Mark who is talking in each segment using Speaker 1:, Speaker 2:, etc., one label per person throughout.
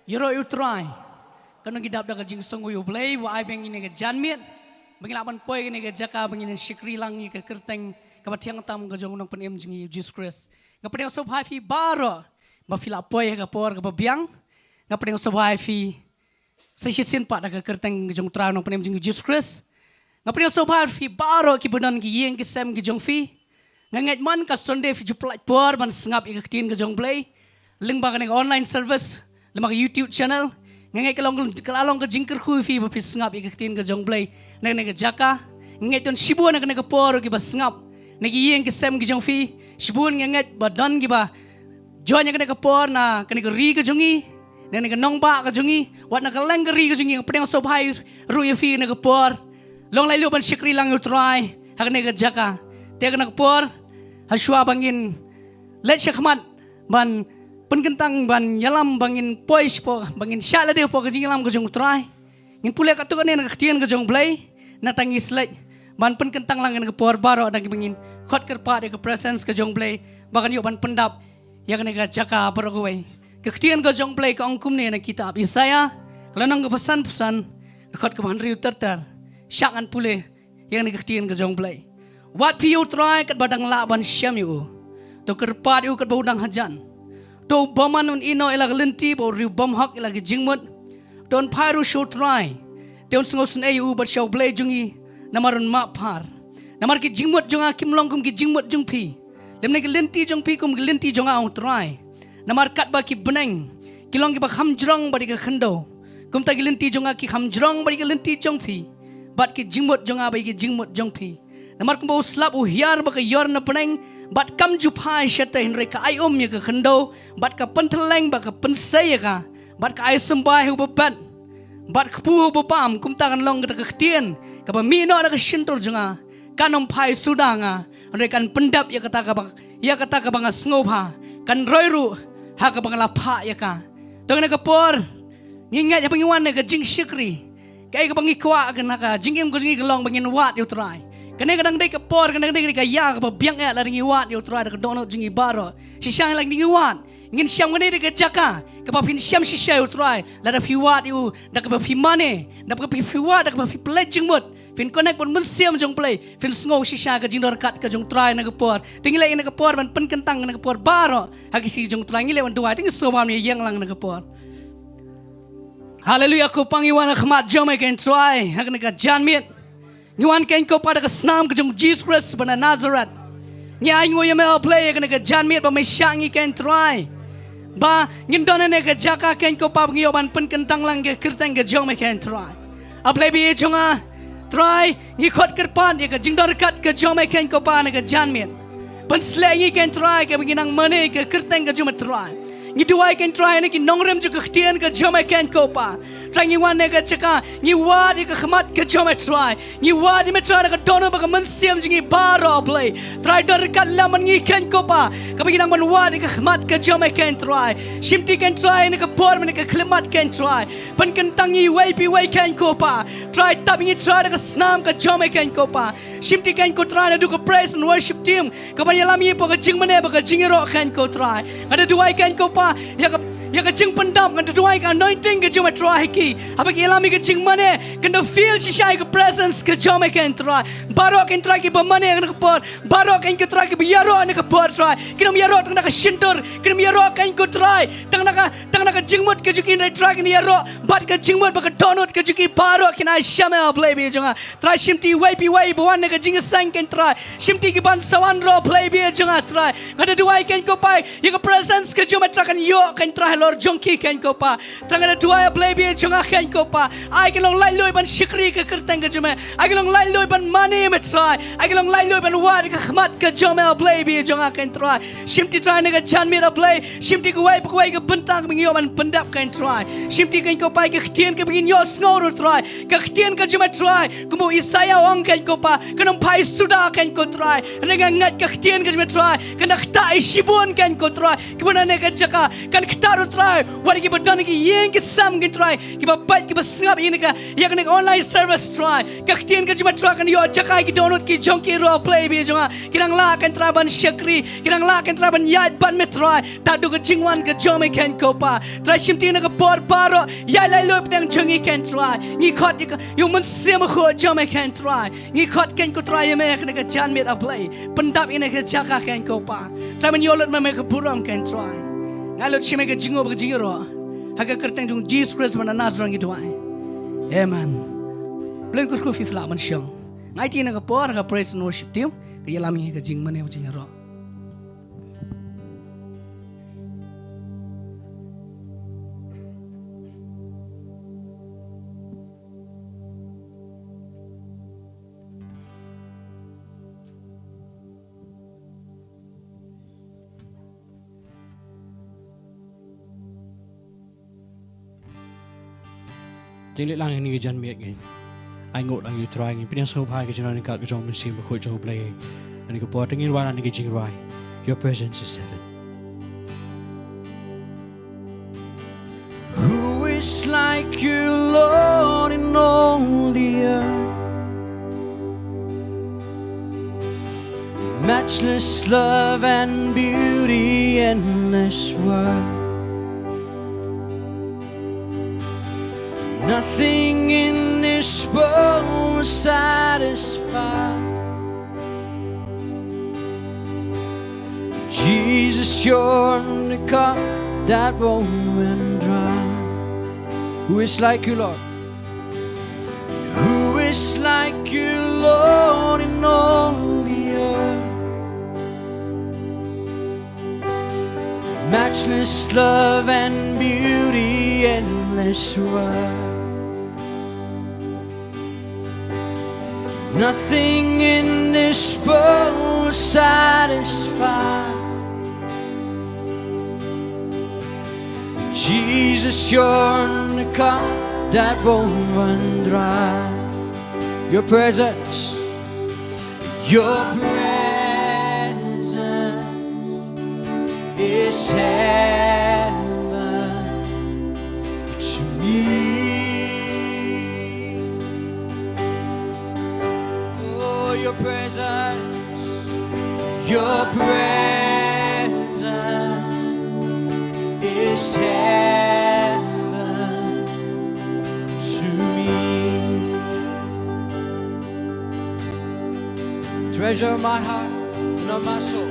Speaker 1: Yoro utrai. Kanu gidap daga jing songo yu Balei wa ai beng ini ke janmiet. Bagi laban poi ini ke jaka bagi ini Shikri langi ke kerteng ke batiang tam ke jong nong penem jingi Jesus Christ. Ngapeng sobai fi baro. Ba fila poi ke por ke babiang. Ngapeng sobai fi seshit sin pat daga kerteng ke jong tra nong penem jingi Jesus Christ. Ngapeng sobai fi baro ki benan ki yeng ki sem ki jong fi. Ngangat man ka Sunday fi juplai por ban sengap ik tin ke jong Balei. Ling ba online service. Lemah YouTube channel, ngai kalong ke jingker kui fi bapis ngap ikatin ke jong Balei, ngai ke jaka, ngai ton shibuan ngai ke por ke bas ngap, ngai yeng ke sem ke jong fi, shibuan ngai badan ke ba, joan ngai ke por na ngai ke ri ke jongi, ngai ke nongba ke jongi, wat ngai ke leng ke ri ke jongi, pedang sobai rui fi ngai ke por, long lai lu ban Shikri lang utrai, hak ngai ke jaka, tiak ngai ke por, hasua bangin, Leit syakmat ban penkentang ban yalam bangin pois po bangin syala dia po ke jing yalam ke jong utrai ngin pule ka tu kan nak ketian ke jong Balei na tangis Leit ban penkentang langan ke por baro dan bangin khot kerpa de ke presence ke jong Balei bagan yo ban pendap ya kan ke jaka baro ke ketian ke jong Balei ke angkum ne na kitab Yesaya lanang ke pesan-pesan khot ke ban riu terter syakan pule ya kan ketian ke jong Balei wat pi utrai kat badang la ban syam yu to kerpa yu kat baudang hajan to baman un ino ilag lenti bo riu bam hak ilag jingmut don pairu show try teon sngosun ayu bat show Balei jungi namarun ma par namar ki jingmut jonga kim longkum ki jingmut jung pi lemne ki lenti jung pi kum ki lenti jonga ong try namar kat ba ki beneng ki long ki ba khamjrong ba ki khando kum ta ki lenti jonga ki khamjrong ba ki lenti jung pi bat ki jingmut jonga ba ki jingmut jung pi namar kum ba slap u hiar ba ki yor na beneng bat kam jupai syata hinre ka ai ya ke khendo bat ka penteleng ba ka pensai ka bat ka ai sembai hu babat bat kpu hu bapam kum tangan long ka ketien ka ba mino na ka shintor junga kanom pai sudanga hinre kan pendap ya kata ka bang sngoba kan roiru ha ka bang lapa ya ka tong ka por ngingat ya pengiwan ka jing Shikri kai ka bang ikwa ka na ka jingim ko jingi long bangin wat you try Kena kadang dek por, kadang dek ya, apa biang ya lari ngiwat, yo try dek donut jingi baro. Sisang lagi ngiwat, ngin siam kena dek jaka, kapapin siam sisay yo try, lada piwat yo, dak kapapi mane, dak kapapi piwat, dak kapapi play jingmut, fin connect pun musiam jong Balei, fin sngau sisang ka jingdor kat ka jong try nak por, tinggal lagi nak por, ban pen kentang nak por baro, hagi si jong try ngile wan dua, tinggal sobam ni yang lang nak por. Haleluya, ko pangiwan khmat jom ken try, hag nak janmit. Ngiwan kain ko pada kesenam ke jong Jesus Christ pada Nazareth. Ngai ngoy mel Balei ke janmit ba mai syangi kain try. Ba ngin dona ne ke jaka kain ko pa ngioban pen kentang lang ke kerteng ke jong mai kain try. A Balei bi jonga try ngi khot kerpan ke jingdor kat ke jong mai kain ko pa ne ke janmit. Pen slengi kain try ke nginang mane ke kerteng ke jong mai try. Ngi duai kain try ne ki nongrem ju ke khtian ke jong mai kain ko pa. Try ngi wan nega chaka ngi wadi ke khmat ke jome try ngi wadi me try ke dono ba ke mensiam jingi baro Balei try dar kat laman ngi ken kopa ke bagi nang man wadi ke khmat ke jome ken try shimti ken try ne ke por me ke khmat ken try pen kentang ngi wai pi wai ken kopa try tab ngi try ke snam ke jome ken kopa shimti ken ko try ne du ke praise and worship team ke bani lami po ke jing mane ba ke jingiro ken ko try ada duai ken kopa ya ke jing pendam kan duai ka anointing ke jome try ki apa ki alami ke jing mane kena feel sisai ke presence ke jome ken try baro ken try ki bamane ke por baro ken ke try ki biaro ne ke por try kena biaro tang na ke shintor kena biaro ken ko try tang na ka jingmut ke jukin try ke biaro bat ke jingmut ba ke donut ke juki baro kena shamel Balei bi jonga try shimti wai pi wai buan ne ke jing sang ken try shimti ki ban sawan ro Balei bi jonga try ngada duai ken ko pai ye ke presence ke jome try kan yo ken try lor jongki ken ko pa tang ada duai Balei bi jonga ken ko pa ai ke long lai loi ban Shikri ke kerteng ke jome ai ke long lai loi ban mane me try ai ke long lai loi ban wad ke khmat ke jome Balei bi jonga ken try shimti try ne ke jan mi Balei shimti ku wai ke bentang mingio ban pendap ken try shimti ken ko pai ke ktien ke begin yo snor try ke ktien ke jome try kumu Yesaya wang ken ko pa kenong pai suda ken ko try ne ngat ke ktien ke jome try kena khta shibun ken ko try kibuna ne ke jaka kan khta try. What kita done kita yang kita sam kita try. Kita baik kita sengap ini ka. Yang ni online service try. Kaktian kita cuma try kan yo jakai kita download kita jong kita raw play bi jonga. Kita nglah kan try ban syakri. Kita nglah kan try ban yai ban me try. Tadu ke jingwan ke jom kan kopa. Try simti na ke bor baro. Yai lai lup nang jongi kan try. Ngi khot yo mun sim kho jom kan try. Ngi khot kan ko try me kan ke jan met a play. Pendap ini ke jaka kan kopa. Try man yo lut me ke buram kan try. Ngalot si me ke jingo ke jingro. Haga kerteng jong Jesus Christ mana Nazareth gitu ay. Amen. Belen ko fi fla man syang. Ngai ti na ka por ka praise and worship team. Kaya lami ka jing man e jingro.
Speaker 2: Jadi lang ini kejan miak ni, I ngot lang you trying. Pinang so high kejan ni kat kejong mesin berkot jauh Balei. Ani kebuat ingin wana ni Kynriah. Your presence is heaven. Who is like you, Lord, in all the earth? Matchless love and beauty, endless worth. Nothing in this world will satisfy. Jesus, you're the cup that won't run dry. Who is like you, Lord? Who is like you, Lord, in all the earth? Matchless love and beauty, endless worth. Nothing in this world will satisfy. Jesus, you're the cup that won't run dry. Your presence, your presence is heaven to me. Your presence is heaven to me. Treasure of my heart and of my soul.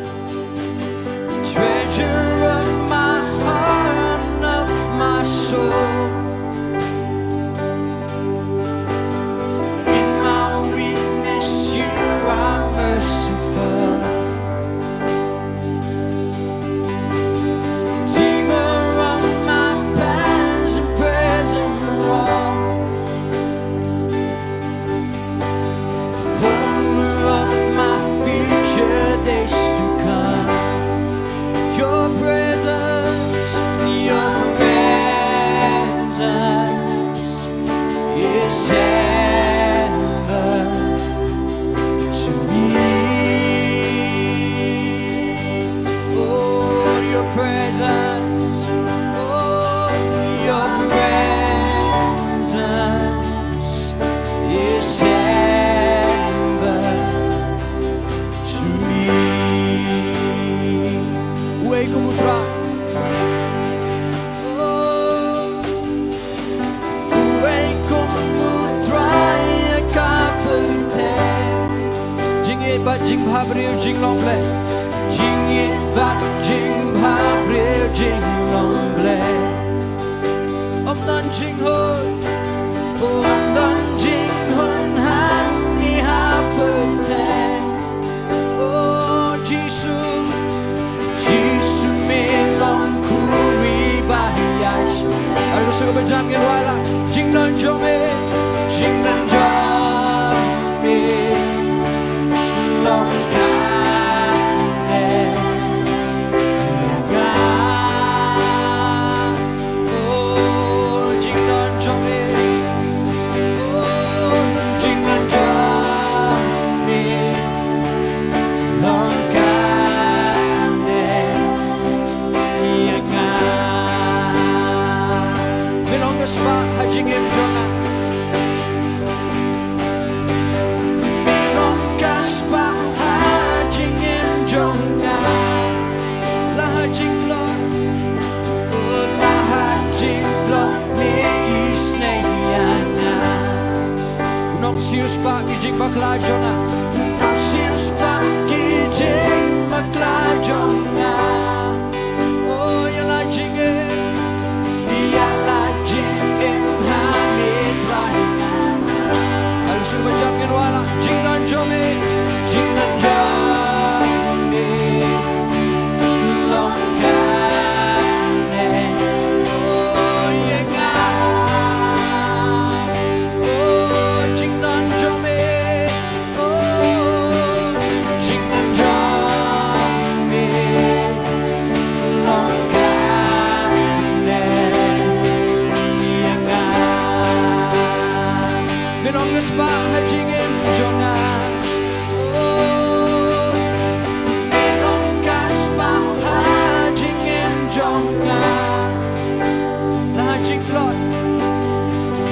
Speaker 2: Treasure of my heart and of my soul. Jingpynsleh, Jingpynsleh, Jingpynsleh. Om dan jing hoi, om dan jing hon han I hapeteng. Oh Jesus, Jesus melong kuri bahayas. Ada ko suka berjam ngin wala, jing dan jome, jing dan jome, long. spa hajing em jonga Belong kaspa hajing em jonga La hajing lo La hajing lo me isneyana Nong sius pa kijing bakla jonga Nong sius pa kijing bakla jonga Oh ya la jing Suruh macam Kynriah Jingnan jome Jingnan jome Longkane Oh yenga Oh jingnan jome Oh jingnan jome Longkane yenga Belong spa hajing em jonga Oh Belong kaspa hajing em jonga La hajing klot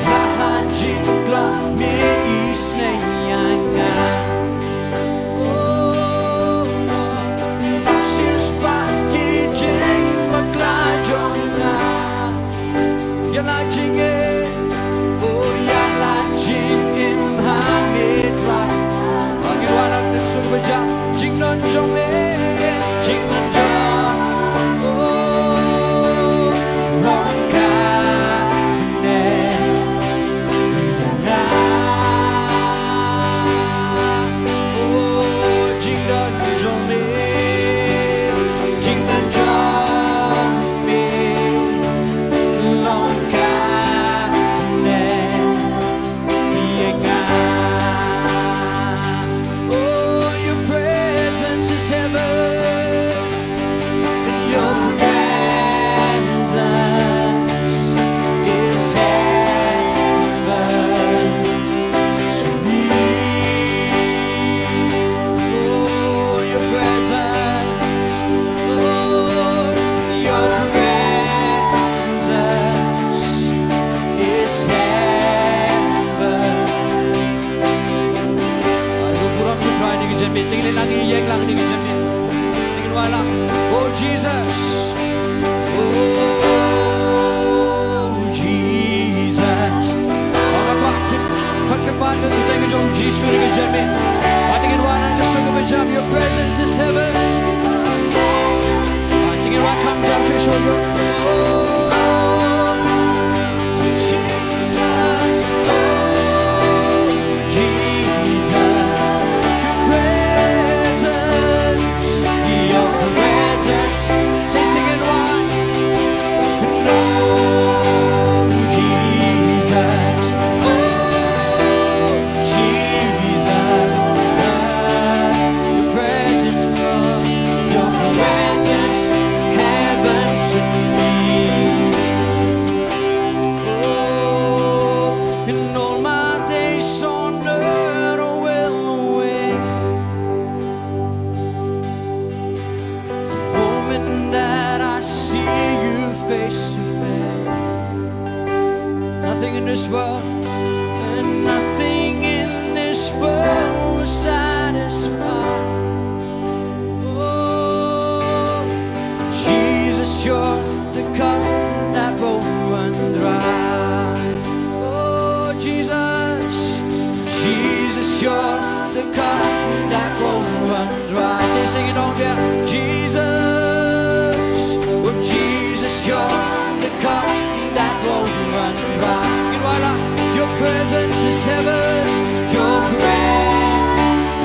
Speaker 2: La hajing klot me isneyanga Oh Sis pa kijing bakla jonga Ya la jing Oh ya la jing em hamid right Bagi walau dan suruh bejak Jingnan jong Jingnan jong Oh Rongkane Dana Oh Jingnan jong Jingnan jong Longkane yenga Oh your presence is heaven Your presence is heaven to me Oh your presence Lord your presence is heaven Aku kurang bertry ni kejamit Tinggalin lagi yang lang ni kejamit Tinggalin wala Oh Jesus Oh Jesus Baka bakit Pagkapatan Kita kejam Jesus ni kejamit Tinggalin wala Nasuga berjam Your presence is heaven Tinggalin wala Come jam Cik syurga Nothing in this world and nothing in this world will satisfy. Oh, Jesus, you're the cup that won't run dry. Oh, Jesus, Jesus, you're the cup that won't run dry. Sing it on, yeah. Jesus, oh Jesus, you're the cup that won't run dry. Kynriah, your presence is heaven. Your presence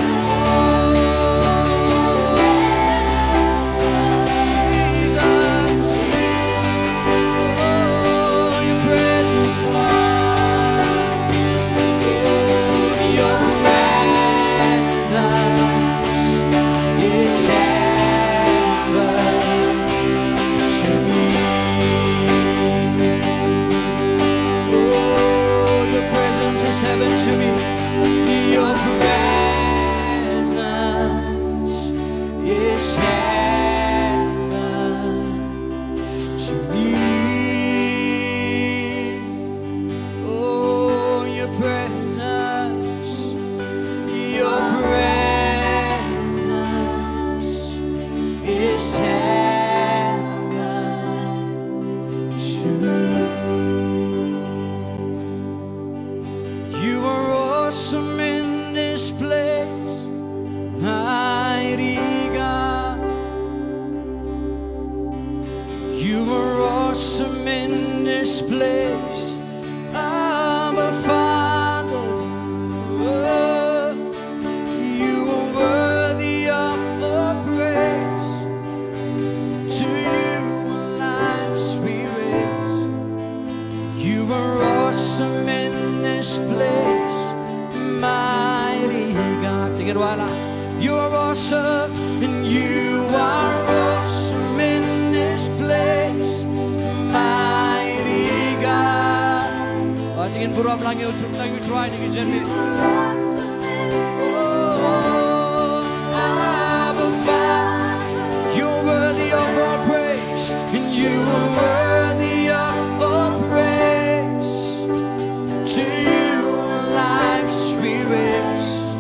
Speaker 2: this place. Abba Father, you are worthy of all praise. To you our lives we raise. You are awesome in this place, mighty God. Take it while you are awesome, and you are awesome in this place, mighty God. Tingin buram lang yung try tingin Jenny. Abba Father, you're worthy of all praise, and you are worthy of all praise. To you our lives we raise,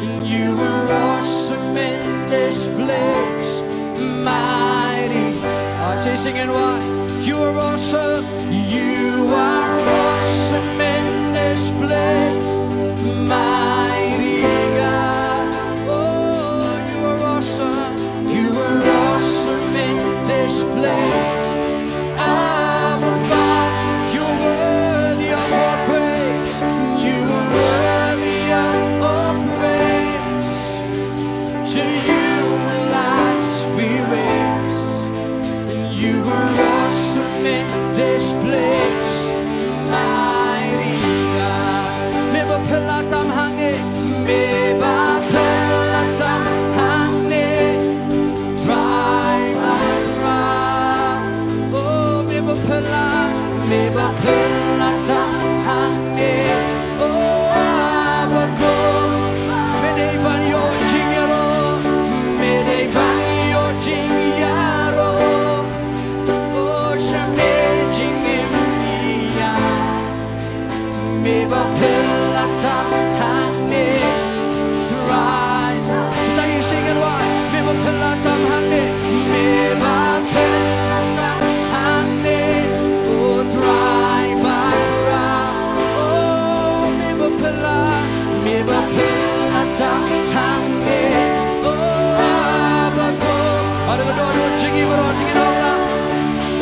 Speaker 2: and you are awesome in this place, mighty. Say singing why you are awesome. You are awesome in this place, mighty God. Oh, you are awesome. You are awesome in this place. Abba Father, you're worthy of all praise. You are worthy of all praise. To you our lives we raise, and you are awesome in this place, mighty God. Meba pelatam hange, meba pelatam hange, dry my cry. Oh, meba pelatam hange. Oh, abago, mede banyo jingero, mede banyo jingero. Oh, shame jingimia, meba pelatam hange, dry. Kita yung singing why? Meba pelatam hange, meba pelatam hange. Oh, dry by round. Oh, meba pelatam hange. Oh, abago. Ada kedua jingi bro, tingin orang.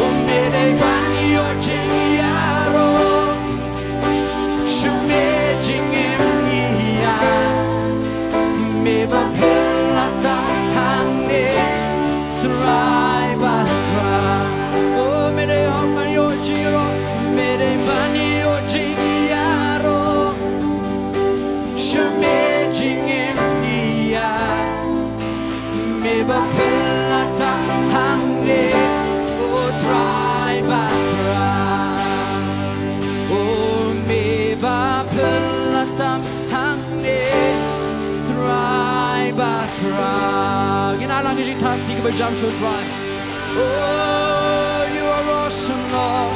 Speaker 2: Oh, mede banyo jingiaro, shume jingimia, meba pelatam hange, dry by round. Oh, mede banyo jingiro, mede banyo jingiaro, shume jingimia, meba pelatam hange. Oh, dry by round. Oh, meba pelatam hange, dry by round. Ginalang yung tag, di ka ba jam so dry? Oh, you are awesome, Lord.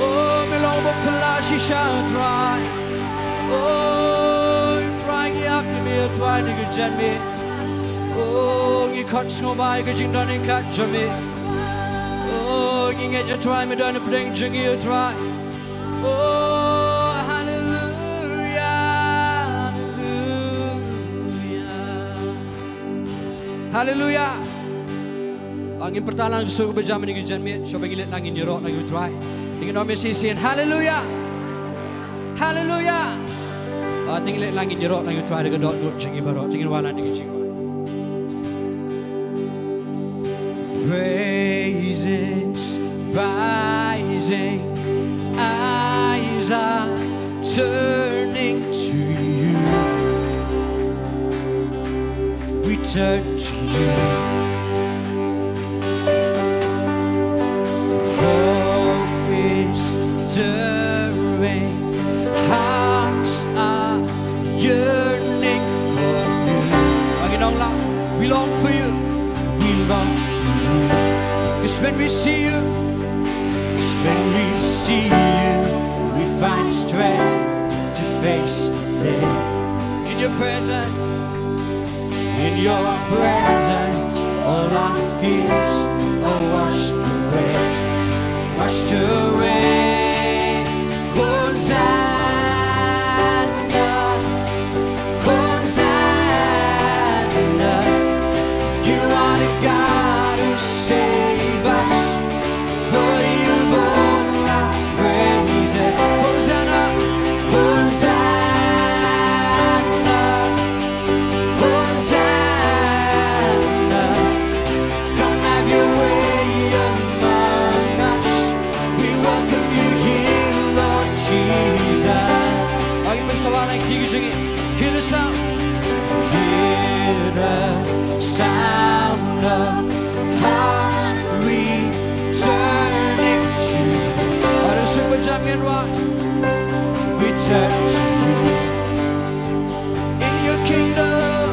Speaker 2: Oh, melong mo pala siya dry. Oh, you dry giyak ni me, dry ni ka jan me. Oh, you cut snow by ka jing doon yung kat jan me. Oh, ingat you try me doon yung pring jing you try. Oh, hallelujah, hallelujah, hallelujah. Ang importante gusto ko ba dyan ni Jan Mi? So bagilit lang inyo lang you try. Tingin namin sisihin, hallelujah, hallelujah. Tingin lang inyo lang you try. Tingin baro, tingin wala ni Jan. Praises rising, eyes are turning to you. We turn to you. Hope is stirring, hearts are yearning for you. Nonglum, we long for you. We long for you. It's when we see you. It's when we see you. We find strength to face the day. In your presence, in your presence, all our fears are washed away, washed away. Hosanna, Hosanna. You are the God who saves us. For you, Lord, sawalan kiki. Hear the sound. Hear the sound of hearts returning to you. Ada super jamian wa. Return to you. In your kingdom.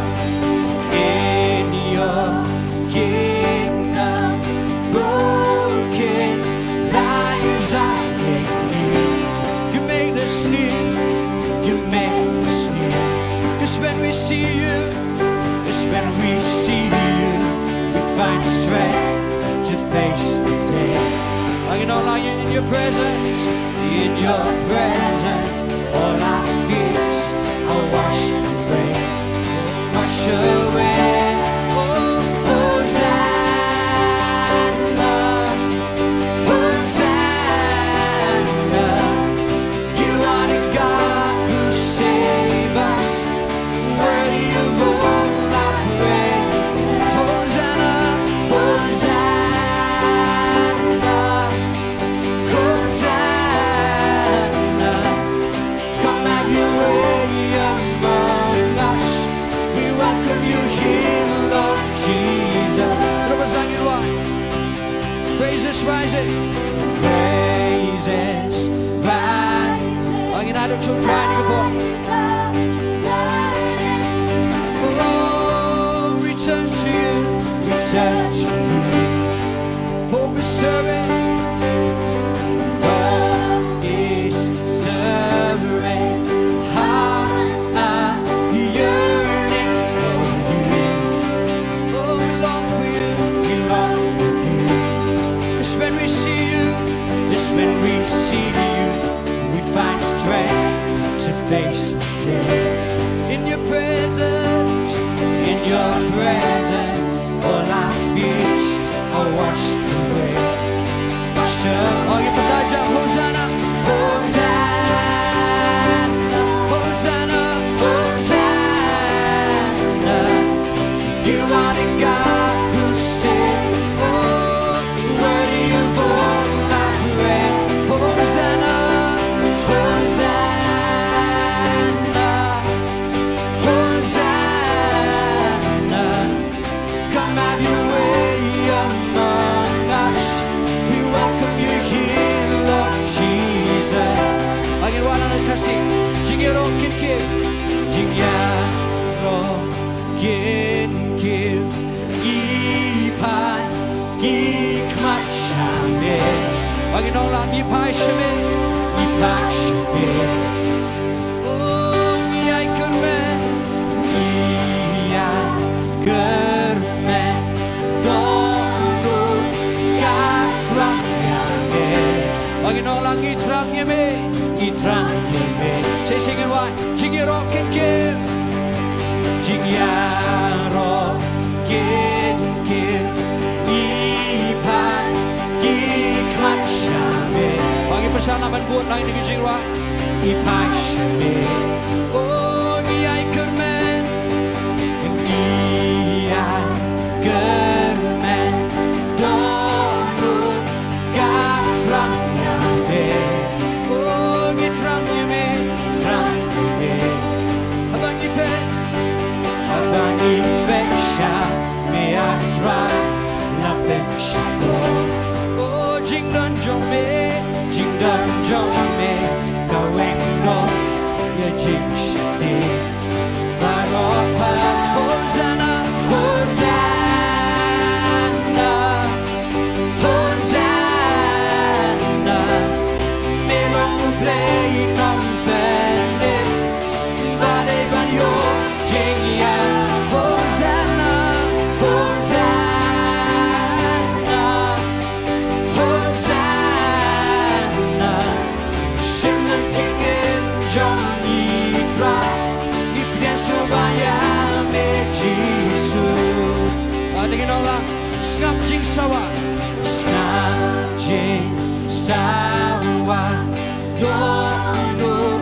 Speaker 2: In your kingdom. Broken lives are made new. You made us new. You made us new. 'Cause when we see you, it's when we see you, we find strength to face the day. I can all you in your presence, in your presence, all our fears are washed away, washed away. Oh, Hosanna, Hosanna, you are the God who saves us. Worthy of all our praise. Hosanna, Hosanna, Hosanna. Come have your way among us. We welcome you here, Lord Jesus. Praises rising, praises rising. Ang inadong children niyo po. Return to you, return to you. Hope is stirring, hope is stirring. Hearts are yearning for you. Oh, we long for you, we long for you. It's when we see you, it's when we see you, we find strength to face the day. In your presence, in your presence, all our fears are washed away. Washed away. Oh, you put Hosanna, Hosanna, Hosanna, Hosanna. You are the God who saves. Oh, worthy of all our praise. Hosanna, Hosanna, Hosanna. Come have your way among us. We welcome you here, Lord Jesus. Again, one on the kasi. Jingero kinkir, jingero kinkir, ipai gikmat shame. Again, all on ipai shame, ipai shame. Oh, iai kermen, iai kermen, Diengdoh yatrang yame. Again, all on itrang yame, itrang yame. Say sing it right. Jingero kinkir, jingero kinkir, ipai gikmat shame. Bagi persalaman buat lain dengan jingwa, ipai shame. Oh, iai kermen, iai kermen, Diengdoh yatrang yame. Oh, itrang yame, itrang yame. Abang ipet shame atra lapem shabo. Oh, jingdan jome, kaweng no ya jing shite. Baropa Hosanna, Hosanna, Hosanna. Merong play nong pende, Balei banyo jingya. Hosanna, Hosanna, Hosanna. Shillong tingin jong itra, ipden subaya me Jisu. Tingin orang skam jing sawa, skam jing sawa, Diengdoh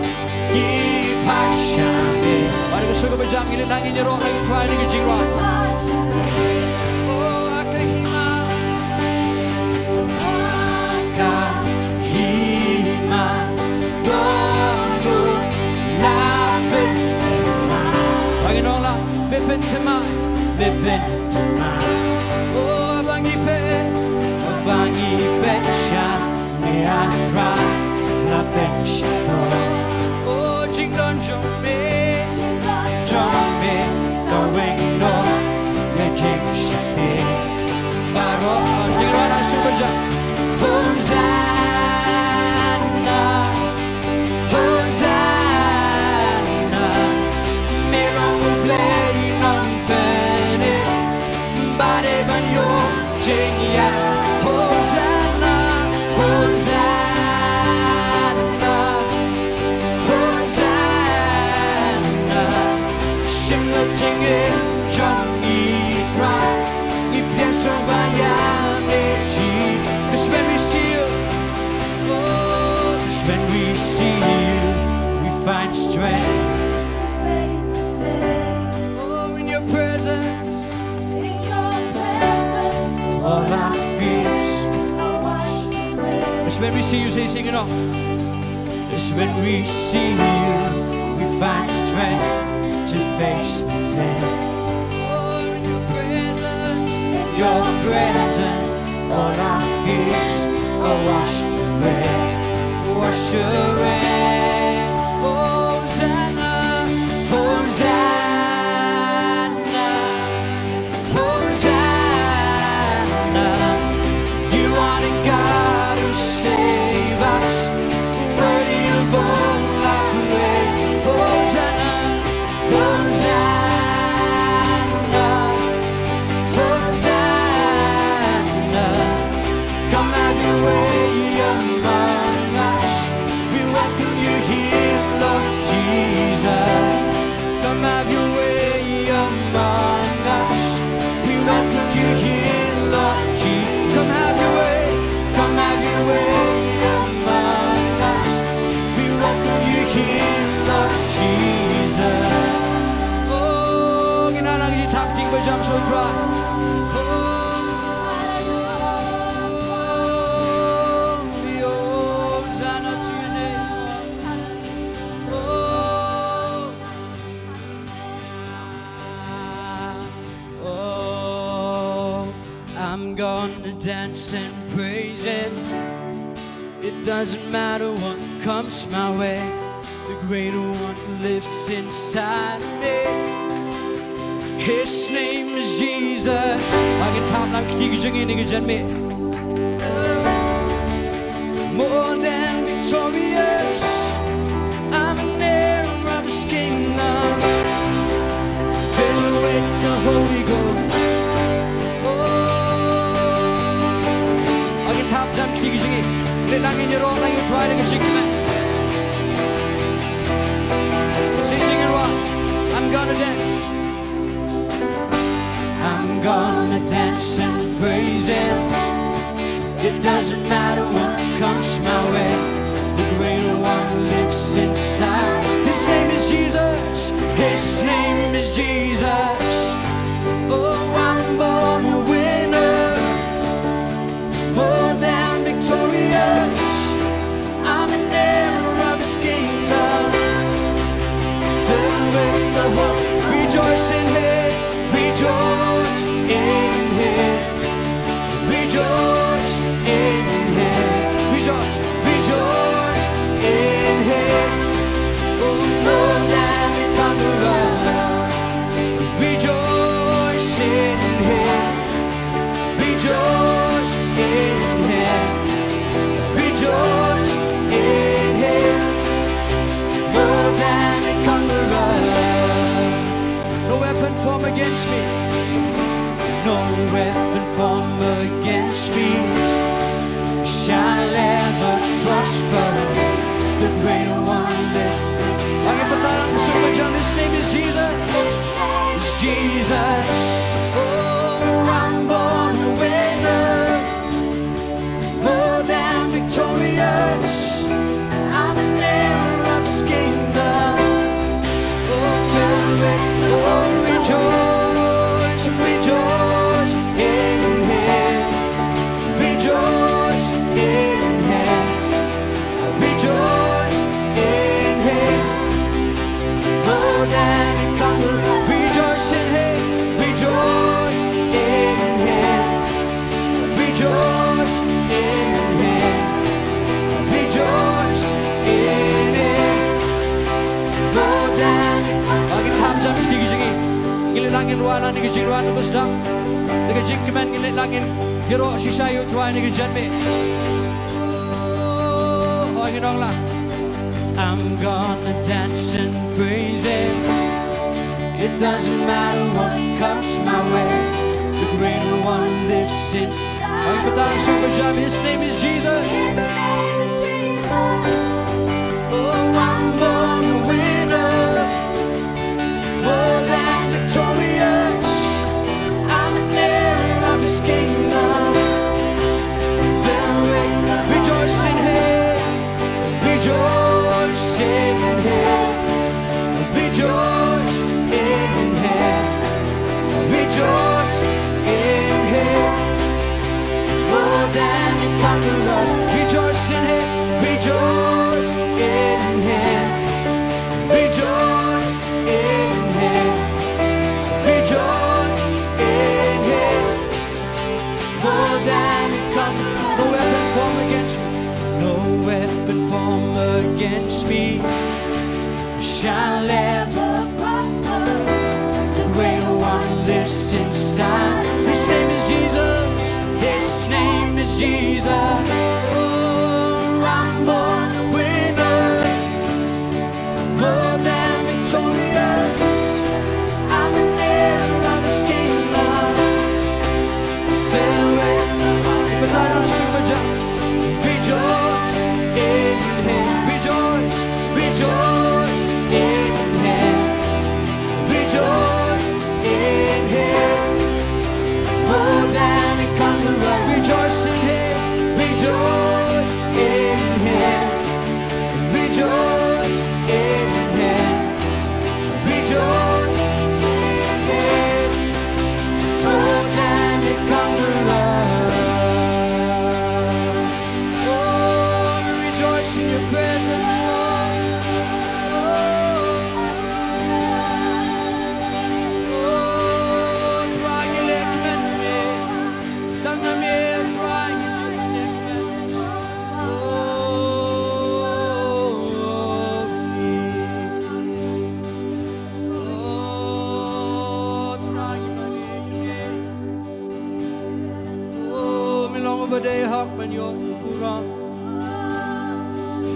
Speaker 2: ipashame. Mari kita suka berjam ini nangin nyerok lagi try dengan jiwa. Oh, akahima, akahima, Diengdoh la It's when we see you, we find strength. Oh, in your presence, all our fears are washed away. It's when we see you, say, sing it all. It's when we see you, we find strength to face the day. Oh, in your presence, all our fears are washed away, washed away. Hosanna, Hosanna, Hosanna. You are the God who save us. Worthy of all our praise. Hosanna, Hosanna, Hosanna. Come have your way among us. We welcome you here, Lord Jesus. Come have your way among us. We welcome you here, Lord Jesus. Come have your way. Come have your way among us. We welcome you here, Lord Jesus. Oh, ginanang si Tapking Bajam Sutra. I'm gonna dance and praise it. It doesn't matter what comes my way. The greater one lives inside of me. His name is Jesus. Akin pamlam kitigijang inigijan me. More than victorious, I'm an heir of His kingdom, filled with the Holy Ghost. Top jump kiki jingi, lelangin your own like you try to get man. Say sing it rock. I'm gonna dance. I'm gonna dance and praise Him. It doesn't matter what comes my way. The greater one lives inside. His name is Jesus. His name is Jesus. Oh, I'm born a winner. More than victorious, I'm an heir of His kingdom, filled with the hope. Rejoice in Him, rejoice in Him, rejoice in Him, rejoice, rejoice in Him. Oh, more than a conqueror, rejoice in Him, rejoice in Him, rejoice in Him, more than a conqueror. No weapon formed against me, no weapon formed against me shall ever prosper. The greater one lives. I can put that on the super John. His name is Jesus. It's Jesus. Oh, I'm born a winner. More than victorious, I'm an heir of His kingdom. Oh, rejoice, rejoice in Him, rejoice in Him, rejoice in Him. More than a conqueror, rejoice in Him, rejoice in Him, rejoice in Him, rejoice in Him. More than bagi hamzah tinggi tinggi, ngilangin ruangan ni kejiruan besar, dengan jingkeman ngilangin gero sisa yuk tuan ni kejanme. Oh, Nonglum. I'm gonna dance and praise Him. It doesn't matter what comes my way. The greater one lives inside. Ang patang super job. His name is Jesus.
Speaker 3: His name is Jesus.
Speaker 2: Oh, I'm born a winner. More than victorious. I'm an heir of His kingdom. Rejoice in Him. in Him. Rejoice in Him. Rejoice in Him. More than a conqueror. Rejoice in Him. Rejoice in Him. Rejoice in Him. Rejoice in Him. More than a conqueror. No weapon formed against me. No weapon formed against me shall ever prosper. The greater one lives inside. His name is Jesus. His name is Jesus. Oh, I'm born a winner, more than victorious. I'm an heir of His kingdom. Farewell, but not on a super jump. Rejoice in Him. Rejoice, rejoice in Him. Rejoice in Him. More than a conqueror. Rejoice in Him. Rejoice in Him. Rejoice in Him. Rejoice in Him. More than a conqueror. Oh, rejoice in Your presence, Lord. Oh, try and lift me. Don't let me try and lift me. Oh, try and lift me. Oh, me long over day hawk when you're wrong.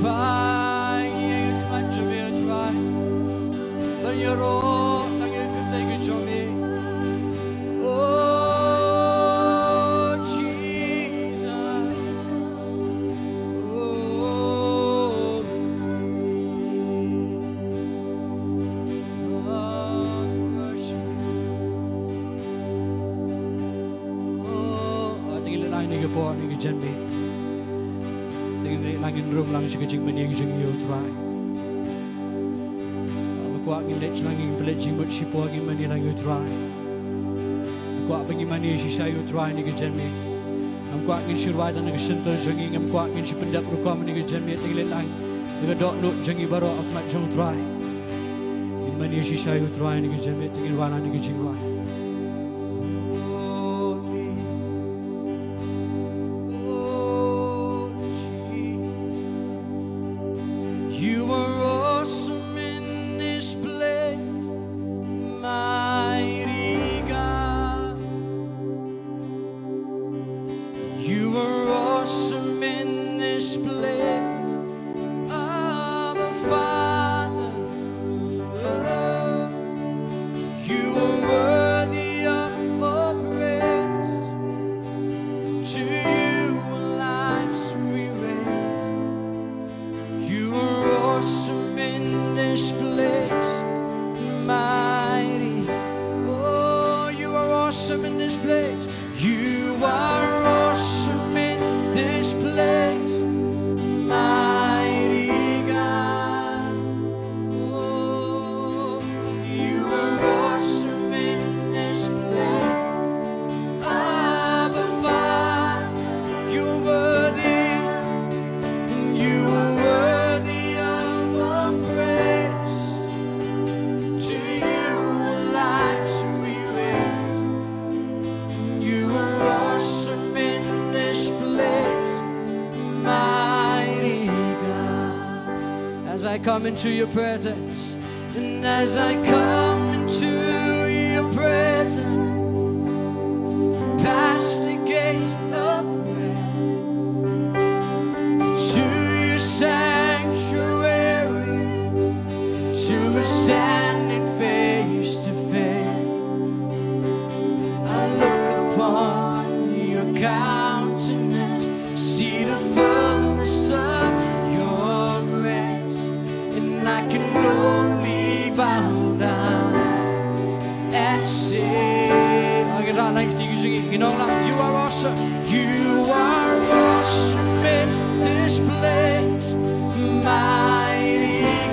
Speaker 2: Try, you can't jump in, try. But you're all, and you can take it from me. Oh, Jesus. Oh, worship. Oh, I think it's like you born, you can be. Lang in room lang siya kajing mani kajing yo try. Magkuha ng lech lang yung peleching but si po ang mani lang yo try. Magkuha pang mani siya yo try ni kajing mi. Magkuha ng sirway na nagasinto jang ng magkuha ng si pendap ruko mani kajing mi tinglet lang. Nagadok no jang ibaro at mat jang try. In mani siya yo try ni kajing mi tingin wala ni kajing wala. You are awesome in this place, mighty God. You are awesome in this place, Abba Father. You are worthy of all praise. To you our lives we raise. You are awesome in this place, mighty. Oh, you are awesome in this place. You are awesome in this place, mighty God. Oh, you are awesome in this place, Abba Father. You are worthy. You are worthy of all praise. To you our lives we raise. You are awesome in this place, mighty God. As I come into your presence, and as I come into your presence, past the gates of prayer, to your sanctuary, to a standing face to face. I look upon your countenance, see the fullness of your grace, and I can only bow down and say, I get out like you singing, you know, like you are awesome. You are awesome in this place, mighty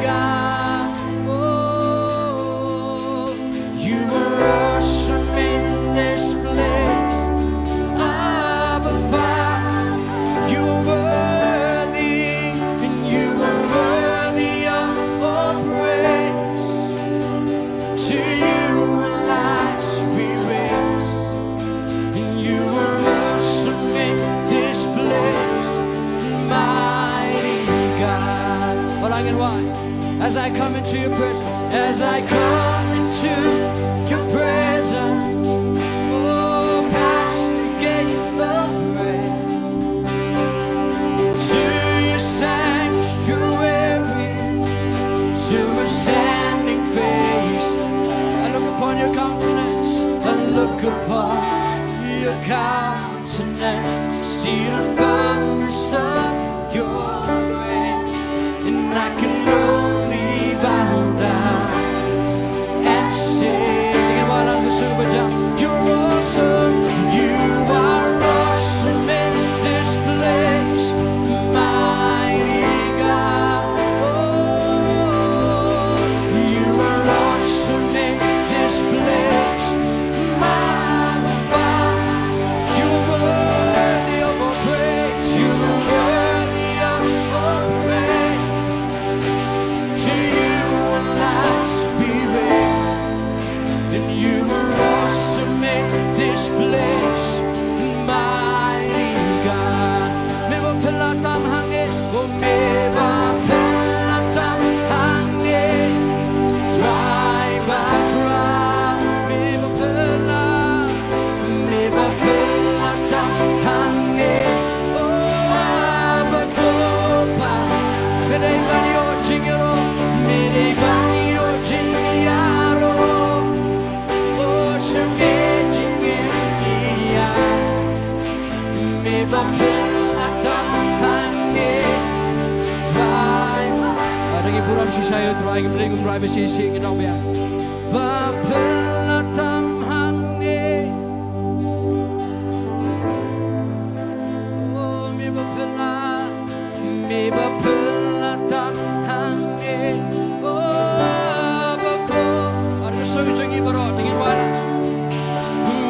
Speaker 2: As I come into your presence, as I come into your presence, oh, past the gates of praise, to your sanctuary, to a standing face. I look upon your countenance, I look upon your countenance, see the fullness of your grace, and I can only bow down and say, you're awesome, you are awesome in this place, mighty God. Oh, you are awesome in this place, mighty God. You are worthy of our praise, you are worthy of our praise. To you our lives be raised, and you are awesome in this place, mighty God. Meva pelatam hange, oh meva pelatam hange, thrive akra. Meva pelatam hange, oh abakopa. Mere bani o jingero, mere bani o jingaro. Oh, shame jingenia, meva pelatam hange, thrive. Adagi puram shishayo thrive, bring privacy sing it on me. Pelatam hange, oh meva pelatam hange, oh bako. Adagi so jangi baro tingin wala.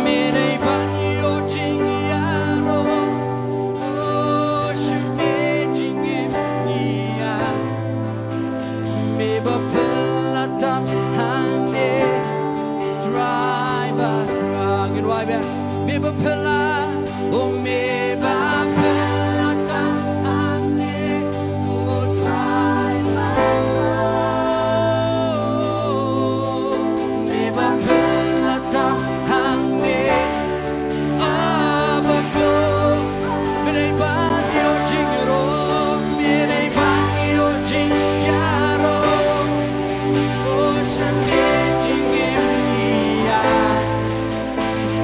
Speaker 2: Mere bani o jingiaro, oh shame jingenia, meva pelatam hange, thrive akra. Meva pela, oh meva pelatam hange, oh thrive akra. Meva pelatam hange, abako. Mere bani o jingero, mere bani o jingaro, oh shame jingenia,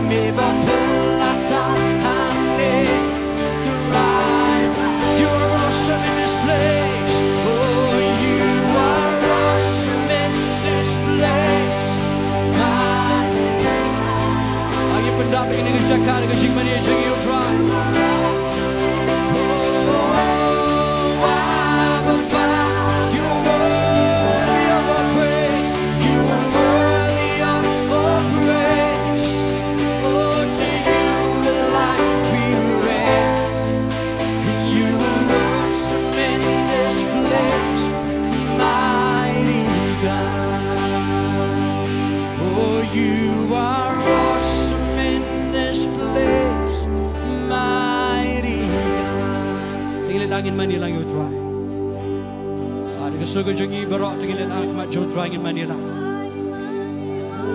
Speaker 2: meva pelatam hange, thrive. You are awesome in this place, oh you are awesome in this place, mighty. Ang ipandapin ini kejakan dengan Jingpynsleh jangi you thrive. Oh, Abba Father, you are worthy of our praise, you are worthy of our praise. Oh, to you the light we raise, and you are awesome in this place, mighty God. Oh, you are awesome in this place, mighty God. Tingin langin Manila you try. Ada kesuka jangi barok tingin akmat jo try in Manila.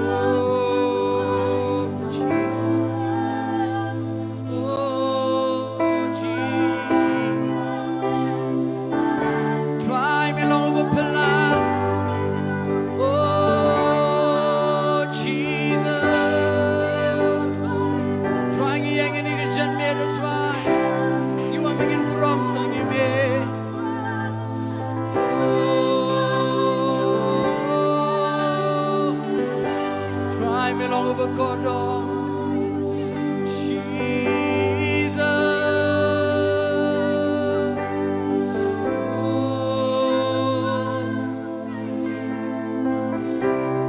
Speaker 2: Oh, Jesus. Oh, Jesus. Try me long over pala. Oh, Jesus. Try me yang ini kejan me to try. You want me to rom tangi me. Oh, try me long over kodong. Jesus. Oh,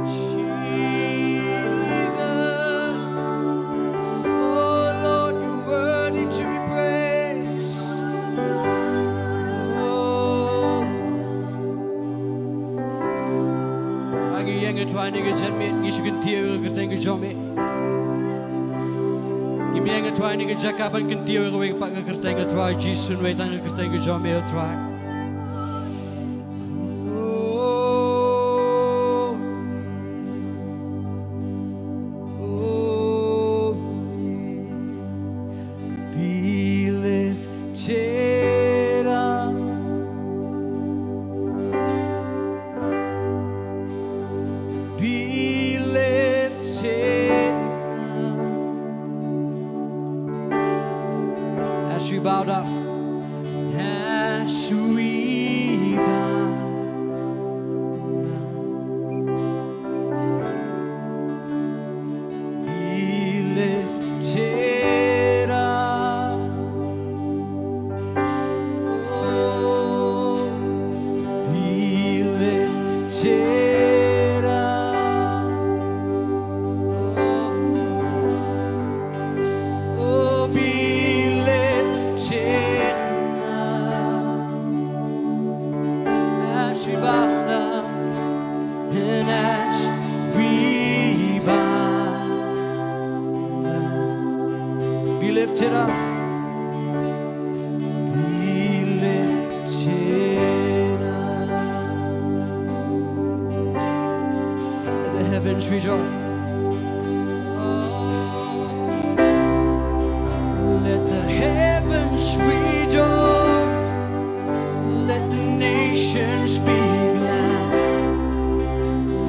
Speaker 2: Jesus. Oh, Lord, you're worthy to be praised. Oh, agi yang etwa ni kejan me isu kentiu keteng kejome. Kimi yang etwa ni kejakapan kentiu ke pak ke keteng etwa jisun we tang keteng kejome etwa. lifted up. Oh, be lifted up as we bow down and as we bow down. Be lifted up. Heavens rejoice. Oh, let the heavens rejoice. Let the nations be glad.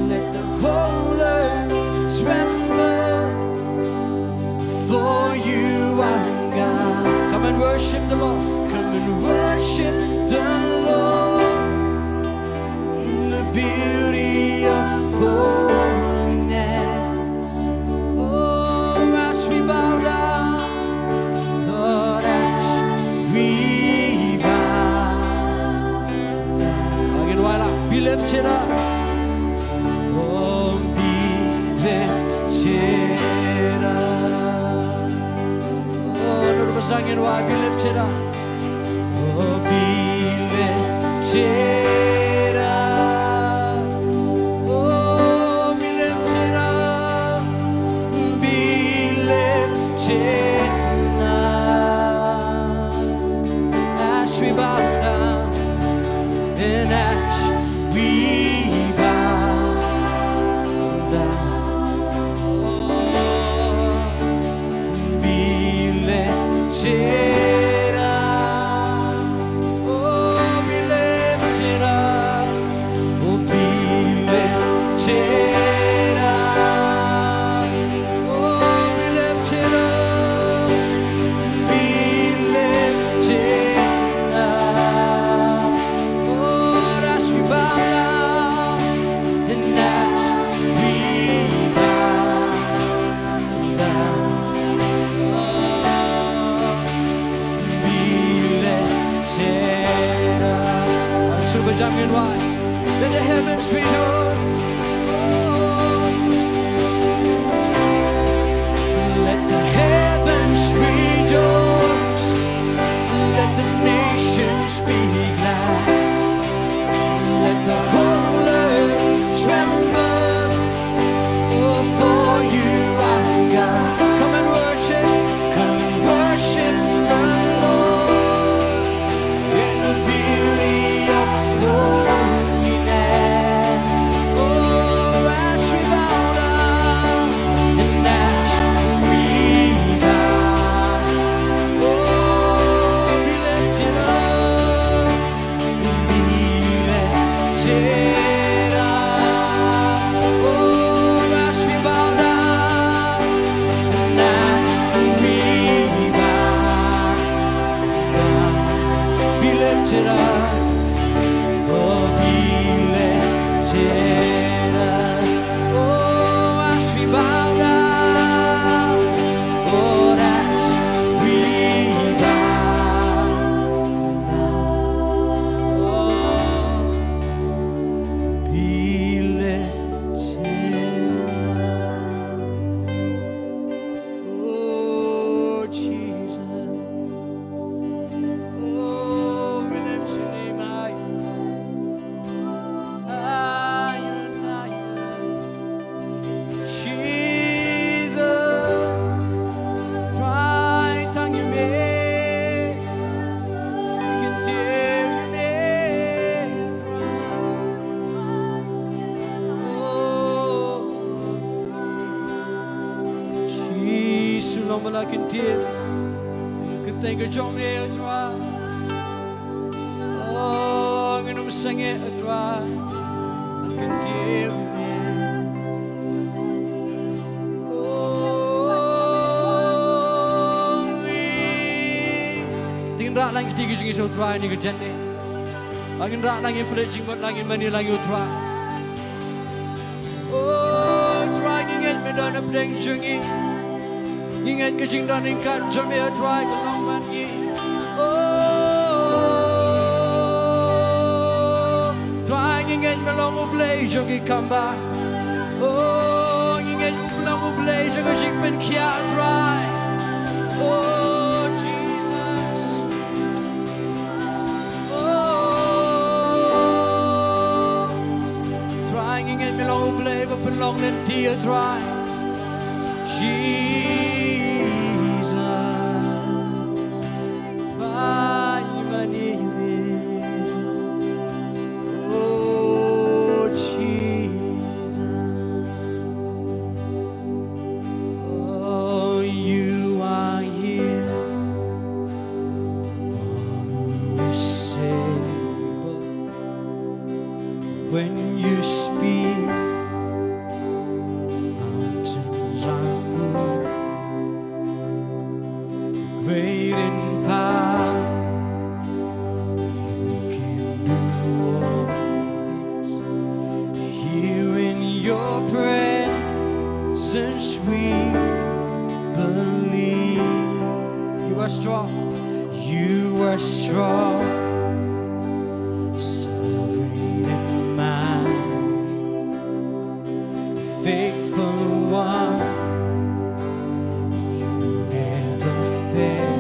Speaker 2: Let the whole earth tremble. For you are God. Come and worship the Lord. Come and worship the Lord in the beauty of holiness. Oh, as we bow down, Lord, as we bow down. Again, while be lifted up. Oh, be lifted up. Oh, Lord, was singing, why be lifted up? Oh, be lifted up. Oh, be lifted up. Be lifted up. As we bow down and as we bow down. Oh, be lifted up. Oh, be lifted up. Oh, be lifted up. Oh, be lifted up. Be lifted up. Oh, as we bow down and as we bow down. Oh, be lifted up. So berjamin why? Let the heavens rejoice. Let the heavens rejoice. Let the nations be glad. Let the whole earth tremble. Oh, for you are God. Come and worship. Come and worship the Lord in the beauty of holiness. Oh, as we bow down and as we bow. Oh, be lifted up. Be lifted up. Oh, as we bow down and as we bow down. Be lifted up. Oh, be lifted up. Oh, as we bow down. Oh, as we bow down. Oh, be lifted up. Oh, Jesus. Oh, we lift your name high. Higher and higher. Jesus, right on your name. We can hear your name. Oh, Jesus, no one I can hear. Could think of John here, right? Oh, I'm gonna sing it, right? I can hear your name. Holy. Tingin rak lang kita kisah kisah try ni kerja ni. Angin rak lang yang pelik jinggot lagi mani lagi try. Oh, try ingat medan pedang jengi. Ingat kecing dan ingkat jom dia try tolong mani. Oh, try ingat ngin melong ublay jogi kamba. Oh, ngin uplang ublay jogi jingpen kia dry. Oh, Jesus. Oh, dry ngin melong ublay pelong nen dia dry. Jesus, by my name. Oh, Jesus. Oh, you are here. What you say, when you speak, mountains are moved. Great in power, you can do all things. Here in your presence we believe. You are strong. You are strong. Sovereign and mighty, faithful one. You never fail.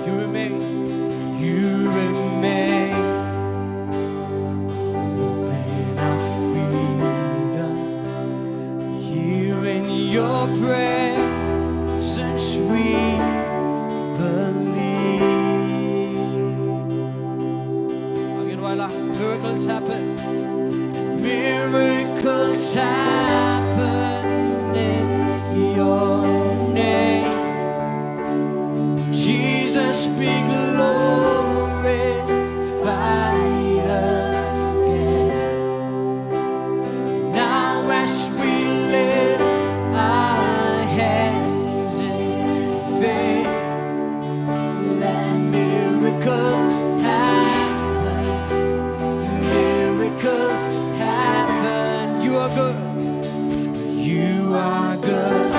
Speaker 2: You remain. You remain. Open our freedom. Here in your presence we believe. Again, voila. Miracles happen. Miracles happen in your name. Jesus be glorified again. Now as we lift our hands in faith, let miracles happen. Miracles happen. You are good. You are good.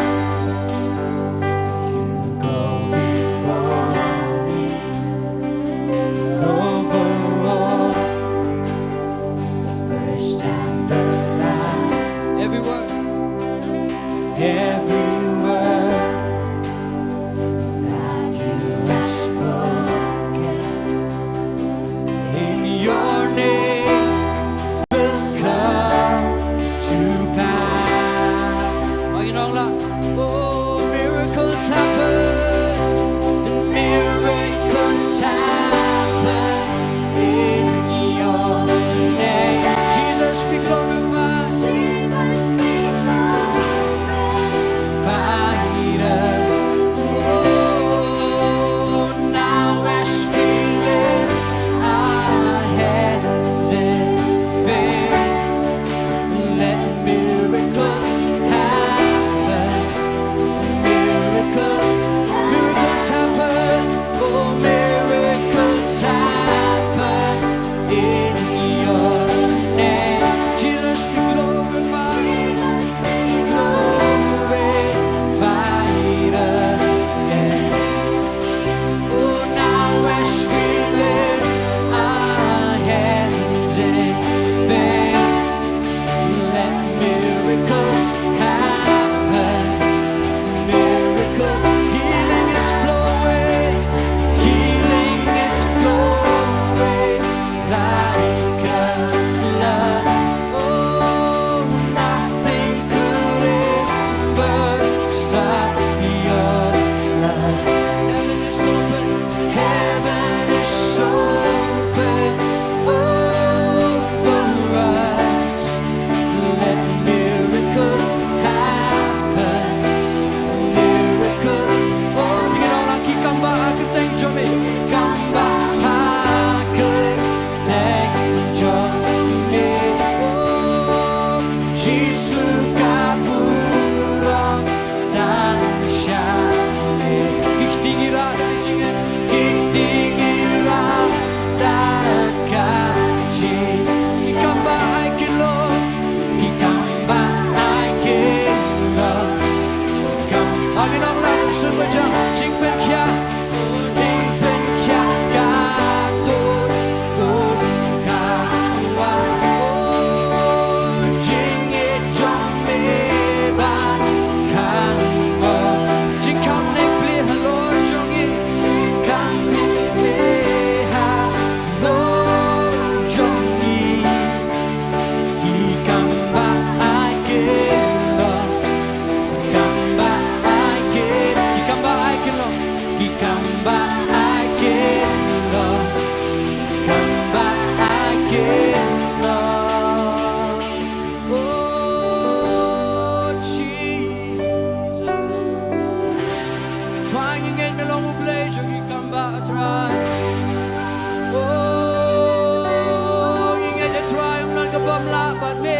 Speaker 2: but me.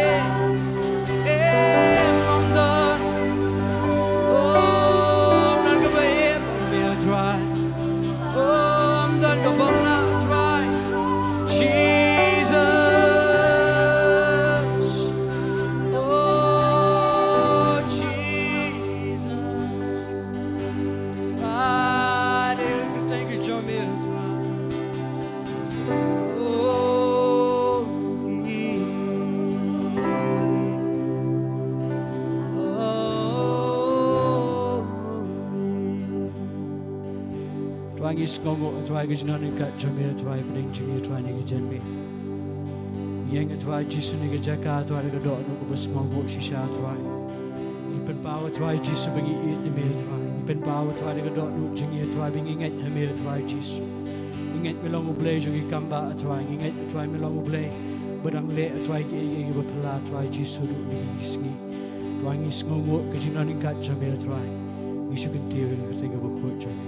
Speaker 2: I'm done. Oh, I'm not gonna be able to try. Oh, I'm done gonna not try. Jesus. Oh, Jesus. Ah, thank you, John. Is gongo atwai gijnani ka jamir atwai pring jingi atwai nigi janmi yang atwai jisu nigi jaka atwai ga do no ko bus gongo shisha atwai ipen paw atwai jisu bangi it ni me atwai ipen paw atwai ga do no jingi atwai bingi ngai me atwai jisu ingat melong ublay jingi kamba atwai ingat atwai melong ublay badang le atwai ki igi botla atwai jisu du ni gisngi atwai ngis gongo gijnani ka jamir atwai isu kinti ga tinga bo khoi jami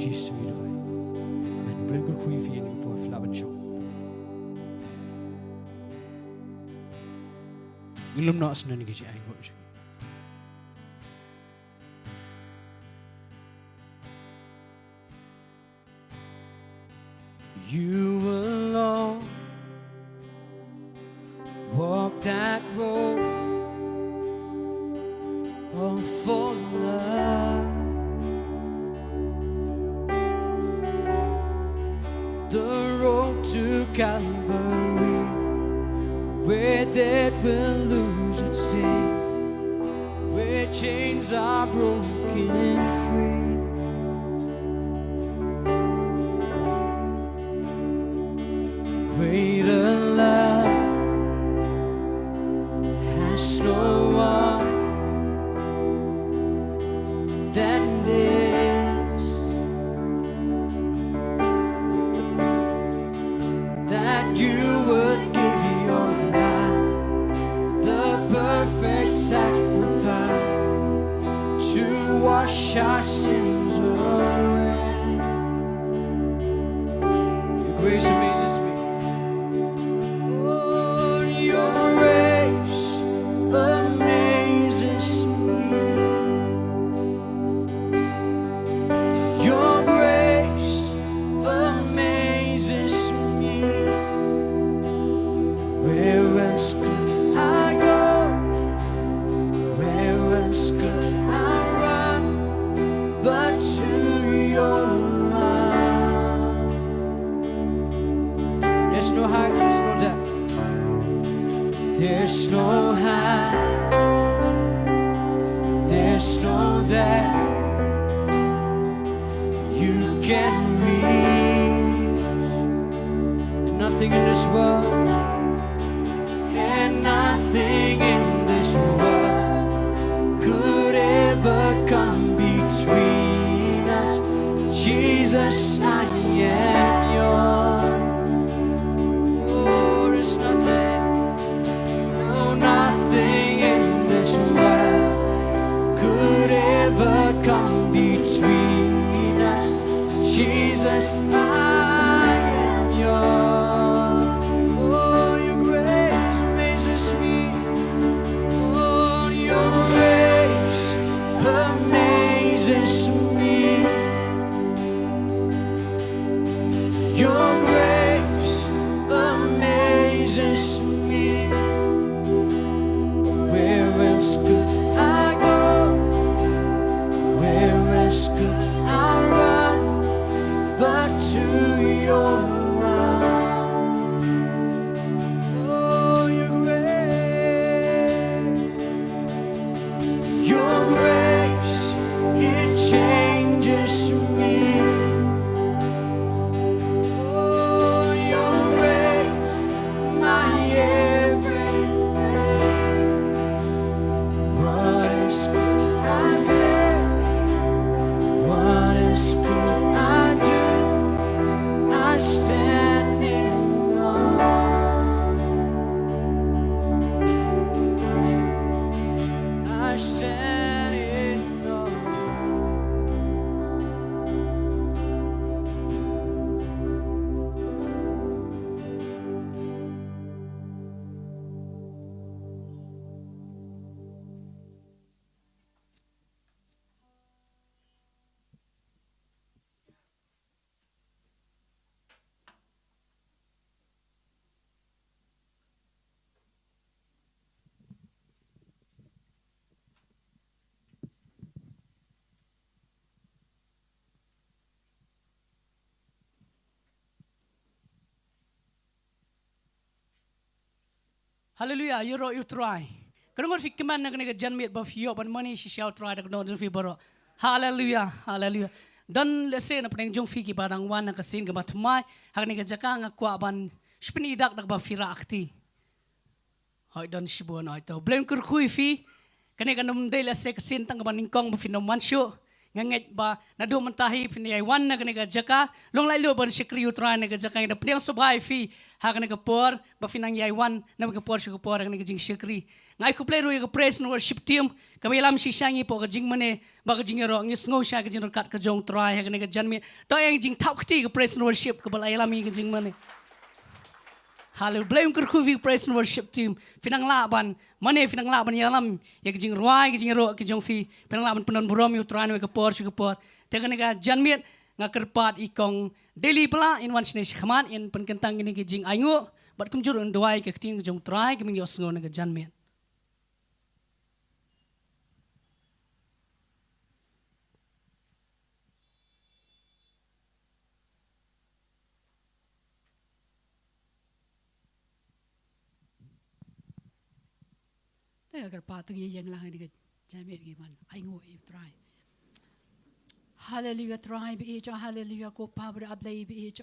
Speaker 2: Jesus, we do. And bring good for you in your flower show. Nonglum not snowing as I watch. You alone walk that road for love. The road to Calvary, where death will lose its sting, where chains are broken free. Greater love has no one than this, that you would give your life, the perfect sacrifice to wash our sins away. Your grace amazes me. Oh, your grace amazes me. Your grace amazes me. Where else could I go? Where else could I run but to your arms? There's no height, there's no depth. There's no height, there's no depth you can reach. And nothing in this world, and nothing in this world could ever come between us. Jesus, I am yours. Oh, there's nothing, no, nothing in this world could ever come between us. Jesus, I am yours. Oh,
Speaker 1: Hallelujah, you try. Kadang orang fikir mana kena janmit bafiyo ban money si shall try dak non fi baro. Hallelujah, hallelujah. Dan lesen apa yang jong fikir barang wan nak kasin ke matmai hak ni jaka ngakwa ban spini dak bafira akti. Hai dan sibuan ai tau. Blame kurkui fi kena kanum dei lesen kasin tang ban ningkong bafinom mansyo. Nganget ba nadu mentahi pinai wan nak kena jaka long lai lu ban sikri utrai nak jaka yang pedang subai fi hak kena por ba finang yai wan nak por syukur por kena jing sikri ngai ku play ru ya praise and worship team kami lam si shangi po jing mane ba jing ro ngis ngau sha jing kat ka jong trai hak kena janmi to yang jing tap kti praise and worship ka balai lam jing mane Hallelujah. Blame kurkuvi praise and worship team. Finang laban, mana finang laban yalam. Ya kijing ruai, kijing ro, kijong fi. Finang laban penon burom utran we kapor, syukapor. Tega nega janmiet ngakerpat ikong daily pala in one snesh khaman in penkentang ini kijing aingu. Bat kumjur unduai ke kijing kijong trai keming yosngo nega janmiet.
Speaker 4: Tapi agar patut yang lang ini jamit gimana? Aingu try. Hallelujah, try be each hallelujah, ko power ablay be each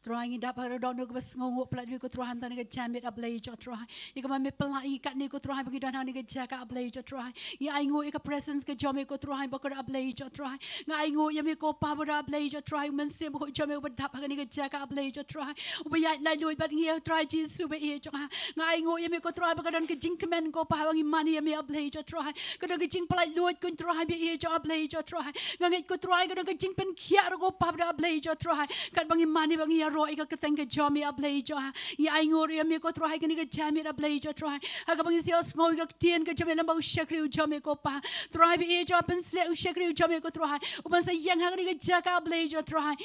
Speaker 4: trying it up. I don't know what's going on. Plat we go through. I'm going to jam it ablay each try. You can make pelai kat ni go through. Bagi dan hani ke jaga ablay each try. Ya aingu ika presence ke jam go through. Bakar ablay each try. Nga aingu ya me ko power ablay each try. Mense bo jam go dap hani ke jaga ablay each try. Ubaya lai lui bat ngi try Jesus be each nga aingu ya me ko through. Bakar dan ke Jingpynsleh ko pa bangi mani ya me ablay each try. Kadang ke Jingpynsleh lui ko through be each ablay each try. Nga ngi ko try kadang ke Jingpynsleh kia go pa ablay each try. Kat bangi mani bangi ya ro ika keteng ke jam ablay each ya aingu ya me ko try ke ni ke jam ablay each try. Aga bangi sios ngoi ke tien ke jam lamba ushakri jam ko pa. Try be each Jingpynsleh ushakri jam ko try. Uban sa yang ha ni ke jaga ablay each try.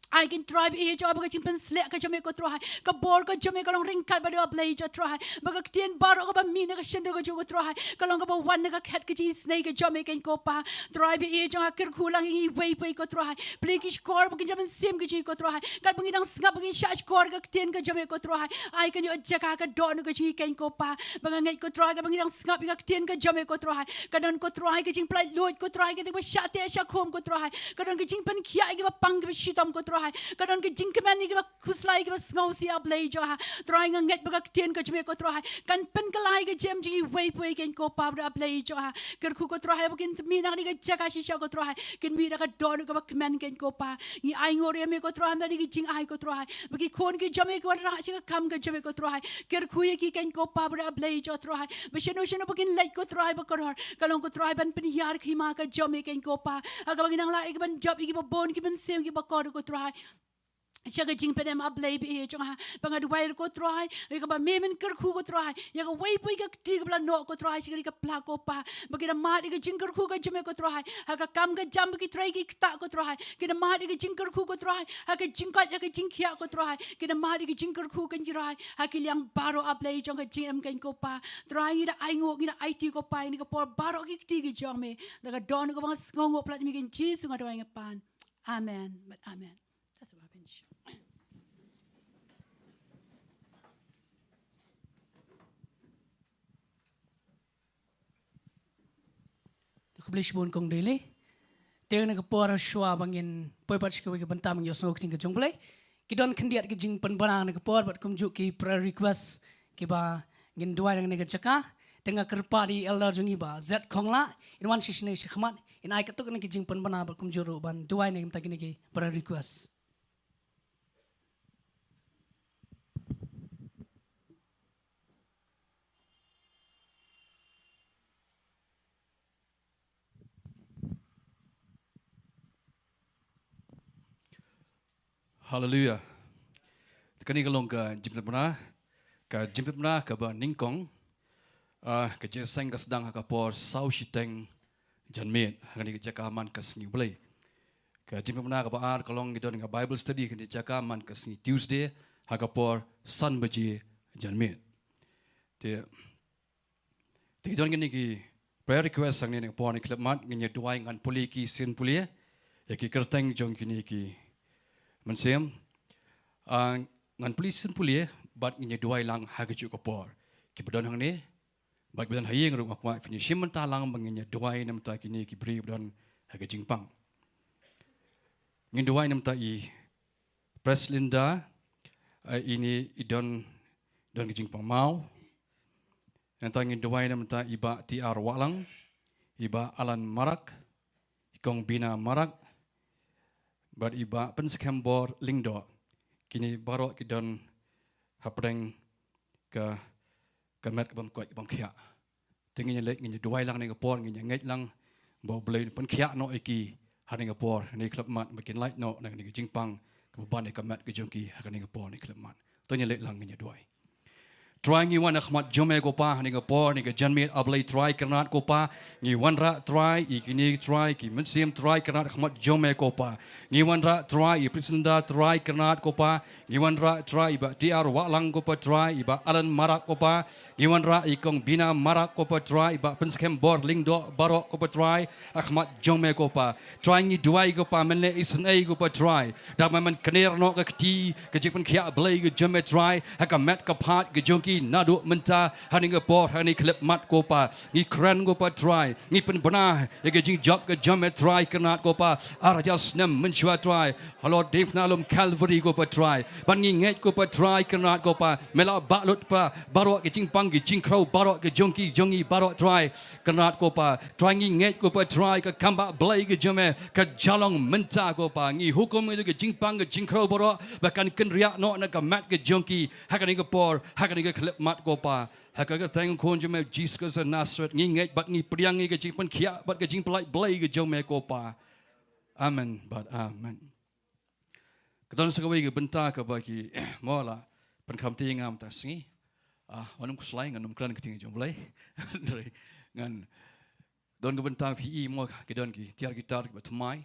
Speaker 4: I can try be each other Jingpynsleh ka jame ko try ka bor ka jame ka long ring kat ba do ablay jo try baga tien bar ka ba min ka shende ka jo try ka long ka ba wan ka khat ka ji snake ka jame ken ko pa try be each other kir khulang i wei wei ko try play ki score ba jam sim ka ji ko try ka bangi dang snap bangi shot score ka tien ka jame ko try I can yo jaka ka don ka ji ken ko pa banga ngai ko try ka bangi dang snap ka tien ka jame ko try ka don ko try ka jing play load ko try ka ba shot te sha khom ko try ka don ka Jingpynsleh khia ka ba pang ka shitam ko try kadang ke Jingpynsleh ni ke khuslai ke ngau si ablay jo try ngat ba tien ka jame ko try kan pen kalai ke jem ji wei wei ken ko pa ablay jo ker khu ko try ba kin mi na ni ke jaka si sha ko try kin mi da ka don ka ba kmen ken ko pa ni ai ngor me ko try na ni ke jing ai ko try ba ki khon ke jame ko ra chi ka kam ka jame ko try ker khu ye ki ken ko pa ablay jo try ba sheno sheno ba kin lait ko try ba ko kalong ko try ban pen yar khima ka jame ken ko pa aga ba ginang lai ke ban job ki ba bon ki ban sem ki ba ko try Jaga Jingpynsleh ablay be each banga duai ko try ka ba memen ker khu ko try ya ka wei pui ka ti ka no ko try sigari ka pla ko pa bagi na ma di ka jingker khu ka jame ko try ha ka kam ka jam ki try ki ta ko try ki na ma di ka jingker khu ko try ha ka jingkat ya ka jingkhia ko try ki na ma di ka jingker khu kan jirai ha ki liang baro ablay jong ka jingem kan ko pa try ida ai ngo ina IT ko pa ni ka por baro ki ti ki jong me da ka don ko bang ngong plat mi kin Jesus ngado ang pan amen but amen. That's what I've been sure.
Speaker 1: Kublish bon kong daily. Teng nak por shwa bangin poi pat shkawi ke bentam yo snok ting ke jonglei. Ki don kendiat ke Jingpynsleh banang nak por bat kumjuk ki prayer request ki ba ngin duai nang ne jaka tengah kerpadi elder jungi ba zat khongla in one session ne khmat in ai katuk ne ke Jingpynsleh banang bat kumjuru ban duai ne mta ki prayer request.
Speaker 5: Hallelujah. Kani kalong ka Jingpynsleh ka ba ningkong ka jeseng ka sedang ka por sau shiteng janmet kani ka jaka man ka sngi Balei ka Jingpynsleh ka ba ar kalong gidon ka Bible study kani jaka man ka sngi Tuesday ha ka por san baji janmet te gidon kani ki prayer request sang ni por ni klap mat ngnya duai ngan puli ki sin puli ya ki kerteng jong kini ki Mensem ngan polisi puli bat ngnya duai lang hagaju ko por bedon hang ni baik bedon hayeng ru mak mak fini sim mentah lang banginya duai nam ta kini ki beri bedon haga jingpang ngin duai nam ta I Pres Linda ini idon don ki jingpang mau nanti ngin duai nam ta iba TR walang iba Alan Marak ikong bina Marak bad iba penskambor Lingdo kini barok kidon hapreng ke met ke bam koi bam khia tingin lek ngin duai lang ni kapor ngin ngai lang bo blei pen khia no iki haning kapor ni club mat makin light no nang ni jingpang ke ban ni kamet ke jongki haning kapor ni club mat tonya lek lang ngin duai try ngi wan akhmat jome ko pa ni kapor ni ke janmit ablei try karnat ko pa ngi wan ra try ikini try ki mensim try karnat akhmat jome ko pa ngi wan ra try I prisenda try karnat ko pa ngi wan ra try ba TR walang ko pa try iba Alan Marak ko pa ngi wan ra ikong bina Marak ko pa try iba penskem bor Lingdo barok ko pa try akhmat jome ko pa try ngi duai ko pa menle isnai ko pa try da man kner no ka ti ke jipun khia blei ke jome try haka met ka phat ke jongki nadu menta haning kapor hani klip mat ko pa ngi kran ko pa try ngi pen bana ke jing job ke jome try karnat ko pa arajas nem menchua try halo Dave nalum Calvary ko pa try ban ngi nget ko pa try karnat ko pa mela balut pa barok ke jingpang ke jingkrau barok ke jongki jongi barok try karnat ko pa try ngi nget ko pa try ke kamba blai ke jome ke jalong menta ko pa ngi hukum ke jingpang ke jingkrau barok bahkan Kynriah no na ke mat ke jongki hakani ke por hakani ke klip mat ko pa hakaga tang kon jome Jesus Nazareth ngi nget bat ngi priang ngi ke jingpan khia bat ke jingplai blai ke jome ko pa amen but amen kedon sakawi ke benta ke bagi mola penkam ti ngam ta singi wanum kuslai nganum kran ke ting jomblai dari ngan don ke benta fi mo ke don ki tiar gitar ke batmai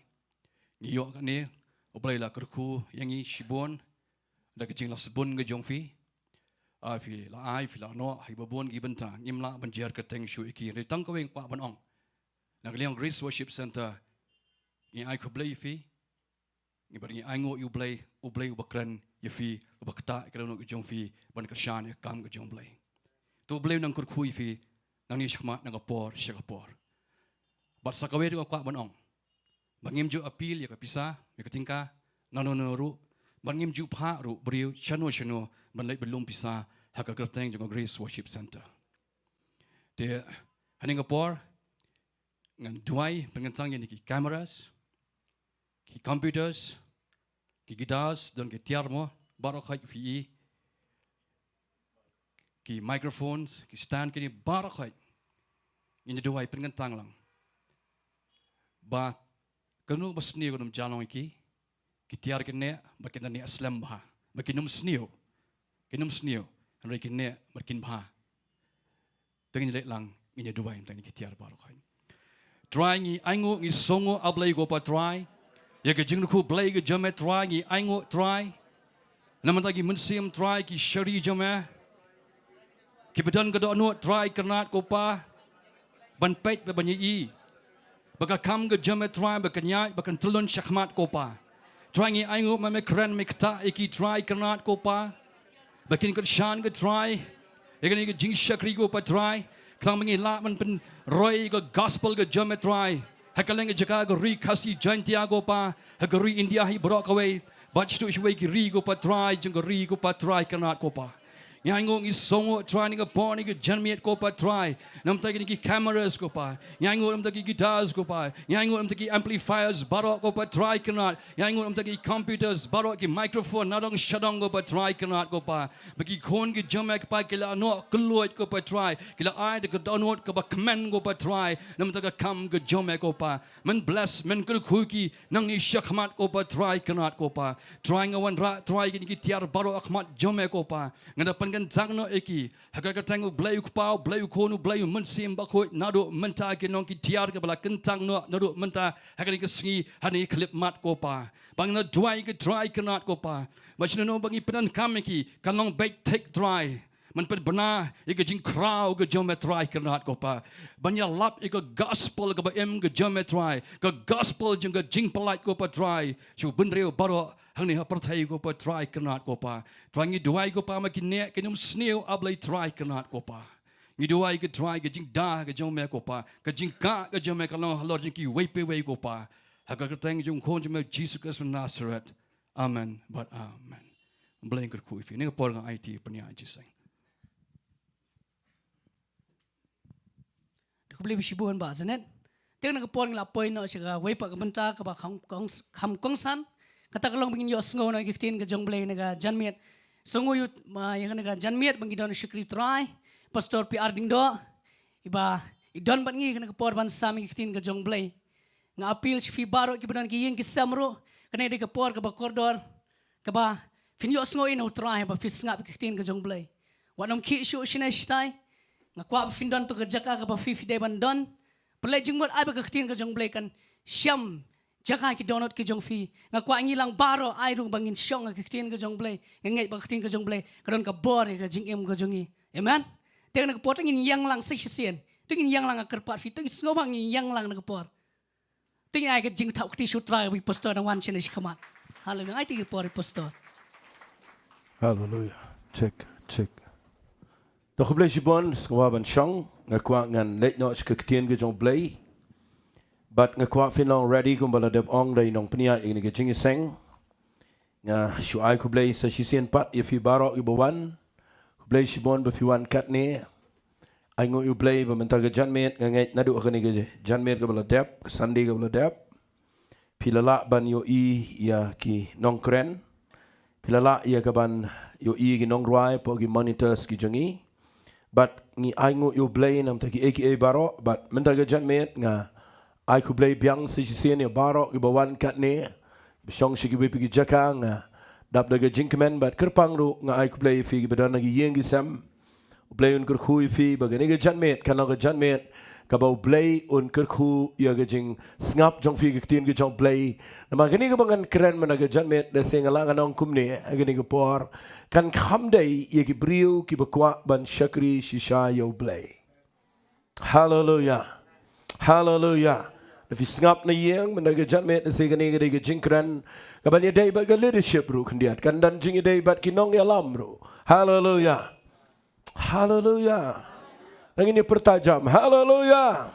Speaker 5: ngi yo kan ni oblai la kerku yang ngi shibon da ke jingla sebon ke jongfi fi la ai fi la no hi babon gi benta ngimla banjer ke teng shu iki ri tang ko weng pa ban ong na kliang Grace Worship Center ngi ai ko blai fi ngi bari ai ngo yu blai u bakran ye fi u bakta ke no jong fi ban ka shan e kam ke jong blai tu blai nang kur khui fi nang ni shkmat nang por shakapor bat sakawe ri ko ban ong bangim ju apil ya ka pisa ya ka tingka nanono ru bangim ju pha ru briu chano ban lai belum pisa haka kerteng jong Grace Worship Center de haning kapor ngan duai pengentang yang ki cameras ki computers ki guitars dan ki tiarmo barokai fi ki microphones ki stand kini barokai ini duai pengentang lang ba kanu basni ko dum jalong ki tiar kene bakin ni aslam bah bakinum snio kinum snio hanre kene bakin bah tengin lek lang ini duai tengin ki tiar barokai try ngi aingo ngi songo ablai go pa try ya ke jingku blai ke jame try ngi aingo try namanta gi mensim try ki shari jame ki bedan ke do no try karnat ko pa ban pet be banyi I baka kam ke jame try baka nyai baka telun shakmat ko pa try ngi aingo ma me kran me kta iki try karnat ko pa bakin ke shan ke try ya ke jing shakri ko pa try klang mengi la man pen roi ke gospel ke jame try hakaleng ke jaka ke ri kasi jantia go pa hakari India hi brok away but stu shwe ki ri go pa try jeng ri go pa try kanat ko pa nyango ngi songo try ni ke pon ni ke janmiet ko pa try nam ta ki cameras ko pa nyango nam ta ki guitars ko pa nyango nam ta ki amplifiers barok ko pa try kanat nyango nam ta ki computers barok ki microphone nadong shadong ko pa try kanat ko pa bagi kon ki jamek pa kila no kluot ko pa try kila ai de download ko pa command ko pa try nam ta ka kam ke jamek ko pa men bless men kul khuki nang ni shakmat ko pa try kanat ko pa try ngawan ra try ki tiar barok akhmat jamek ko pa ngada kan jang no eki haka tangu blai ku pau blai ku nu blai mensim ba khoi nado menta ke nong ki tiar ke bala kentang no nado menta haka ni ke singi hani klip mat ko pa bang na dry ke kanat ko pa macam no bangi penan kam ki kanong bait take dry มันเป็นบนาอีกจริงคราวก็จอมทรายขนาดก็ป่าบัญญัติลับอีก gospel ก็แบบก็จอมทรายก็ gospel จึงก็จริงปลายก็ป่าทรายชูบุญเรียวบารอหังนี้ฮะประเทศก็ป่าทรายขนาดก็ป่าทรายงี้ด้วยก็ป่ามากินเนื้อกินน้ำสเนียวอับเลยทรายขนาดก็ป่างี้ด้วยก็ทรายก็จริงด่าก็จอมก็ป่าก็จริงกะก็จอมก็ลองฮัลโหลจริงกี่เว้ยไปเว้ยก็ป่าหากก็แต่งจงคนจงมา Jesus Christ from Nazareth Amen but Amen บลิงก็คุยฟินี่ก็ปอร์กับไอทีปัญญาจิสัง
Speaker 1: beli bisibuan ba zanet teng nak pon la poin no siga wei pa kebenca ke ba kham kongsan kata kalong bingin yo sngo na giftin ke jong blei naga janmiet songo yu ma yang naga janmiet bangi don shikri try pastor pi Diengdoh iba idon ban ngi kana por ban sami giftin ke jong blei nga apil si fi baro ki badan ki yeng ki samro kana de ke por ke ba kordor ke ba fin yo sngo in try ba fi ngap giftin ke jong blei wanom ki shu shina stai nga kwa findan to jaka ka pa 50 day bandon pelajing mod ai ba ka tin ka jong blay kan syam jaka ki donot ki jong fi nga kwa ngilang baro ai rung bangin syong ka tin ka jong blay nga ngai ba ka tin ka jong blay kadon ka bor ka jing em ka jongi amen teng nak pot ngin yang lang sa sien tingin yang lang ka pat fi ting sngo bang yang lang nak por ting ai ka jing thau ki sutra wi pastor na wan chen is khamat hallelujah ai ti por pastor
Speaker 6: hallelujah check Doch blij bon skwaban shang ngakwa ngan late no skktien ge jong blay but ngakwa finong ready kum bala deb ong dai nong pnia ing ge jing seng nga shu ai ku blay sa shi sien pat if you barok you bawan blay shi bon ba fi wan kat ne ai ngo you blay ba mental ge janmet nga ngai nadu ka ni ge janmet ge bala deb sunday ge bala deb pilala ban yo I ya ki nong kren pilala ya ka ban yo I gi nong rai po gi monitors ki jangi but ni ai ngo yo blay nam ta ki aka baro but mental ga janmet nga ai ku blay biang si sien yo baro ki bawan kat ne bisong shi ki be pi jaka nga dap daga jinkmen but kerpang ru nga ai ku blay fi gi badan gi yeng gi sam blay un ker khui fi ba ga ne ga janmet kan ga janmet ka ba blay un ker khu ya ga jing snap jong fi gi tin gi jong blay na ga ni ga bangan keren man ga janmet de sing ala ga nong kum ne ga ni ga por kan kham dai ye ki briu ki bakwa ban shakri shisha yo blay hallelujah if you snap na yeng man ga janmet de sing ga ni ga jingkran ka ban ye dai ba ga leadership ru khandiat kan dan jing ye dai bat ki nong ya lam ru hallelujah ang ini pertajam hallelujah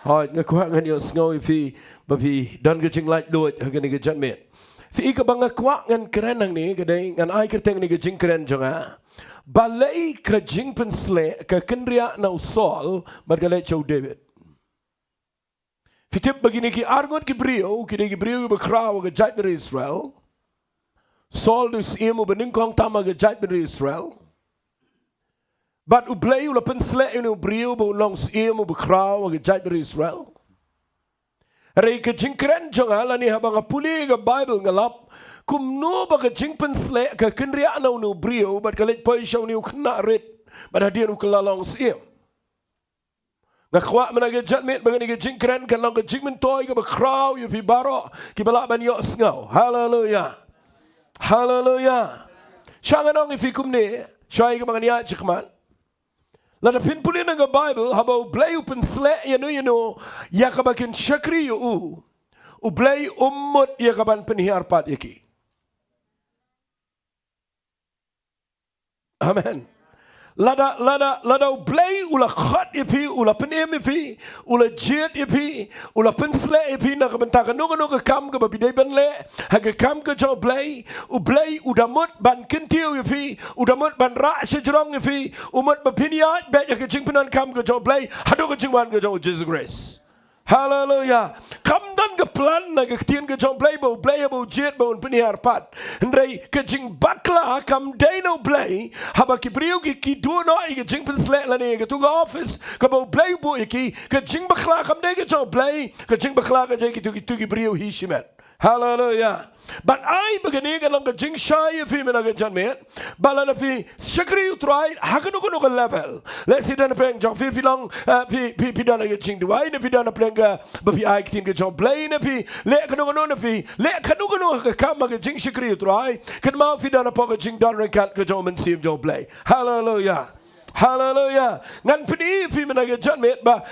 Speaker 6: hoi ngakwa ngan yo sngoy fi ba fi dan ga jing like do it ga ni ga janmet fi ka bang ngakwa ngan keren nang ni ga dai ngan ai kerteng ni ga jing keren jonga Balei ka Jingpynsleh ka Kynriah na Saul margale chow Dabid fitip begini ki argot ki brio ki ba kraw ga jait Israel Saul dus imu beningkong tama ga jait Israel but ublay ula pensle inu brio ba long imu ba kraw ga jait Israel Rei ka jingkren jonga la ni habang puli ga Bible ngalap kum no ba ka Jingpynsleh ka Kynriah na unu brio but kalit pa isyaw ni ukna rit but hadian ukalalong siem nga kwa managa janmet ba ni ga jingkren kan lang ka jingmentoy ga ba kraw yu fi baro ki bala ban yo sngaw hallelujah shanganong ifikum ni shay ga mga niya chikman Lada pinpuli na ga Bible habaw blay upensle yano yakabakin shakri yu u blay ummot yakaban penhiarpat yaki. Amen. Lada blay ula khat ipi ula penem ipi ula jet ipi ula pensle ipi na kabentakan nung kam ka babidai banle haga kam ka jo blay u blay udamut ban kintiu ipi udamut ban ra sejrong ipi umut bapiniat bet ya jingpinan kam ka jo blay hado ka jingwan ka jo Jesus grace hallelujah kam dan ka plan na ka tien ka jo blay bo jet bo peniar pat ndrei ka jing bakla kam dino blay haba ki briu ki do no i Jingpynsleh la ni ka tunga office ka bo blay bo ki ka jing bakla kam dai ka jo blay ka jing bakla ka jai ki tu ki briu hi shimet hallelujah But I begini kan lang jing shy fi menaga janmet. Bala na fi shakri utrai hakanu kuno ka level. Let's see dan preng jong fi long fi dan na jing duai na fi dan na preng ga ba fi ai tin ga jong blay na fi le kanu kuno na fi le kanu kuno ka kam ga jing shakri utrai kan ma fi dan na po ga jing dan kat ga jong men sim jong blay. Hallelujah. Hallelujah. Ngan pini fi menaga janmet ba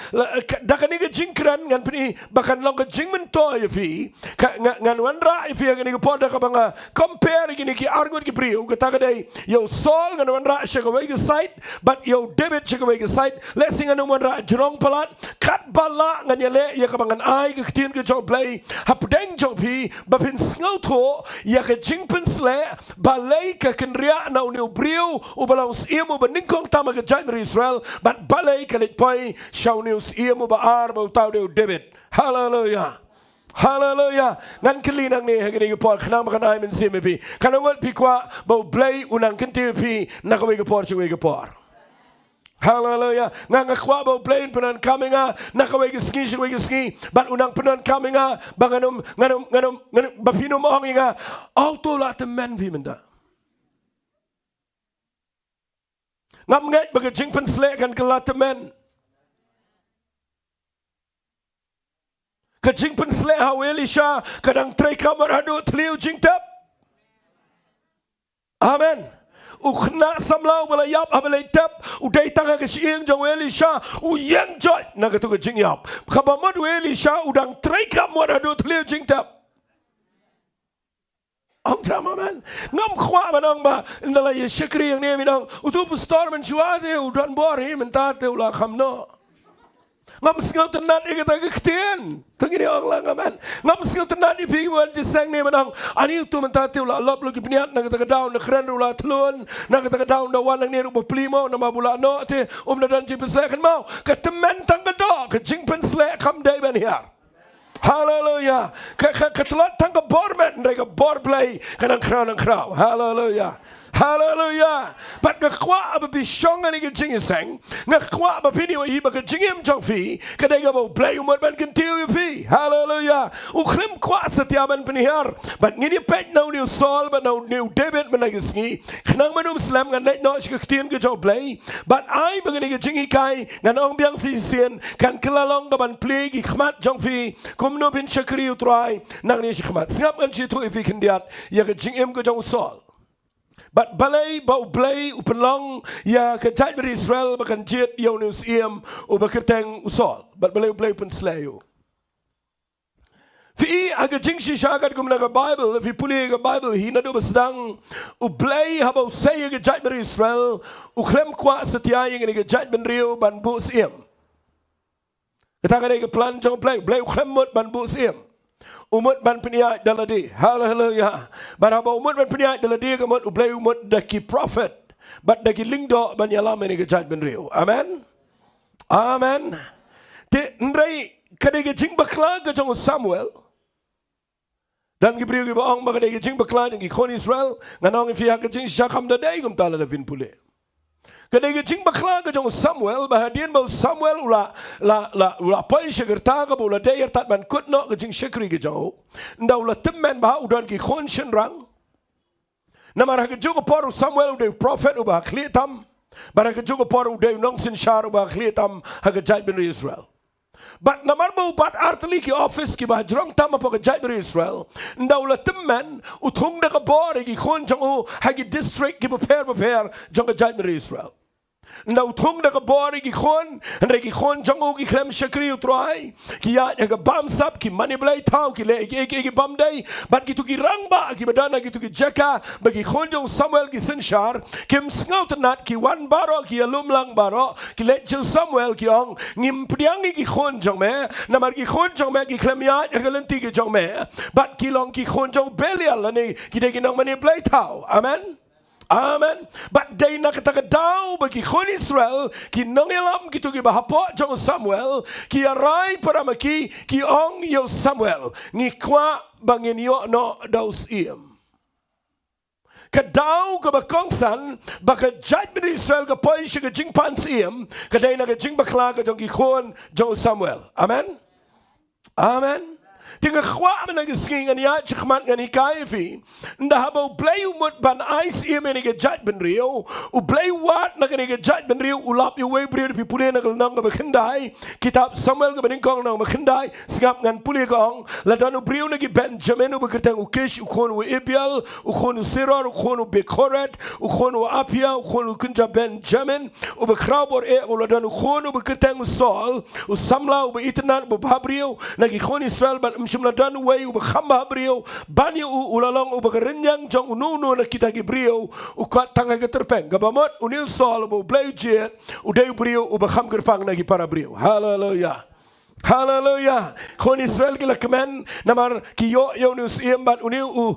Speaker 6: dakani ga jing kran ngan pini bakan long ga jing men to ya fi ngan wan ra fi ga ni ga poda ka banga compare gini ki argut ki priu ga ta ga dai yo Saul ngan wan ra sha ga wai ga side but yo Dabid sha ga wai ga side le sing anu wan ra jrong palat kat bala ngan ya le ya ka bangan ai ga tin ga jong play hap deng jong fi ba pin sngo tho ya ga Jingpynsleh Balei ka Kynriah na unu priu u balaus imu ba ningkong tama ga Jaimer Israel but Balei ka lit poi shaw news imu ba ar ba tau de Dabid. Hallelujah. Hallelujah. Ngan kelinang ni hagini ga por khnang ma kanai men sim pi kanangot pi kwa ba blay unang kenti pi na ka ga por chwe ga por. Hallelujah. Ngang kwa ba blay penan kaminga na ka ga ski but unang penan kaminga banganum nganum ba pinum ong nga auto la te men vi menda. Ngam ngai baga Jingpynsleh kan kelatamen. Ka Jingpynsleh ha Elisha kadang tray kamar hadu tliu jingtap. Amen. Ukhna samlau bala yap abalai tap udai tanga ka siing jong Elisha uyang joy na ka tu ka jing yap. Kabamod Elisha udang tray kamar hadu tliu jingtap. Ang sama man, ngam khwa manang ba, ndala ye shakri yang ni minang, utup star man chuade udan bori mentate ulah khamno. Ngam singaw tenat ikata kektian, tengini orang ngaman. Ngam singaw tenat ipi wan jiseng ni manang, ani utu mentate ulah lop lagi peniat nak kata daun nak keren ulah telun, nak kata daun dawan yang ni rupa pelimo nama bula no te na dan Jingpynsleh kan mau, ketemen tang kedok, ke Jingpynsleh kam day ben here. Hallelujah. Ketelat tangga bormen mereka bor play kanang kraw. Hallelujah. Hallelujah. But ngakwa ba bishong ani ke jingiseng, ngakwa ba pini wa hiba ke jingim jong fi, kadai ga ba play umot ban kentiu fi. Hallelujah. Ukrim kwa setiaman penihar, but ngini pet now new Saul but now new Dabid menagisngi, khnang manum slam ngan Leit no ke tien ke jong play, but I bagani ke jingi kai ngan ong biang sisien kan kelalong ga ban play ki khmat jong fi, kumno bin shakri utrai nang ni khmat. Singap an chi tu fi kendiat ya ke jingim ke jong Saul. But Balei bau blay upenlong ya ke Jaimer Israel bakan jet yau news iem u bakerteng usol. But Balei blay Jingpynsleh you. Fi aga jingshi shagat gumna ga Bible fi puli ga Bible hina do basdang u blay habau say ga Jaimer Israel u klem kwa setia yang ga Jaimer Rio ban bu iem. Kata ga plan jong blay u klem mot ban bu iem. Umat ban peniat daladi. Hallelujah. Baraba umat ban peniat daladi kamot ublay umat daki prophet. But daki lingdo ban yalam ini kejat ben rio. Amen. Amen. Te ndrai kadai jing bakla ke jong Samuel. Dan gibriu gi baong ba kadai jing bakla ngi kon Israel nganong fi ha jing syakam dadai gum tala da vin pule. Kadai jing bakla ke jong Samuel bahadian bau Samuel ula pai segerta ka bula dayer tat ban kutno ke jing shakri ke jong nda ula temmen ba udan ki khon shen rang namara ke jogo poru Samuel de prophet uba khlitam bara ke jogo poru de nong sin shar uba khlitam ha ke Jaimer Israel. But namar bau bat artli ki office ki ba jrong tam apa ke Jaimer Israel nda ula temmen uthung da ka bor ki khon jong u ha ki district ki prepare jong ke Jaimer Israel. Nau thung da ka bori ki khon andre ki khon jangu ki klem shakri utrai ki ya ga bam sap ki mani blai tau ki le ki bam dai bat ki tu ki rang ba ki badana ki tu ki jaka ba ki khon jong Samuel ki sinshar kim sngaut nat ki wan baro ki alum lang baro ki le jo Samuel ki ong ngim priang ki khon jong me namar ki khon jong me ki klem ya ga lenti ki jong me bat ki long ki khon jong Belial ani ki de ki nong mani blai tau. Amen. Amen. But day nakataka daw bagi kon Israel ki nangilam kitu ki bahapo jong Samuel ki aray para maki ki ong yo Samuel ngikwa bangin yo no daus iem. Kadaw ka bakongsan baka Jaimer Israel ka poy siya ka Jingpynsleh kaday na ka Jingbakla ka jong ikon jong Samuel. Amen. Amen. Tinga khwa men ge sking an ya chkhman gan hikai fi. Nda habo play umut ban ice e men ge judge ben rio. U play wat na ge judge ben rio ulap yu way brio pi pule na nang ge khandai. Kitab Samuel ge ben kong nang khandai singap ngan pule kong la dan u brio na ge Benjamin u beketang u Kish u khon u Ebiel u khon u Seror u khon u Bekoret u khon u Apia u khon u kunja Benjamin u bekrabor e u la dan u khon u beketang u Saul u samla u be itnan bu babrio na ge khon Israel ban mshimla dan way u khamba brio bani u ulalong u berenyang jong unu na kita ge brio u kat tanga ge terpeng gabamot u new Saul u blay jet u dei brio u bekham gerpang na ge para brio. Hallelujah. Hallelujah. Kon Israel gila kemen namar kiyo yo nu siem bat uniu u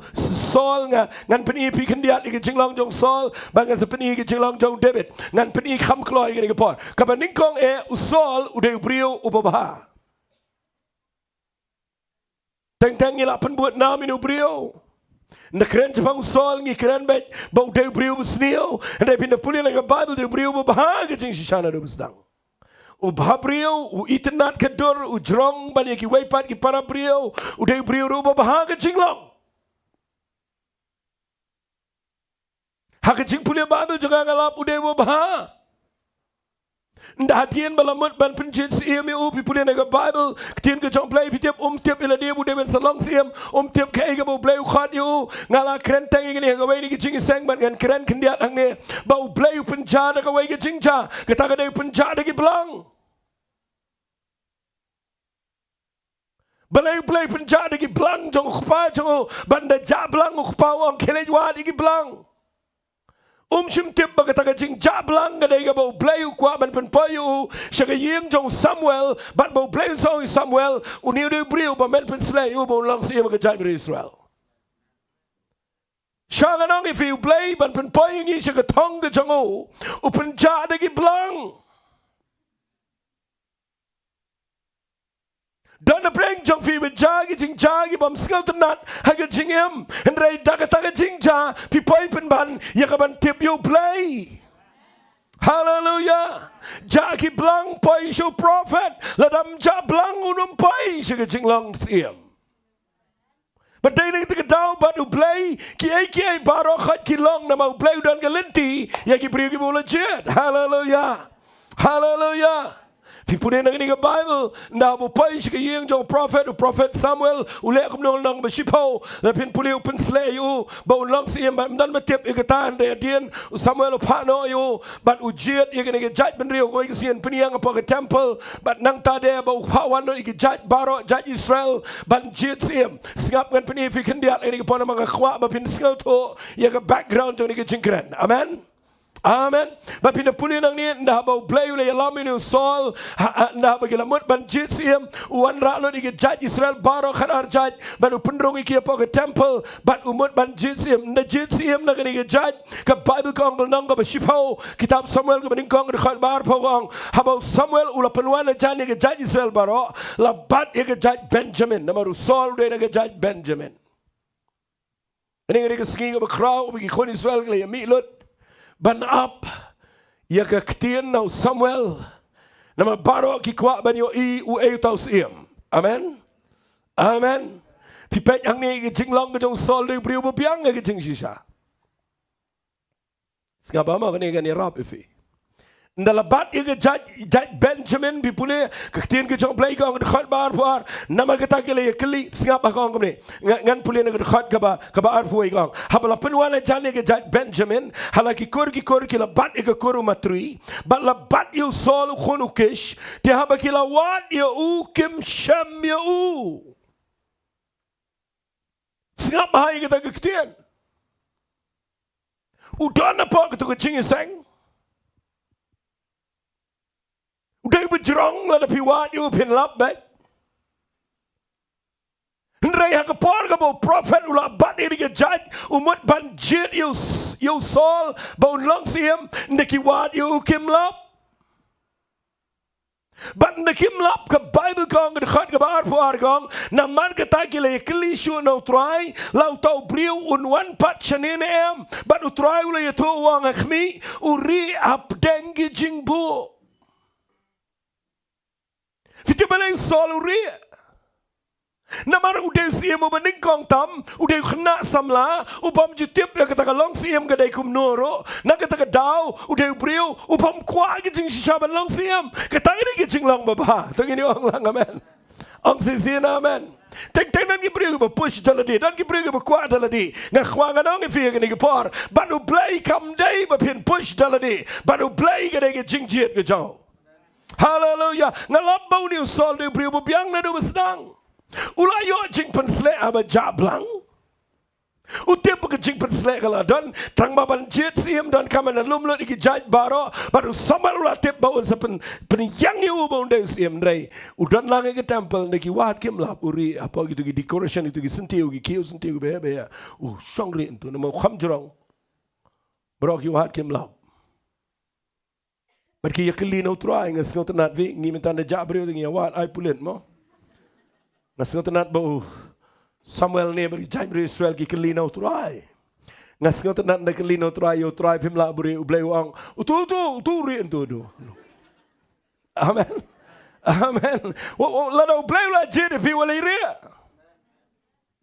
Speaker 6: Saul ngan peni pi kendiat ke jinglong jong Saul bang sa peni ke jinglong jong Dabid ngan peni kham kloi ke por kabaning kong e u Saul u de brio u babaha teng ngila penbuat nam inu brio na keren jepang Saul ngi keren bet bau de brio busnio and pin the pulin like a Bible de brio babaha ke jing shana do busdang u babrio u itnat kedor u jrong bani ki weipat ki para brio u de brio ro babaha ke jinglong hak jing pulia Bible juga ngalap u de babaha nda tien balamut ban penjit siem u pi pulia na Bible tien ke jong play pi tiap tiap ila de bu de ben salong siem tiap ke ga bu play u khat yu ngala kren tang ngi ga wei ni jing seng ban ngan kren kendiat ang ne bau play u penja na ga wei ke jing ja ke ta ga de penja de ki blang balai play penja de ki blang jong khpa jong ban da ja blang u khpa wang kele wa de ki blang shim tip bagataga jing jablang gadai ga bau play u kwa ban pen payu shaga yeng jong Samuel bat bau play song Samuel uniu de brio ba men pen slay u bau lang sim ga jai Israel shaga nong if you play ban pen payu ngi shaga tong ga jong u pen ja de gi blang Dona preng jong fi with jagi bam skill to not haga jingem and ray dagataga jingja pi pipe ban yakaban tip you play. Hallelujah. Jagi blang poi show prophet ladam ja blang unum poi shaga jinglong siem. But they need to down but to play ki baro khat ki long na mau play dan galinti yaki brio ki bola jet. Hallelujah. Hallelujah. People in the Bible now will pay she yeng jong prophet Samuel ule kum nong nong beshipo la pin puli open slay you ba long siem ba dan matip igatan de dien Samuel pano you but ujet you gonna get judge ben rio go sien piniang apa ke temple but nang ta de ba hawan no ig judge baro judge Israel ban jet siem singap ngan pini fi kendiat ini pon mga khwa ba pin skill to ya ga background jong ni jingkren amen. Amen. But pina puli nang ni nda ba play ule yalami ni Saul nda ba gilamut ban jit siem wan ra lo ige judge Israel baro khan ar judge ban upendrong iki apa ke temple but umut ban jit siem na jit siem na ige judge ka Bible kong nang ba shipo kitab Samuel ke baning kong de khat bar pogong habo Samuel ula penwan na jan ige judge Israel baro la bat ige judge Benjamin namaru Saul de ige judge Benjamin ani ige ski ba kraw bi khon Israel le mi lut ban up ya ka ktien na Samuel na mabaro ki kwa ban yo I u e tau siem amen amen pipet ang ni jinglong ga jong Saul de brio biang ga jing sisa skaba ma ni ga ni rap ifi ndalabat ya judge Benjamin bipule ka ktien ga jong play ga khat bar par nama ga ta ke le kli skaba ka ngom ni ngan pule na ga khat ka ba ar puai ga habala penwala jane ga judge Benjamin halaki kor ki la bat ga koru matrui bat la bat you Saul khonu Kish te haba ki la wat ya u kim sham ya u skaba ha ga ta ga ktien u dona pa ga to ga jing sang David Jrong la pi wat you pin lap back. Ndray ha kapor ka bo prophet ula bat iri ka judge umut ban jit you Saul bo long siem ndiki wat you kim lap. But ndikim lap ka Bible kong ka khat ka bar puar kong na man ka ta ki le kli shu no try lau tau briu un one pat chanin em but u try ula ya to wang khmi u ri up dengi jingbu. Fiti balay Saul uri Namar udeu siem ubaning kong tam, udeu kena samla, upam jutip ya kata long siem gadai kum noro, na kata daw, udeu brio, upam kwa gijing sishaban long siem, kata ini gijing long baba, tong ini ong lang amen, ong sisin amen. Tek nan ki brio ba push daladi, dan ki brio ba kwa daladi, ngakwa nganong ifi gani gipor, banu blay kam day ba pin push daladi, banu blay gadai gijing jiet gajau. Hallelujah, ngalap bau ni usol de brio ba biang na do besnang. Ulayo Jingpynsleh aba jablang. Utip ke Jingpynsleh kalau dan tang baban jet siem dan kamen lum lut iki jaj baro baru samal ula tip baun sepen peniyang yu baun de siem dai. Udan lang ke temple neki wat kem lap uri apa gitu ki decoration itu ki sentiu ki kiu sentiu be be ya. Songri itu nama kham jrong. Bro ki wat kem lap. Berki yakli no try ngas ngot nat vi ngi mentan de jabri ngi wat ai pulen mo. Ngas ngotenat bau Samuel ni beri janji Israel ki kelina utrai. Ngas ngotenat na kelina utrai utrai pimla beri ublay uang utu ri entu do. Amen. Amen. Lada ublay la jede pi wala ri.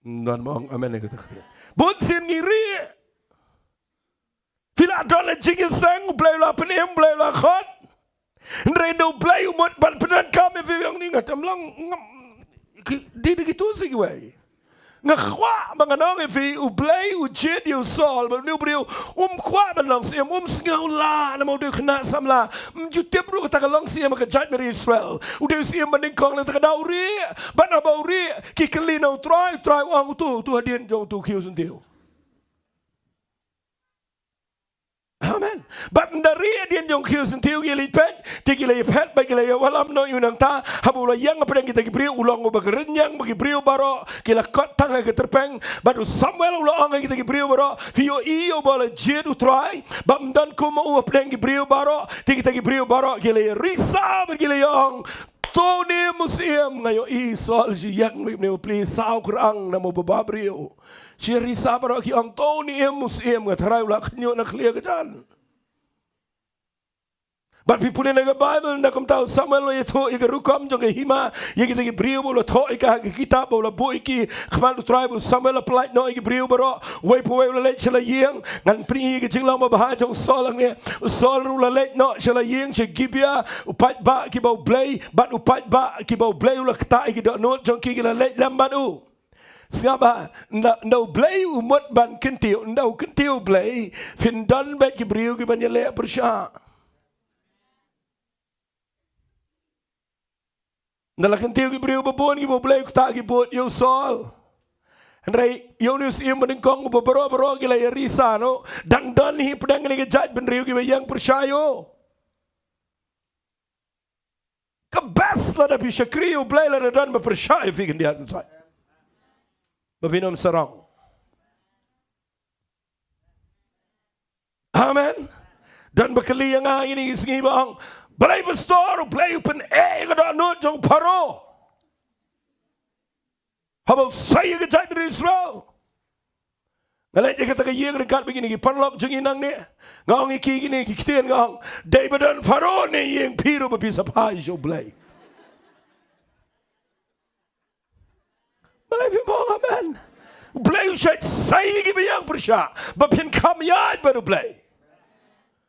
Speaker 6: Non mong amen ni kata kata. Bun sin ngiri. Fila dola jingin sang ublay la penem ublay la khot. Rendo ublay umot ban penan kami fi yang ni ngatam lang di begitu sih gue. Ngakwa manganong ifi ublay ujid yu Saul ba niu brio kwa banong siam singau la na mau de kena samla jutip ru kata kalong siam ka jaj meri Israel ude siam maning kong na ta dauri ban abauri ki kelino try wang tu hadien jong tu kiu sentiu. Amen. But dari dia jong kiu sentiu gili pet, tigilai pet bagi lay walam no yunang ta habula yang apa yang kita beri ulang bagi renyang bagi beri baro kila kot tang ke terpeng baru Samuel ulang kita beri baro vio iyo bala jed utrai bam dan kuma apa yang beri baro kita beri baro gilai risa bagi layong Tony museum ngayo Saul yang ni please sao kurang namo bababrio. Si risa baro ki ang Tony museum ngatarai ulah kenyo nak clear kejan. But people in the Bible na kum tahu Samuel lo yeto iga rukam jong ke hima ye kita ki brio bolo to iga kitab bolo boy ki khmal tribe Samuel apply no iga brio baro way po way la chela yeng ngan pri iga jinglang ma bah jong Saul ne Saul ru la let no chela yeng che gibia upat ba ki bau blay bat upat ba ki bau blay ula kta iga no jong ki la let lambat u. Siapa ndau blay umot ban kentiu ndau kentiu blay fin dan bet ki brio ki ban yele persha. Nalakan tiyo ki brio babon ki boblay kuta ki bot yo Saul. Andrai yo ni usim meningkong baro ki la risa no dang dan hi pedang ni ke jaj ben rio ki yang pershayo. Ka best la da bi shakri yo blay la dan ba pershayo fi kan dia sai. Bavinom sarang. Amen. Dan bakali yang ini singi bang Balei besar, balei pen kada no jong paro. Habau saya ke jai dari Israel. Ngalai dia kata ye dekat begini ki panlok jeng inang ni. Ngong iki gini ki kitian ngong. David dan Faro ni yang piru berpisah pai jo balei. Balei pimong amen. Balei syait saya ki bayang persya. Bapin kamyat baru balei.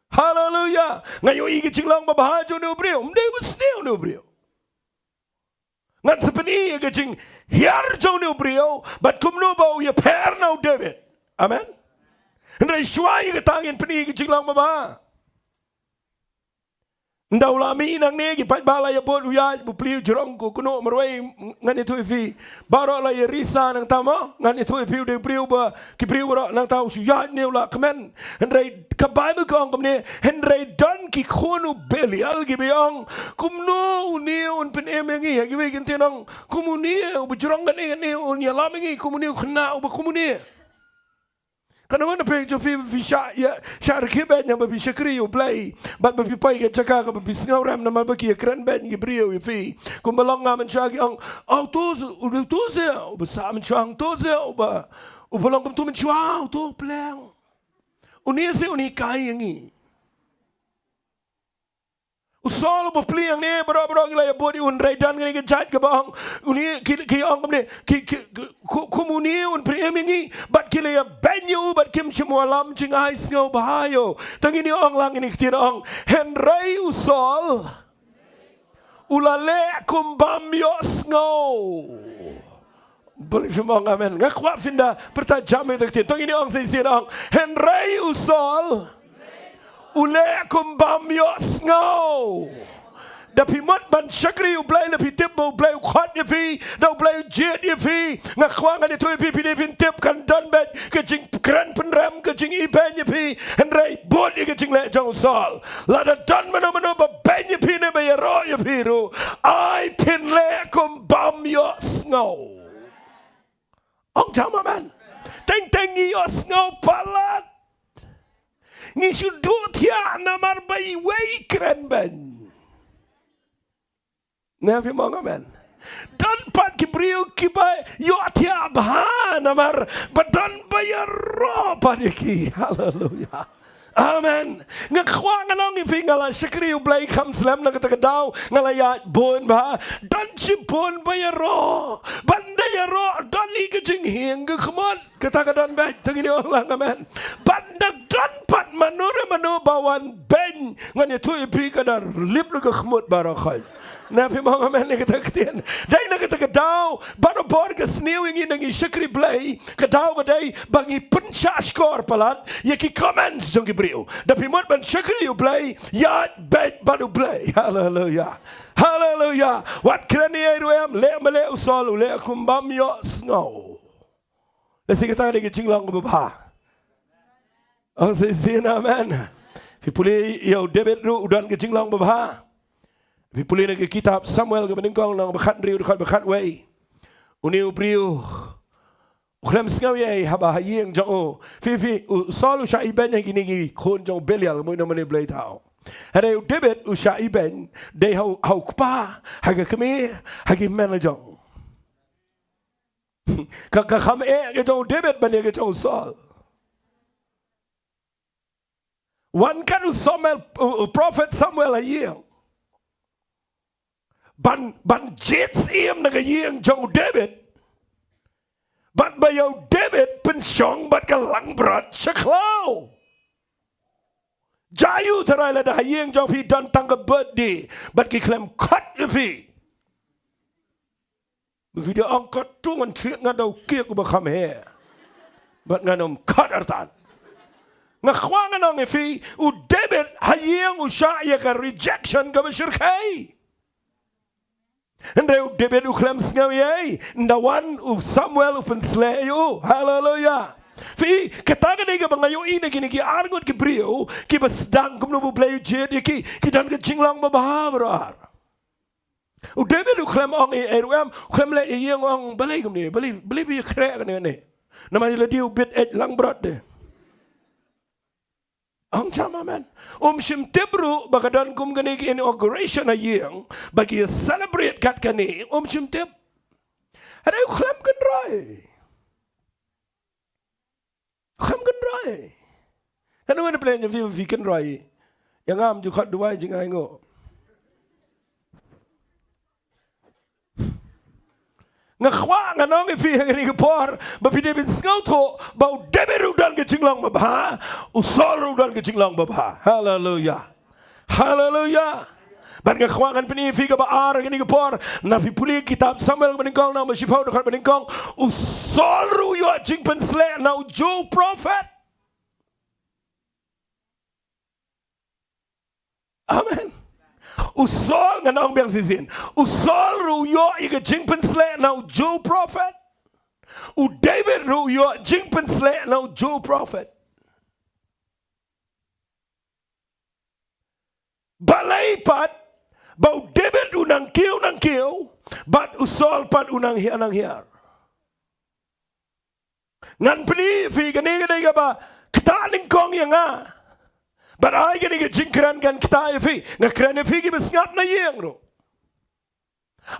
Speaker 6: Hallelujah. Ngayon igi jinglang mabahajo ni ubrio. Hindi busniw ni ubrio. Ngan sepeni igi jing hiarjo ni ubrio. But kumno ba uya per na David. Amen. Hindi syuay igi tangin peni igi jinglang mabaha. Ndau lami inang ni gipat balay abot uyaj bupliu jerong ko kuno merway ngan itu ifi baro la risa nang tama ngan itu ifi de priu ba ki priu baro nang tau uyaj ni ula kemen hendrai ka bible ko ang kamne hendrai dan ki khonu belial gi beong kumno uni un pen emengi gi we gin tenang kumuni u jerong ngan ni un ya lamingi kumuni khna u kumuni Karena mana pergi jo fi syar kibat yang babi syakri yo play, bat babi pai ke cakap babi singau ram nama bagi keren ben ke brio yo fi, kumbalang ngamen syagi ang autos udah toze, besar mencuang toze, ubalang kum tu mencuang tu pelang, uni se uni kai yangi, Saul berpeliang ni berapa gila ya buat un raidan ni kejat ke bang uni ki ong ni kumuni un priem ni bat gila ya banyu bat kim semua lam jingai sngau bahayo tangi ni ong lang ni kira ong Henry Saul ulale kumbam yo sngau boleh semua amen ngakwa finda pertajam itu kira tangi ni ong sisi ong Henry Saul ule kumbam yo snow dapi mat ban syakri ublay lepi tip ublay khot ye fi da ublay jet ye fi ngakwang ani tu pi pin tip kan dan bet ke jing kran penram ke jing iben ye fi henry bot ye ke jing le jong Saul la da dan mano ba ben ye fi ne ba ye ro ye fi ru ai pin le kumbam yo snow ong jama man teng yo snow palat ni sudut ya namar bayi wei keren ben. Nafi mong amen. Dan pat kibriu kibai yo tia bah namar badan bayar ro padiki. Haleluya. Amen. Ngakwang anong ifingala syakri ublay kamslam na katakadaw ngalayat bon ba dan si bon bayaro bandayaro dan ikajing hingga kemon katakadan ba tagini orang amen banda dan pat manu bawan ben ngan itu ipi kadar lip lu kemut barakay Nabi mga amen ni katakatian day na katakadaw baro bor ka sniwing in ang syakri blay kadaw kaday bangi pensyaskor palat yaki comments jong kibriu dapi mod ban syakri ublay yat bet baru blay hallelujah hallelujah wat krani ayruam le male usol le kumbam yo snow lesi kita ni jinglang baba oh sesina amen fi puli yo Dabid ru udan ke jinglang baba fi puli ni kitab Samuel ke beningkong nang bakat riu dekat bakat wei uniu priu Ukhlam sngau ye haba hayeng jong fi Saul usha iben yang gini kon jong belial mo naman blay tao hare Dabid usha iben de hau kupa haga kami hagi manajong ka kham ke jong Dabid ban ke jong Saul wan kan Samuel prophet Samuel hayeng ban jets im na hayeng jong Dabid Bat bayaw Dabid pensyong bat kalang berat seklau. Jayu terai la dah yang jauh pi dan tangga birthday bat ki klem cut ifi. Video angkat tu ngan triak ngadau kia ku bakam he. Bat nganom cut artan. Ngakwangan ang ifi u Dabid hayang usha ya ka rejection ka masyirkai. Hendai Dabid uklam sngau ye ndawan Samuel Jingpynsleh yo haleluya fi kataga nega bangayo ina gini ki argot ki brio ki basdang kumno bu play jet ki dan ke jinglang babahar Dabid uklam ong eruam uklam le yeng ong balai kumni bali bi krek ne namani la diu bit et lang brat de Ang sama man. Sim tibru bagadan kum gani inauguration ayeng bagi celebrate kat kani sim tib. Ada uklam kan rai. Uklam kan rai. Kan mana plan yang vi kan rai. Yang am juga dua jingai ngo. Ngakwa nganong ifi ngani kepor bapi Dabid ngau tho bau Dabid udan ke jinglang babha Saul udan ke jinglang babha haleluya haleluya ban ngakwa ngan peni ifi ka baar ngani kepor na pi puli kitab Samuel beningkong na masipau dekat beningkong Saul ru yo Jingpynsleh na jo prophet amen Saul nganong biang sisin. Saul ruyo ika Jingpynsleh na jo prophet. Dabid ruyo Jingpynsleh na jo prophet. Balei pat bau Dabid unang kiw, bat Saul pat unang hiar. Ngan peni fi gani ba ketaling kong yang a. But I get a jinkran gan kta fi ngakran fi gi besngat na yeng ro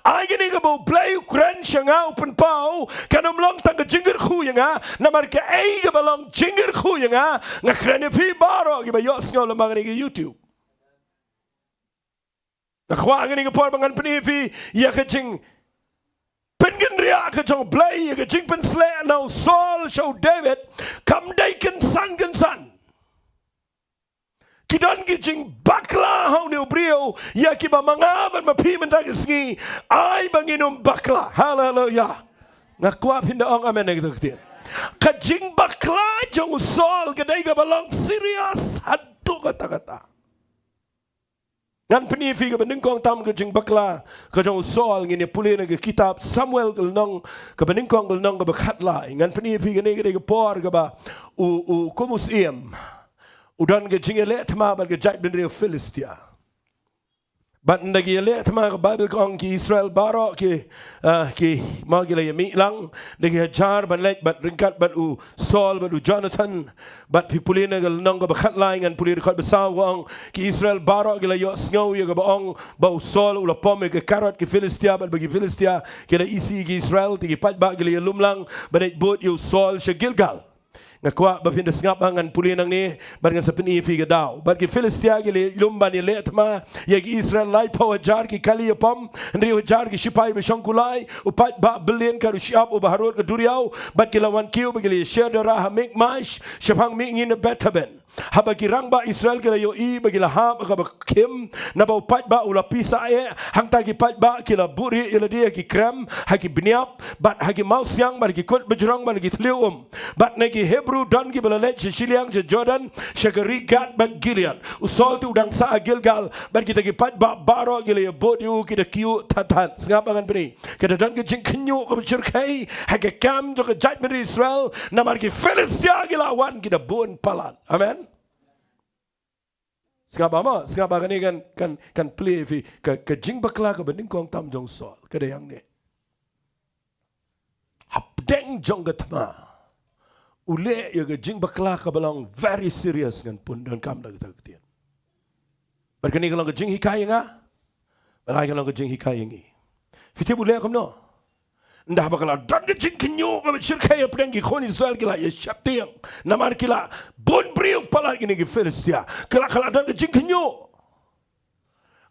Speaker 6: I get a bo play kran shanga open pau kanum long tang jinger khu yanga na mar ka ai ga balong jinger khu yanga ngakran fi baro gi ba yos ngol mag ni YouTube Nakwa ngani kapor bangan penifi ya kecing Kynriah ke jong Balei ke Jingpynsleh now Saul show David kam dai kan san kidan ki jing bakla hau ne brio ya ki ba mangaban mapi mendagisngi ai banginum bakla haleluya ngakwa pinda ong amen gitu ketin ka jing bakla jong Saul kedai ka balong serius hadu kata-kata ngan penifi ke beningkong tam ke jing bakla ke jong Saul ngini pulih ke kitab Samuel ke nong ke beningkong ke nong ke bekat lai ngan penifi ke ne ke por ke ba u kumus iem udan ke jing ele tma ba ke jai ben Philistia bat ndagi ele tma ke Bible kong ki Israel baro ki magile yemi lang degi hajar ban lek bat ringkat bat u Saul bat u Jonathan bat pipulina gal nong ga bakhat lai ngan pulir khat besawang ki Israel baro gila yo sngow yo ga baong ba u Saul ula pome ke karot ki Philistia bat bagi Philistia kila isi ki Israel tigi pat ba gila lumlang bat bot yo Saul she Gilgal ngakwa bapinda sngap angan pulinang ni barnga sa penifi ga daw bat ki Philistia gili lumban ni letma ya ki Israel lai pawa jar ki kali pom ndri jar ki sipai be shangkulai upat ba belian ka rusiap u baharut ka duriau bat ki lawan kiu begili shedara ha mikmash shapang mi ngin betaben haba ki rangba Israel gila yo I begila ha ka kim na ba upat ba ula pisa e hang ta ki pat ba ki la buri ila dia ki krem ha ki bniap bat ha ki maus yang bar ki kot bejrang bar ki tlium bat ne ki Hebrew dan ki belalet Shillong Jordan shagarigat bat Gilead usol tu udang sa Gilgal bat kita ki pat ba baro gila yo bodu ki de kiu tatan ngap angan bni kita dan ki jing kenyu ka berkai ha ki kam to ka judgment Israel na mar ki Philistia gila wan ki de bon palan amen Sengapa ma? Sengapa ni kan play fi ke jing bakla ke bening kong tam jong Saul ke yang ni. Habdeng jong gatma. Ule ya ke jing bakla ke belong very serious kan pun dan kam dah kita ketian. Berkini kalau ke jing hikai nga, berai kalau ke jing hikai ngi. Fiti ule kam no. Ndah bakal dan ke jing kinyo ke bersyirkai apa yang kikon Israel kila ya syaptiang. Namar kila bon brio palat ini ke Philistia. Kala dan ke jing kinyo.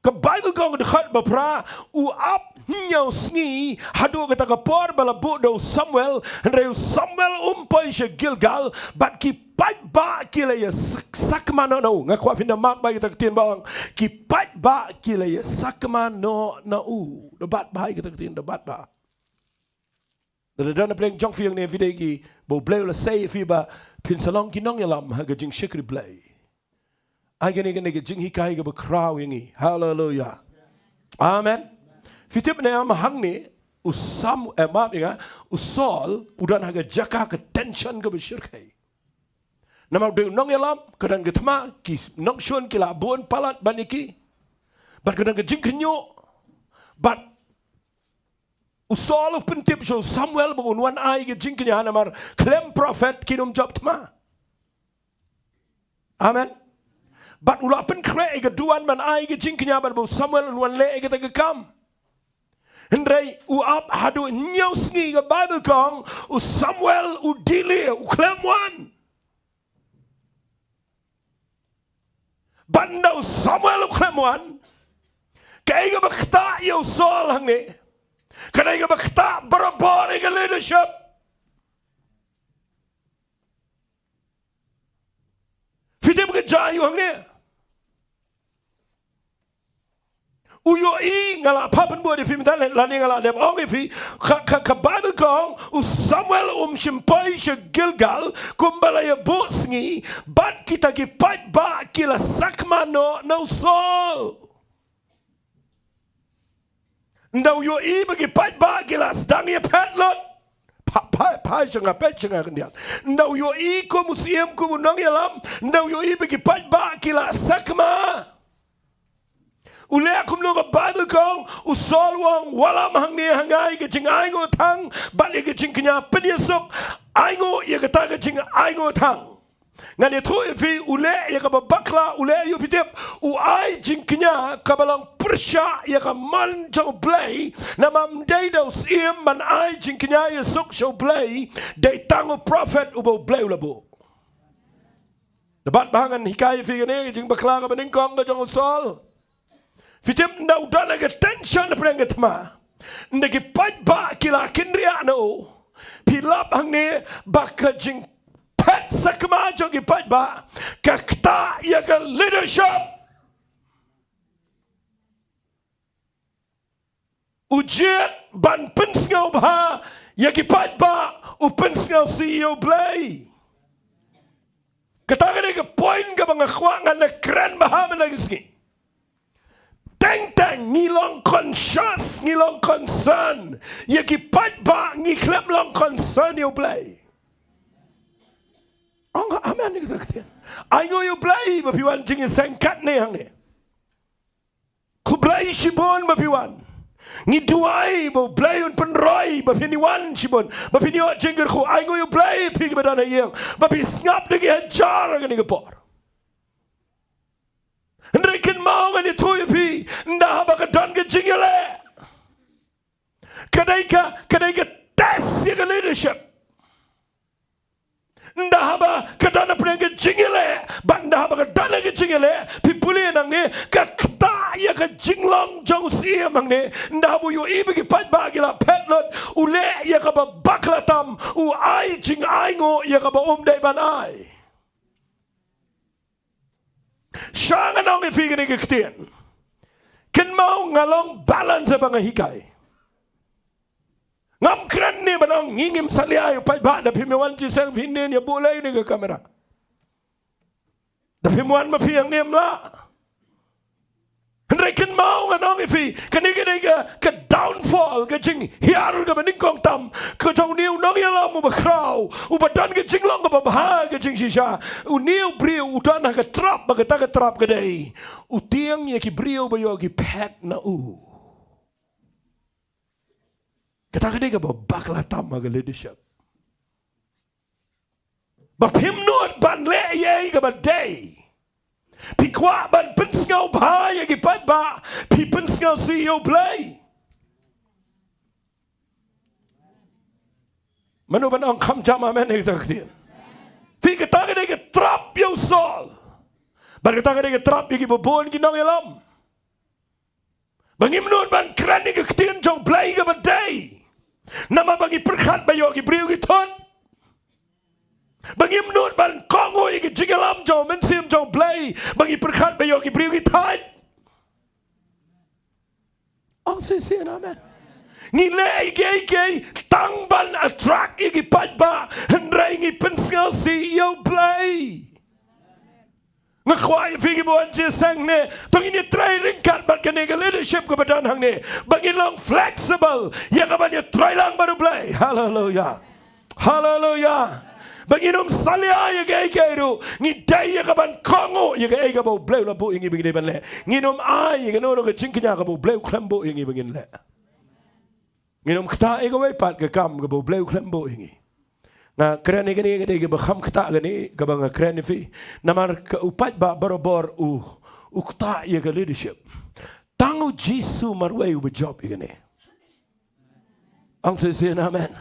Speaker 6: Ke Bible kong dekat bapra uap nyau sngi hadu kata ke por balabu do Samuel henreu Samuel umpai she Gilgal bat ki pat ba kila ya sakmano no ngakwa pinda mak ba kita ketien bang ki pat ba kila ya sakmano na u debat ba kita ketien debat ba. Dan pleng jong fiang ne video ki bo Balei la say fi ba pinsalong ki nong yalam ha ga jing shikri Balei. Ai gani gani ga jing hikai ga ba kraw yangi. Hallelujah. Amen. Fitip ne am hang ni usam maaf ya usol udan ha ga jaka ke tension ga ba shirkai. Nama de nong yalam kadan ga tma ki nong shon ki la bon palat baniki. Bat kadan ga jing kenyo. Bat Saul pentip show Samuel bangun wan ai ke jingknya namar klem prophet kinum job tma. Amen. But ula pen kre ke duan man ai ke jingknya bar Samuel wan le ke kam. Hendrai uap hadu nyaus ngi ke Bible kong Samuel dili klem wan. Bandau Samuel klem wan. Kai ke bakta yo Saul hang ni. Kadang kita berkata berapa dengan leadership. Fitip kerja yang ni. Uyo I ngala apa pun buat di film tadi lani ngala dem orang fi ke Bible kong Samuel simpai se Gilgal kumbala ya bosngi bat kita ki pat ba kila sakmano no Saul. Ndau yo I bagi pat ba gilas dang ye patlot pa janga pet janga kendian ndau yo I ko museum ko nang yalam ndau yo I bagi pat ba gilas sakma ule akum no Bible kong usol wong walam hang ni hangai ke jingai ngo thang bali ke jingknya penyesok aingo ye kata ke jing aingo thang ngani thui fi ule ye ka bakla ule yo pitep u ai jingknya kabalang persya ye ka man jong Balei nama Diengdoh sim man ai jingknya ye sok show Balei dai tango prophet ubo Balei ulabo debat bahangan hikai fi ne jing bakla ka bening kong ka jong Saul Fitim na udana ke tension na prenga tma. Ndagi pajba kila Kynriah no. Pilap hang ne baka jing pet sakma jogi pajba kakta ya ka leadership. Ujian ban pensngau bah ya ki pajba u pensngau CEO Balei. Kata ke point ke bang khwangan na kran bah lagi sini. Teng ngilong conscious, ngilong concern. Ya ki pajba ngiklem long concern yo Balei. Ang amen ni kita ketian. Ayo yo Balei bapiwan jing sengkat ni hang ni. Ku Balei shibon bapiwan. Ngi duai bo Balei un penroi bapini wan shibon. Bapini wa jingger ku ayo yo Balei pi ke badana yang. Bapi ngap lagi hajar ngani kepor. Henriken mau ngani tuy pi nda baka don ke jingele. Kadai ka tes ya leadership. Nda haba kadana prenga jingele, banda haba kadana ke jingele, pipuli nang ne kakta ya ka jinglong jong siam nang ne, nda habu yo ibe ki pat bagila petlot, ule ya ka ba baklatam, u ai jing ai ngo ya ka ba dai ban ai. Shanga nang e figure ke ktien. Ken mau ngalong balance bang hikai. Ngam kran ni banong ngingim salia yo pai ba da pimiwan ji sang vinen ya Balei ni ke kamera. Da pimiwan ma piang nem la. Henry ken mau nganong ifi kani ke downfall ke jing hiar ke beningkong tam ke jong niu nong ya lam ba krau u badan ke jing long ba ba ke jing shisha u niu brio u dan ke trap ba ke ta ke trap ke dei u tiang ye ki brio ba yo ki pet na u. Kata dia ke bakla tam ke leadership. Ba pim not ban le ye ke ba day. Pi kwa ban pensngau ba ye ki pat ba pi pensngau CEO Balei. Manu ban ong kham jam amen ek tak din. Pi kata dia ke trap yo Saul. Ban kata dia ke trap ye ki bobon ki nong elam. Bangim not ban kran ni ke ktien jong Balei ke ba day. Nama bagi perkhat bayo ki brio ki ton. Bagi menut ban kongo ki jigalam jo mensim jo Balei bagi perkhat bayo ki brio ki ton. Ang sisi amen. Ngile ke tang ban attract ki pajba hendrai ngi pensngau CEO Balei. Ngakwai figi buan je sang ne tong ini try ringkat bat kene ke leadership ke badan hang ne bagi long flexible ya ka ban ye try lang baru Balei. Hallelujah. Hallelujah. Bagi nom salia ya ke ru ngi dai ya ka ban kongo ya ke ba Balei la bu ngi bagi ban le ngi nom ai ya no ke jingknya ka bu Balei klembo ngi bagi le ngi nom kta e ka wai pat ke kam ka bu Balei klembo ngi. Na keren ini ke baham kata gani ke bang keren ini namar ke upat ba barobor ukta ya ke leadership tangu Jisu marway u job ini ang sesen amen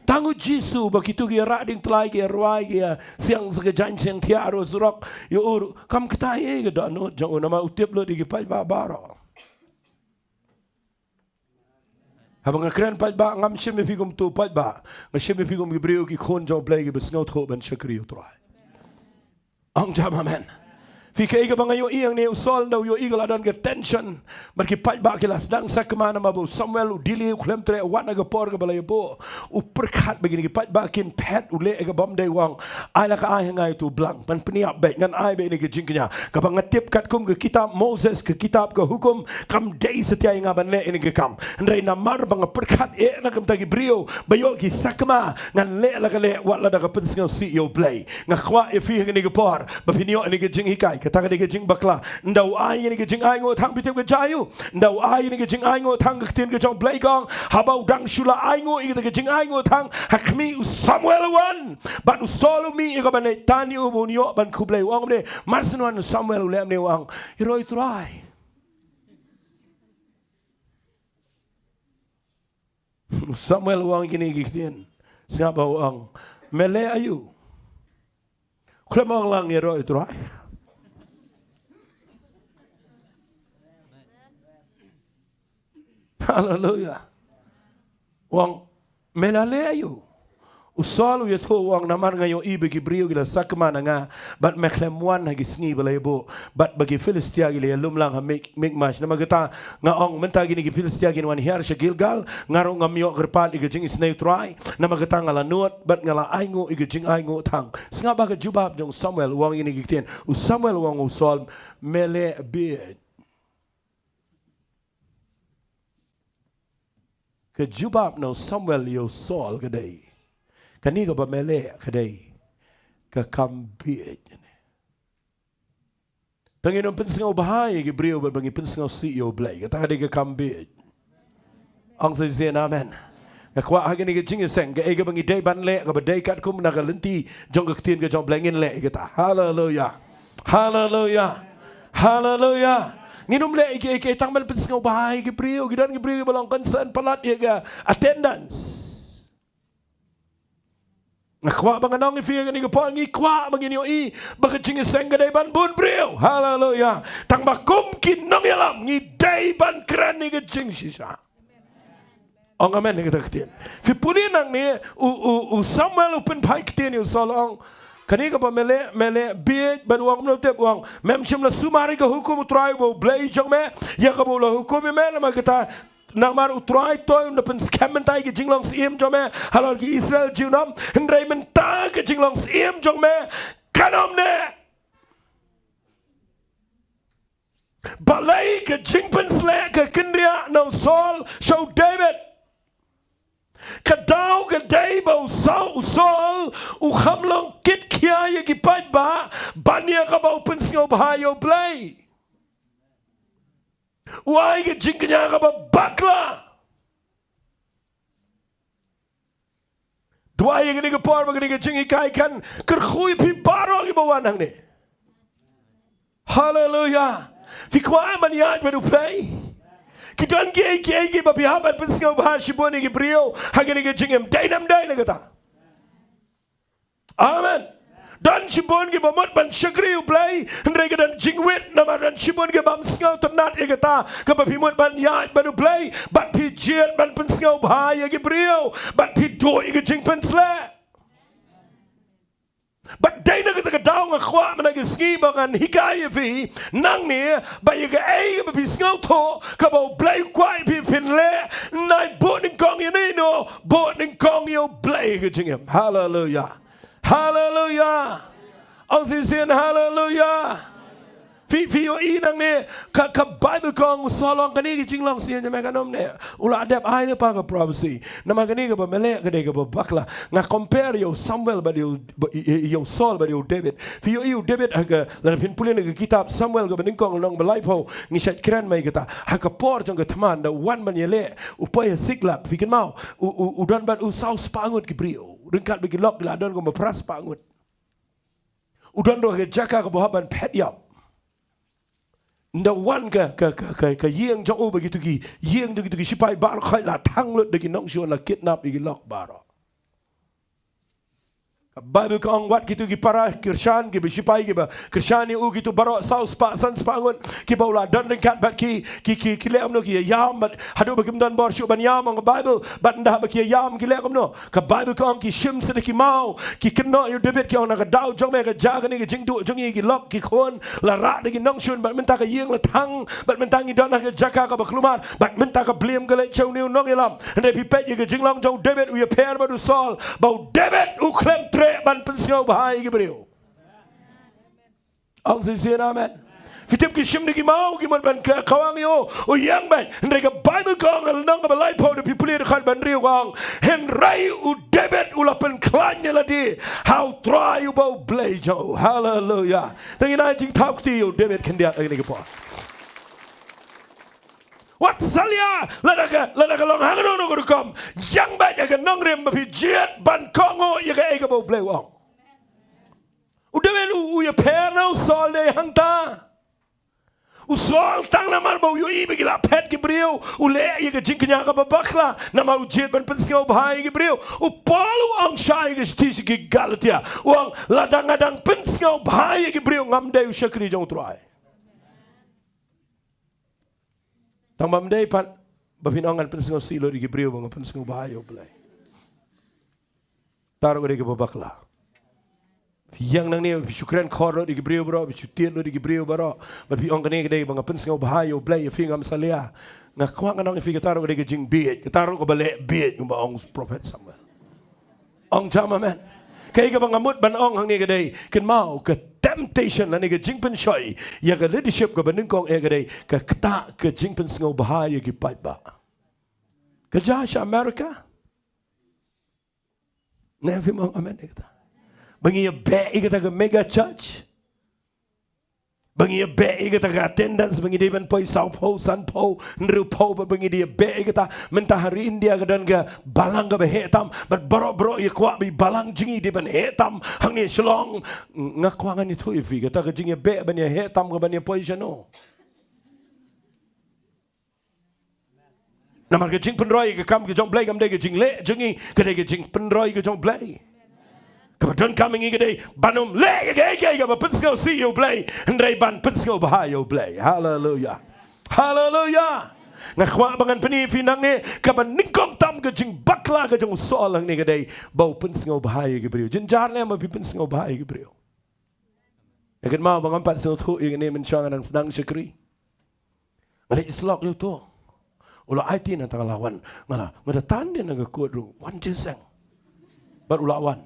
Speaker 6: tangu Jisu begitu ke rading telai ke ruai ke siang sekejan siang tiaro surok yo ur kam kata ye ke dano jangan nama utip lo di ke pat ba baro. Habang keren pat ba ngam shime pigum tu pat ba ngam pigum gibreu ki khon jong Balei ki besngot ho ban shakri utrai ang jam amen fika iga bang yo iyang ne usol ndaw yo iga ladan ke tension bar ki pat ba ki las dang sakmana mabu Samuel u dili u klem tre wana ga por ga Balei bo u perkhat begini ki pat ba kin pet u le ga bom dei wang ala ka ai ngai tu blang pan peniap be ngan ai be ni ke jingknya ka bang ngatip kat kum ke kitab Moses ke kitab ke hukum kam dei setia nga ban le ini ke kam ndai na mar bang perkhat e na kam tagi brio bayo ki sakma ngan le la ka le wat la da ka pensngau CEO Balei ngakwa e fi ni ke por ba pinio ni ke jing hikai kata ke jing bakla ndau ai ni ke jing ai ngo thang biteu ke jayu ndau ai ni ke jing ai ngo thang ke tin ke jong Balei gong habau dang shula ai ngo i ke jing ai ngo thang hakmi Samuel wan ban usolu mi ko ban tani u bonio ban ku Balei wang ne marsenwan Samuel le ne wang iroi try Samuel wang kini giktin siapa wang mele ayu klemang lang iroi try Hallelujah. Wang melale ayo. Usal u yato wang namar ngayon ibig Hebreo gila sakman nga bat meklemwan hagi sngi balaibo bat bagi Filistia gila lumlang ha mikmash na magata nga ong menta gini gi Filistia gini wan hiar sa Gilgal ngaro nga miyo gerpat igajing isnay try na magata nga lanut bat nga la aingo igajing aingo tang snga baga jubab jong Samuel wang ini gikten u Samuel wang usal mele bid ke jubab no Samuel yo Saul kadai kani ka pamele kadai ka kambit Panginoon pensingaw bahay Hebreo ba bangi pensingaw CEO Balei kata kadai ka kambit ang saysay amen Nakwa hagani ka jingiseng ka ega bangi day banle ka baday kat kum nagalenti jong kaktin ka jong Balei ngin le kata hallelujah hallelujah hallelujah nginom le iki tang man pensingaw bahay Hebreo gidan Hebreo balong concern palat ya attendance Nakwa bang anong ifiya ni ko ngi kwa bang inyo I baka jingiseng gaday ban bun brio hallelujah tang bakum kinong yalam ngi day ban kran ni jingsisa Ang amen ni kataktin fi pulinang ni u Samuel upen pai ktin u solong kani ka pa mele bid ban wang no tep wang memshim la sumari ka hukum try bo Balei jong me ya ka bo la hukum me na magata Namar utrai toy na pen skamentai ke jinglong sim jong me halal ki Israel junam hendrai menta ke jinglong sim jong me kanom ne Balei ke Jingpynsleh ke Kynriah no Saul show Dabid kadau ke Dabo Saul u khamlong kit kia ye ki pai ba bania ka ba pen snow bahayo Balei Why get Kynriah ka ba bakla? Dua yang ini kepor bagi ni jingi kai kan kerkhui pi baro ki bawanang ni. Hallelujah. Fikwa maniat beru play. Kitan ki babi habat pensingaw bahas shiboni ki Hebreo hagani ki jingem dainam dai kata. Amen. Dan shibon ke bamot ban syagri Balei hendrai ke dan jingwit nama dan shibon ke bam singau ternat ikata ke bapimot ban yai banu Balei bat pijiat ban pensingau bahaya ke Hebreo bat pidoi ke Jingpynsleh bat daina ke takadau ngakwa mana ke ski bangan hikaya fi nang ni ba ye ke ai ke bapisingau to ke bau Balei kwai pi pinle nai bot ning kong ini no bot ning kong yo Balei ke jingem hallelujah Hallelujah. Ang sisin hallelujah. Fi yo inang ni ka Bible kong solong kani ki jinglong siya jame kanom ne. Ula adap ay pa ka prophecy. Nama kani ka ba mele ka de ka ba bakla nga compare yo Samuel ba yo Saul ba yo Dabid. Fi yo Dabid aga la pin pulin ka kitab Samuel ka baning kong nong balai po ngi shat kran mai kata ha ka por jong ka taman da wan man yele upaya siklap fi kin mau udan ban saus pangut ki Hebreo. Ringkat bagi lok diladon ko mapras pangut. Udan do ke jaka ko bohaban pet yap. Nda wan ka yeng jong u begitu ki yeng begitu ki sipai bar khai la thang lut de ki nong shon la kidnap igi lok baro. Bible kong wat gitu ki para kirshan ki bisipai ki ba kirshani u gitu baro saus pa san spangun ki baula dan ringkat bat ki le amno ki yam bat hadu bagim dan bor shu ban yam ang Bible bat ndah ba ki yam ki le amno ka Bible kong ki shim se ki mau ki kno yu Dabid ki ona ka dau jong me ka jaga ni ki jingdu jong ki lok ki khon la ra de ki nong shun bat menta ka yeng la thang bat menta ngi don ka jaka ka ba kluman bat menta ka blem ka le chau ni nong ilam ande pi pet ki jinglong jong Dabid u ye per ba du Saul ba Dabid u klem ban pensiau bahaya ke Hebreo. Ang sisian amen. Fitip ki shim ki mau ki mon ban kawang yo o yang ban ndai ka Bible kong al nang ka balai po de pipuli de khan ban rio kong henrai u Dabid u lapen klanya la di how try u bau Balei jo hallelujah. Tengin ai jing tap ti u Dabid kendiat ni ke po. Wat salia ladaka long hangono no kom yang ba ya ka nong rem bi jet ban kongo ya ka e ka bau Balei wong. Udah u ya perna u Saul de hanta. U Saul tang na mar bau yo I begila pet ki Hebreo u le ya ka jingknya ka babakla na ma u jet ban pensiau bahai ki Hebreo u Paulu ang shai ki stisi ki Galatia wang ladang-ladang pensiau bahai ki Hebreo ngamdai u syakri jong trai. Tang mamdai pat Bapinangan pensengau silo di Gibril bang pensengau bahayo belai. Taruh ke babakla. Yang nang ni syukran khor di Gibril bro, syutir di Gibril bro. Bapiong kene kedai bang pensengau bahayo belai fingam salia. Ngakwang nang fi taruh ke Jingpynsleh, taruh ke Balei bid ngba ong prophet Samuel. Ong jama man. Kaya ka bang amut ban ong hang ni kedai ken mau ke temptation na ni ke Jingpynsleh ya ke leadership ke benengkong e kedai ke kta ke Jingpynsleh bahaya ki pai ba. Kerja sa Amerika. Nevi mong amen kita. Bangi be kita ke mega church. Bangi be kita ke attendance bangi dia ban poi South Po San Po nru po bangi dia be kita mentah hari India ke dan ke balang ke behetam but bro ya kuat bi balang jingi dia ban hetam hang ni Shillong ngakwangan itu ifi kita ke jingi be ban ya hetam ke ban ya poi jano. Nama ke Jingpynsleh ke kam ke jong Balei kam dei ke Jingleh jengi ke dei ke Jingpynsleh ke jong Balei. Kebetulan kami ngi ke dei banum le ke ke pensengau CEO Balei ndai ban pensengau bahayo Balei. Hallelujah. Hallelujah. Ngakwa bangan peni finang ni ke ban ningkong tam ke jing bakla ke jong Saul ni ke dei bau pensengau bahayo ke brio. Jenjar le ma pi pensengau bahayo ke brio. Yakin mau bangan pat so thu ni mensyang nang sedang syukri. Ngalai islok yo tu. Ulah IT na tang lawan ngala ngada tande na ko ru wan jeseng bar ulawan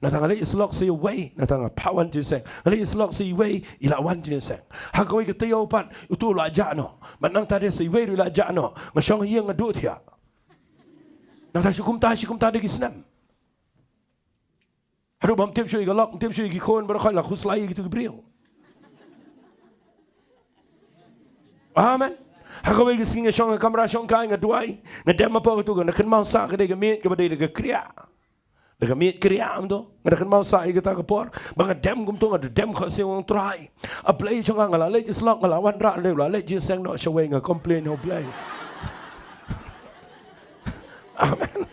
Speaker 6: na tang le islok si way na tang pawan jeseng le islok si way ila wan jeseng ha ko ke tayo pat itu la ja no manang tade si way ila ja no ngasong hiang ngadu thia na ta syukum ta de kisnam haru bam tiap shui galok tiap shui ki khon bar khoi la khuslai gitu brio. Amen. Hakawe ke singa shong kamera shong kai ngaduai ngadem apa tu kan kan mau sa ke de mit ke bade de kriya de mit kriya amdo ngakan mau sa ke ta ke por bang dem gum tu ngad dem kho se wong try a play chong ngala le islok ngala wan ra le la le ji sang no shwe nga complain no play. Amen.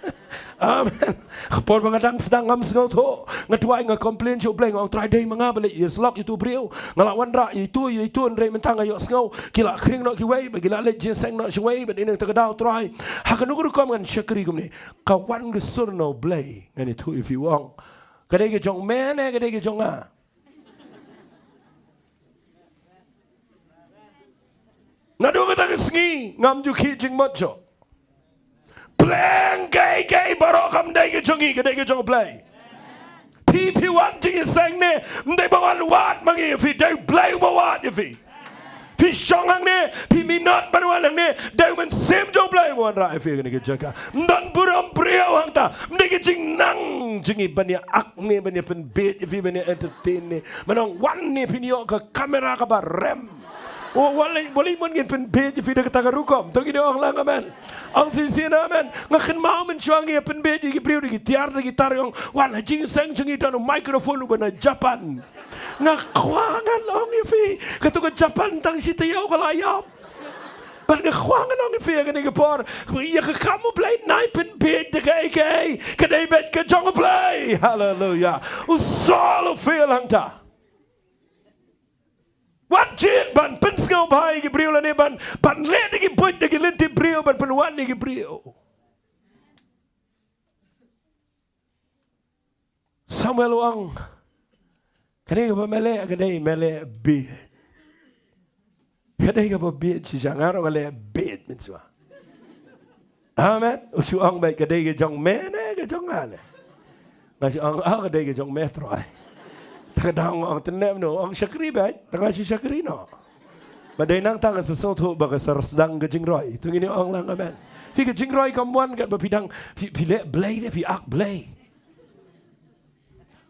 Speaker 6: Amen. Por mengadang sedang ngam sengau tu, ngatuai ngakomplain jo bleng orang try day mengabale islok itu brio, ngelawan ra itu ndrei mentang ayo sengau, kila kring nak kiwei, bagi la le jinseng nak shwei, bagi ini terkedau try. Hakan ukur kom ngan syakri kum ni, kawan gesur no blay, ngan itu if you wong, kadai ke jong mana, kadai ke jong a. Ngadu kata kesengi, ngam juki jing mojo. Blang gay barok kam dai ke jongi ke dai ke jong Balei. Pi wan ji sang ne ndai bawan wat mangi fi dai Balei bawat fi. Fi shongang ne pi minot banwan ne dai men sim jong Balei wan ra fi ke jaga. Ndan buram priau hang ta ndai ke jing nang jingi bania ak ne bania pen bit fi bania entertain ne. Manong wan ne pinio ke kamera ka ba rem. Oh, boleh mungkin pen bed je vida kata rukom. Tu kita orang lang amen. Ang sisina amen. Ngakan mau mencuangi pen bed je beliau di tiar di gitar yang wan jing sang jing itu mikrofon ubah Japan. Ngakwangan orang ni kata ke Japan tang si tiaw kalayap. Bar ngakwangan orang ni kan ni kepor. Iya ke kamu Balei naik pen bed de ke Dabid ke jong Balei. Hallelujah. Usol feel hangta. Wajib ban pensengau bahai ke brio lani ban le di buat di lenti brio ban penuan di brio. Samuel wang kadai ke mele kadai mele bid. Kadai ke bid si jangar mele bid mensua. Amen. Usuang baik kadai ke jong mene ke jong ane. Nasi ang kadai ke jong metro. Kadang orang tenem no, orang syakri baik, tengah si syakri no. Badai nang tang sesuatu bagai sedang ke Kynriah. Tu ini orang lang amen. Fi ke Kynriah kamuan kat bapidang fi le Balei dia fi ak Balei.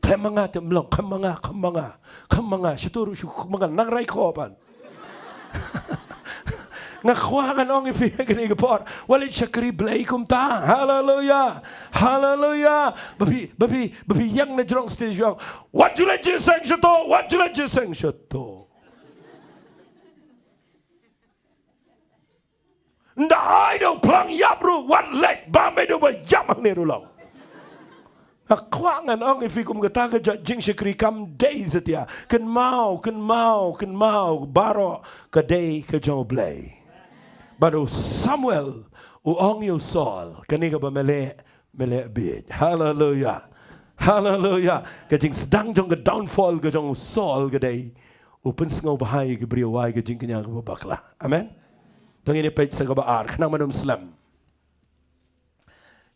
Speaker 6: Kemanga temlong, kemanga. Syutur kemanga nang rai kopan. Ngakwangan orang fi kini kepor. Walit syakri Balei kum ta. Hallelujah. Hallelujah. Babi yang na jrong stage yang. What you let you sing shato? What you let you sing shato? Ndai do plang yap ru what let ba me do ba yap ni ru long. Ngakwangan orang fi kum kata ke jing syakri kam day setia. Ken mau baro ke day ke jong Balei. Baru Samuel uang you Saul kani ka ba mele bid. Hallelujah. Hallelujah. Kajing sedang jong ke downfall ke jong Saul ke day. Open sengau bahaya ke beri wai ke jing kenya ke bakla. Amen. Tong ini page sa ka ba ar kanang manum Islam.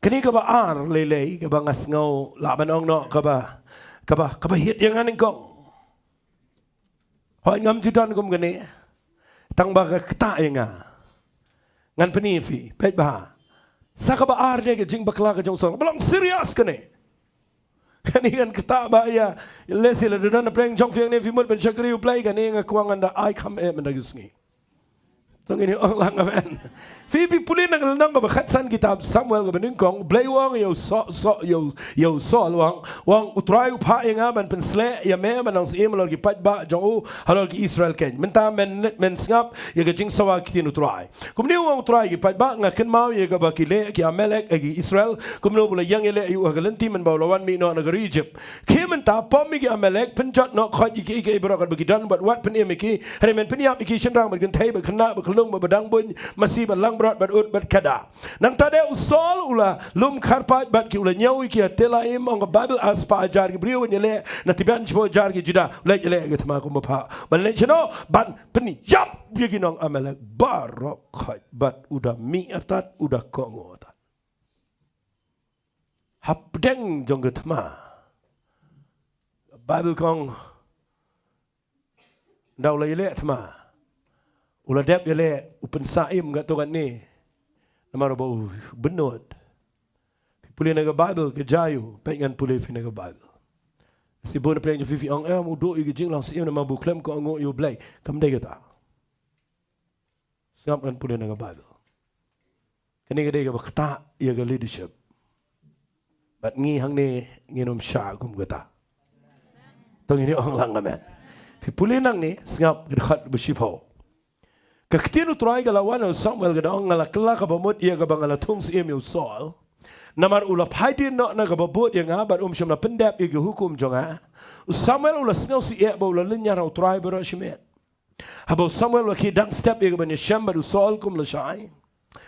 Speaker 6: Kani ka ba ar lele ka ba ngasngau laban ong no ka ba hit yang aning kong. Hoi ngam judan kum gani. Tang ba ka kta yang ngan penifi page bah. Sa ka ba ar de ke jing bakla ke jong Saul. Belum serius kani. Kani kan kata bahaya lesi la dan pleng jong fiang ne fimut ben chakri uplai kani nga kuangan da ai kam mendagisngi. Tong ini orang amen. Fipi pulin nang nang ba khatsan kitab Samuel ga beningkong blai wang yo Saul wang utrai upha nga man pensle ya me man ang sim lor gi pat ba jong halor gi Israel ken. Menta men ngap ya ga jing sawa kitin utrai. Kumni wang utrai gi pat ba nga ken mau ya ga ba kile ki Amalek gi Israel kumno bula yang ele yu ga lenti men ba lawan mi no na Egypt. Ke menta pom mi gi Amalek penjat no khot gi ke barakat ba gidan but what pen emiki remen pen yap ki shenrang ba gen thai ba khna ba lung ba badang bun masih balang berat bad ut bad kada nang tade usol ula lum kharpa bad ki ula nyau ki telaim ong bible as pa ajar ki briu nyele na tiban chbo jar ki juda le le ki thama ko mapha ban le chno ban peni yap ye ki nong Amalek barok khat bad uda mi atat uda kongo atat hapdeng jong ki thama bible kong daw le le thama Ula dep yele upen saim kat tuan ni. Nama bau benut. Pulih naga Bible ke jayu, pengen pulih fi naga Bible. Si bon pleng jo fifi ang udo igi jing lang sim nama bu klem ko ngo yo blai. Kam dai kata. Siap kan pulih naga Bible. Kani ga dai ga bakta ya ga leadership. Bat ngi hang ni nginom sha kum kata. Tong ini orang lang amen. Fi pulih nang ni singap khat bersipau. Kaktin utrai galawan Samuel gadang ngala kela kabamut ia gabang ngala tung si emiu Saul. Namar ulap haidin no na kababut yang abat syam na pendap ia hukum jonga. Samuel ulas ngau si ia ba ulah linyar utrai berashimet. Habau Samuel waki dang step ia gabang syam badu Saul kum lashai.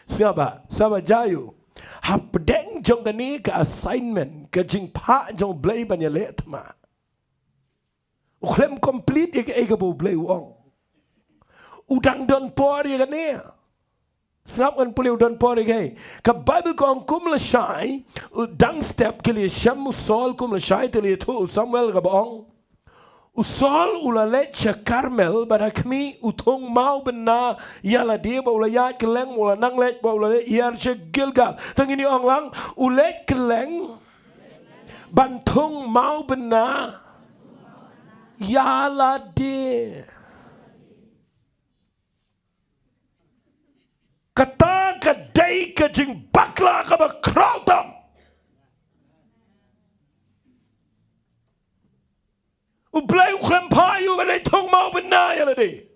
Speaker 6: Siapa jayu. Hapdeng jong gani ke assignment ke jing pa jong blay banya let ma. Uklem complete ia ke bau blay wong. Udang don por ya kan ni. Sebab kan boleh udang por ya. Ke Bible ko ang kumlasai udang step ke liye Samuel Saul kumlasai te liye tu Samuel ka baong. Saul ulalet cha Carmel pada kami utong mau bena yala dia ba ulayat keleng ula nanglet ba ulayat yar cha Gilgal. Tang ini ang lang ulet keleng bantung mau bena yala dia. Kata kedai ke jing bakla ke berkrautam. Ublay uklempai ublay tong mau benai alade.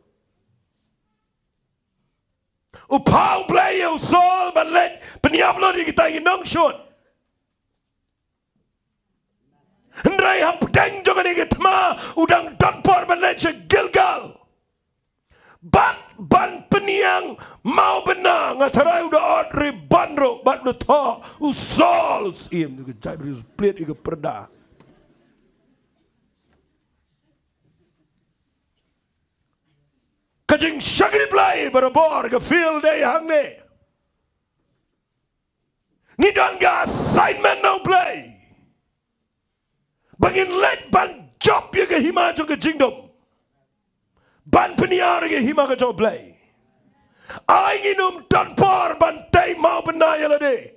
Speaker 6: Upau blay usol balet peniaplo di kita inong shot. Hendrai hapdeng jangan ikutma udang danpor balet Gilgal. Ban peniang mau benang ngatarai udah odri bandro bat lu tho usol sim ke jai beri split ke perda kajing syagri play berabor ke field day hang ne ngidan ga assignment no play bangin let ban job ya ke hima jo ke Diengdoh ban peniar ke hima ke jo play ai nginum tanpar bantai mau benai alade.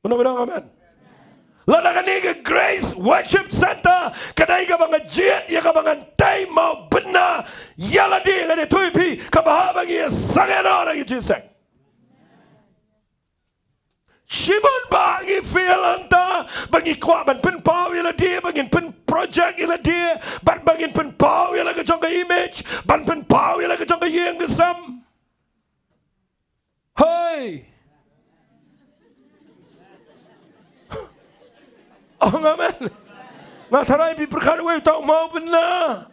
Speaker 6: Benar-benar amen. Ladakan ni ke Grace Worship Center kadai ka bang jet ya ka bang tai mau benar yalade ngade tuipi ka bahaba ngi sangena ra ngi jisek. Shibun bagi feel anta bagi kuat ban pen pau ila dia bagi pen project ila dia ban bagi pen pau ila ke jongga image ban pen pau ila ke jongga yang gesam. Hey. Oh amen. Ngatarai pi perkara we tak mau benar.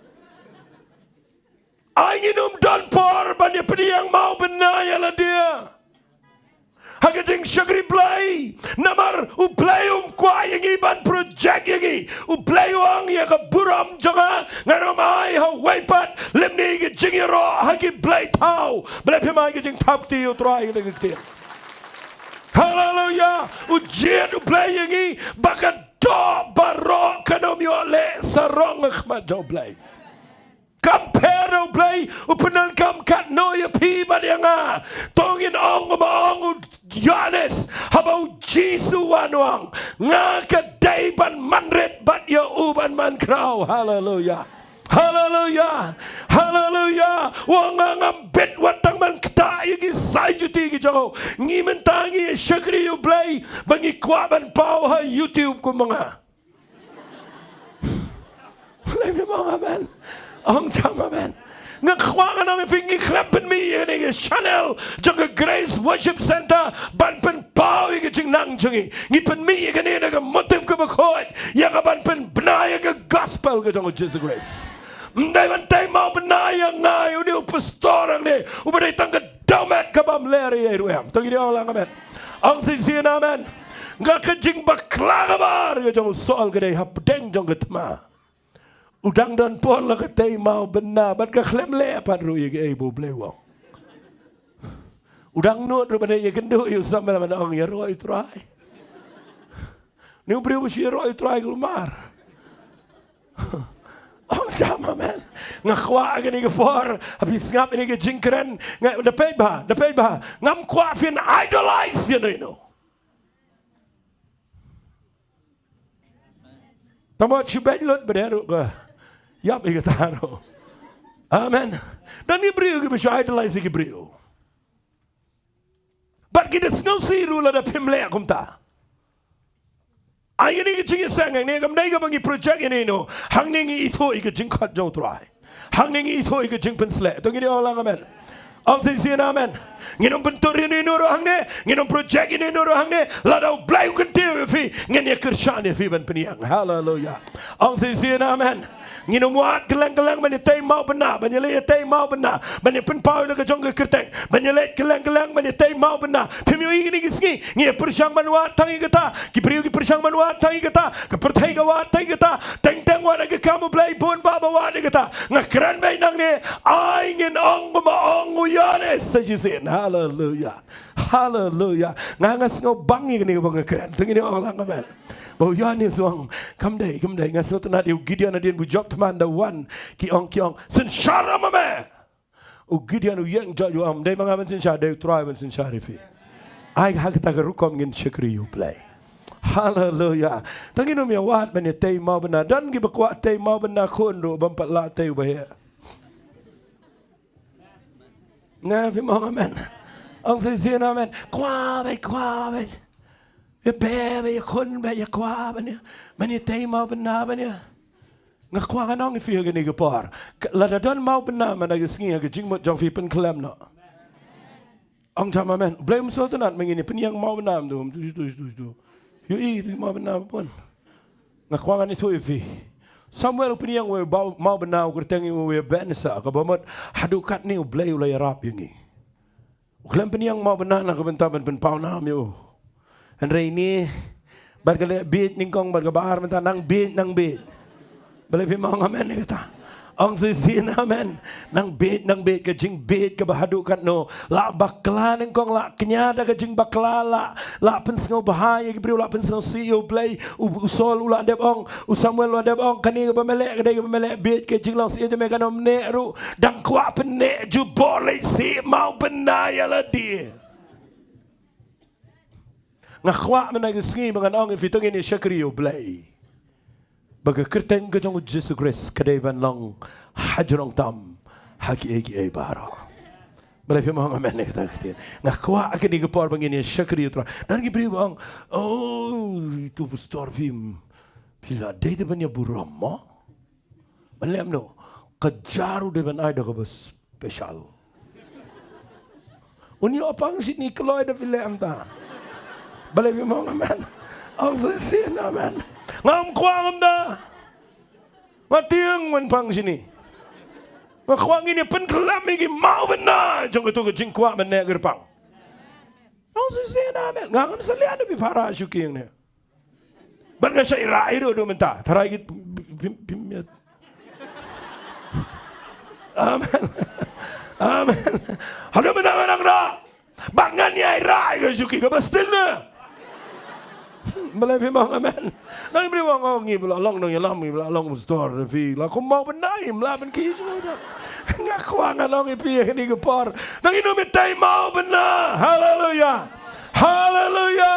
Speaker 6: Ainginum don por banyak peniang mau benaya lah dia. Hagating syagri play namar uplay kwa yang iban project yang uplay ang ya ka buram janga ngaramai ha waipat lemni ke jingiro hagi play tau play pemai ke jing tap ti utrai ke ti. Hallelujah. Ujian uplay yang bakat do barok kanom yo le sarong khmat do play. Compare play upenan kam kat no ya pi badianga tongin ong maong Yanes habau Jisu wanwang nga kedai ban manret bat ya uban man krau. Hallelujah. Hallelujah. Hallelujah. Wang ngambet watang man kta yagi sajuti gi jo ngi mentangi syakri you play bangi kwaban pau ha YouTube ko mga. Lebe mga man. Ang tama man. Ngakwangan ang fingi kleppen mi ini channel jaga Grace Worship Center ban pen pau yang jing nang jengi ngipen mi yang ini dengan motif ke bakot yang ban pen benaya ke gospel ke jang Jesus Grace. Ndai bantai mau benaya ngai uni pastor ang ni ubadai tangga domet ke bam leri ruam. Tangi dia orang amen. Ang sisian amen. Ngak kejing bakla kabar ke jang soal kedai hap deng jang ketma. Udang dan pon lah kata mau benar, bat ke klem lepat rui ke ibu belewang. Udang nut rupanya ye kendu you sambil mana orang ye roi try. Ni ubri usi roi try kelumar. Ang jama man, ngakwa ke ni ke por, habis ngap ni ke jingkeren, ngap dapat bah, ngam kwa fin idolize you know. Tamat syubai lut berderu ke. Yap ikataro. Amen. Dan ni beriu ke besar idolize ke beriu. But kita sengsi rula da pimle akum ta. Ay ni ke jingi sangang ni kam dai ka bangi project ini no. Hang ni itu ike jingkat jauh try. Hang ni itu ike Jingpynsleh. Tu gini orang amen. Ang sisian amen. Nginum bentur ini nuru hangne, nginum project ini nuru hangne, ladau blayu kentiu fi, ngene kershane fi ban peniang. Hallelujah. Ang sisian amen. Nginum wat kelang-kelang bani tay mau benar, bani le tay mau benar, bani pen pau le jong ke kerteng, bani le kelang-kelang bani tay mau benar. Pemiu ini gisngi, ngi persyang manwat tangi kata, ki priu ki persyang manwat tangi kata, ke pertai ka wat tangi kata, teng-teng wat ke kamu blai pun baba wat kata. Ngakran bai nang ne, ai ngin ong ma ong uyanes sajisin. Hallelujah. Hallelujah. Ngangas ngau bangi ni bang keren. Tengini orang amen. Bau yani suang kamdai ngasot na diu Gideon na din bujok teman the one kiong sen syara mame. U Gideon u yang jaju am dai mga sen syara dai try ben sen syarifi. Ai hal kita gerukom ngin syukri you play. Hallelujah. Tengino mi wat ben tei mau benar dan gi bakwa tei mau benar khun ro bampat la tei bahaya. Nga fi mga amen. Ang sisiyan amen. Kwa bay. Ya bebe ya kun bay ya kwa ba niya. Mani tay mau benar ba niya. Nga kwa ka nang ifiyo gani ka par. Lada don mau benar man nagisngi ya jing mo jong fi pen klem no. Ang tama amen. Blame so tanat mangini penyang mau benar do. Tu. Yo mau benar pun. Nga kwa ngani tu ifi. Samuel penyang we mau benar kertengi we bensa ka bamat hadukat ni blay ulay rap yangi. Uklam penyang mau benar na kabentaban pen pau nam yo. Andre ini bargale bit ningkong barga bahar menta nang bit. Balai pi mau ngamen ni kata. Ang sisin amen nang bit ke jing bit ke bahadukat no la bakla ningkong la kenyada ke jing bakla la pensengau bahaya ke beri la pensengau siu play usol ula debong usamuel ula debong kani ke pemelek ke pemelek bit ke jing lang siu jeme kanom ne ru dang kwa penek ju boleh si mau benaya la dia ngakwa menagisngi mengan ong ifitong ini syakri you play. Baga kerteng ke jong Jesus Christ kadai ban long hajrong tam haki egi bara. Balai fi mohon amen kata ketian. Ngakwa akan digepor bangini syakri utra. Dan gibri bang oh itu pastor film pila date banya burama. Balai amno kejaru devan ada ke special. Uni opang sini keloi da film ta. Balai fi mohon amen. Ang sisian amen. Ngam kwa ngam da. Matiang man pang sini. Ngekuang ini penkelam ini mau benar. Jom itu ke jingkuak menek gerpang. Nong sisi amen. Ngangam selian lebih parah syuki yang ni. Bangga saya rai itu mentah. Tarai gitu. Amen. Amen. Ada menang-menang dah. Bangan ni rai ke syuki ke bestil ni. Malay memang amen. Nang beri wang ngi bela long nang yalam ngi bela long mustor fi. La ko mau benai mla ben ki juga. Ngaku ang long pi ni ke por. Nang inu mitai mau benar. Haleluya. Haleluya.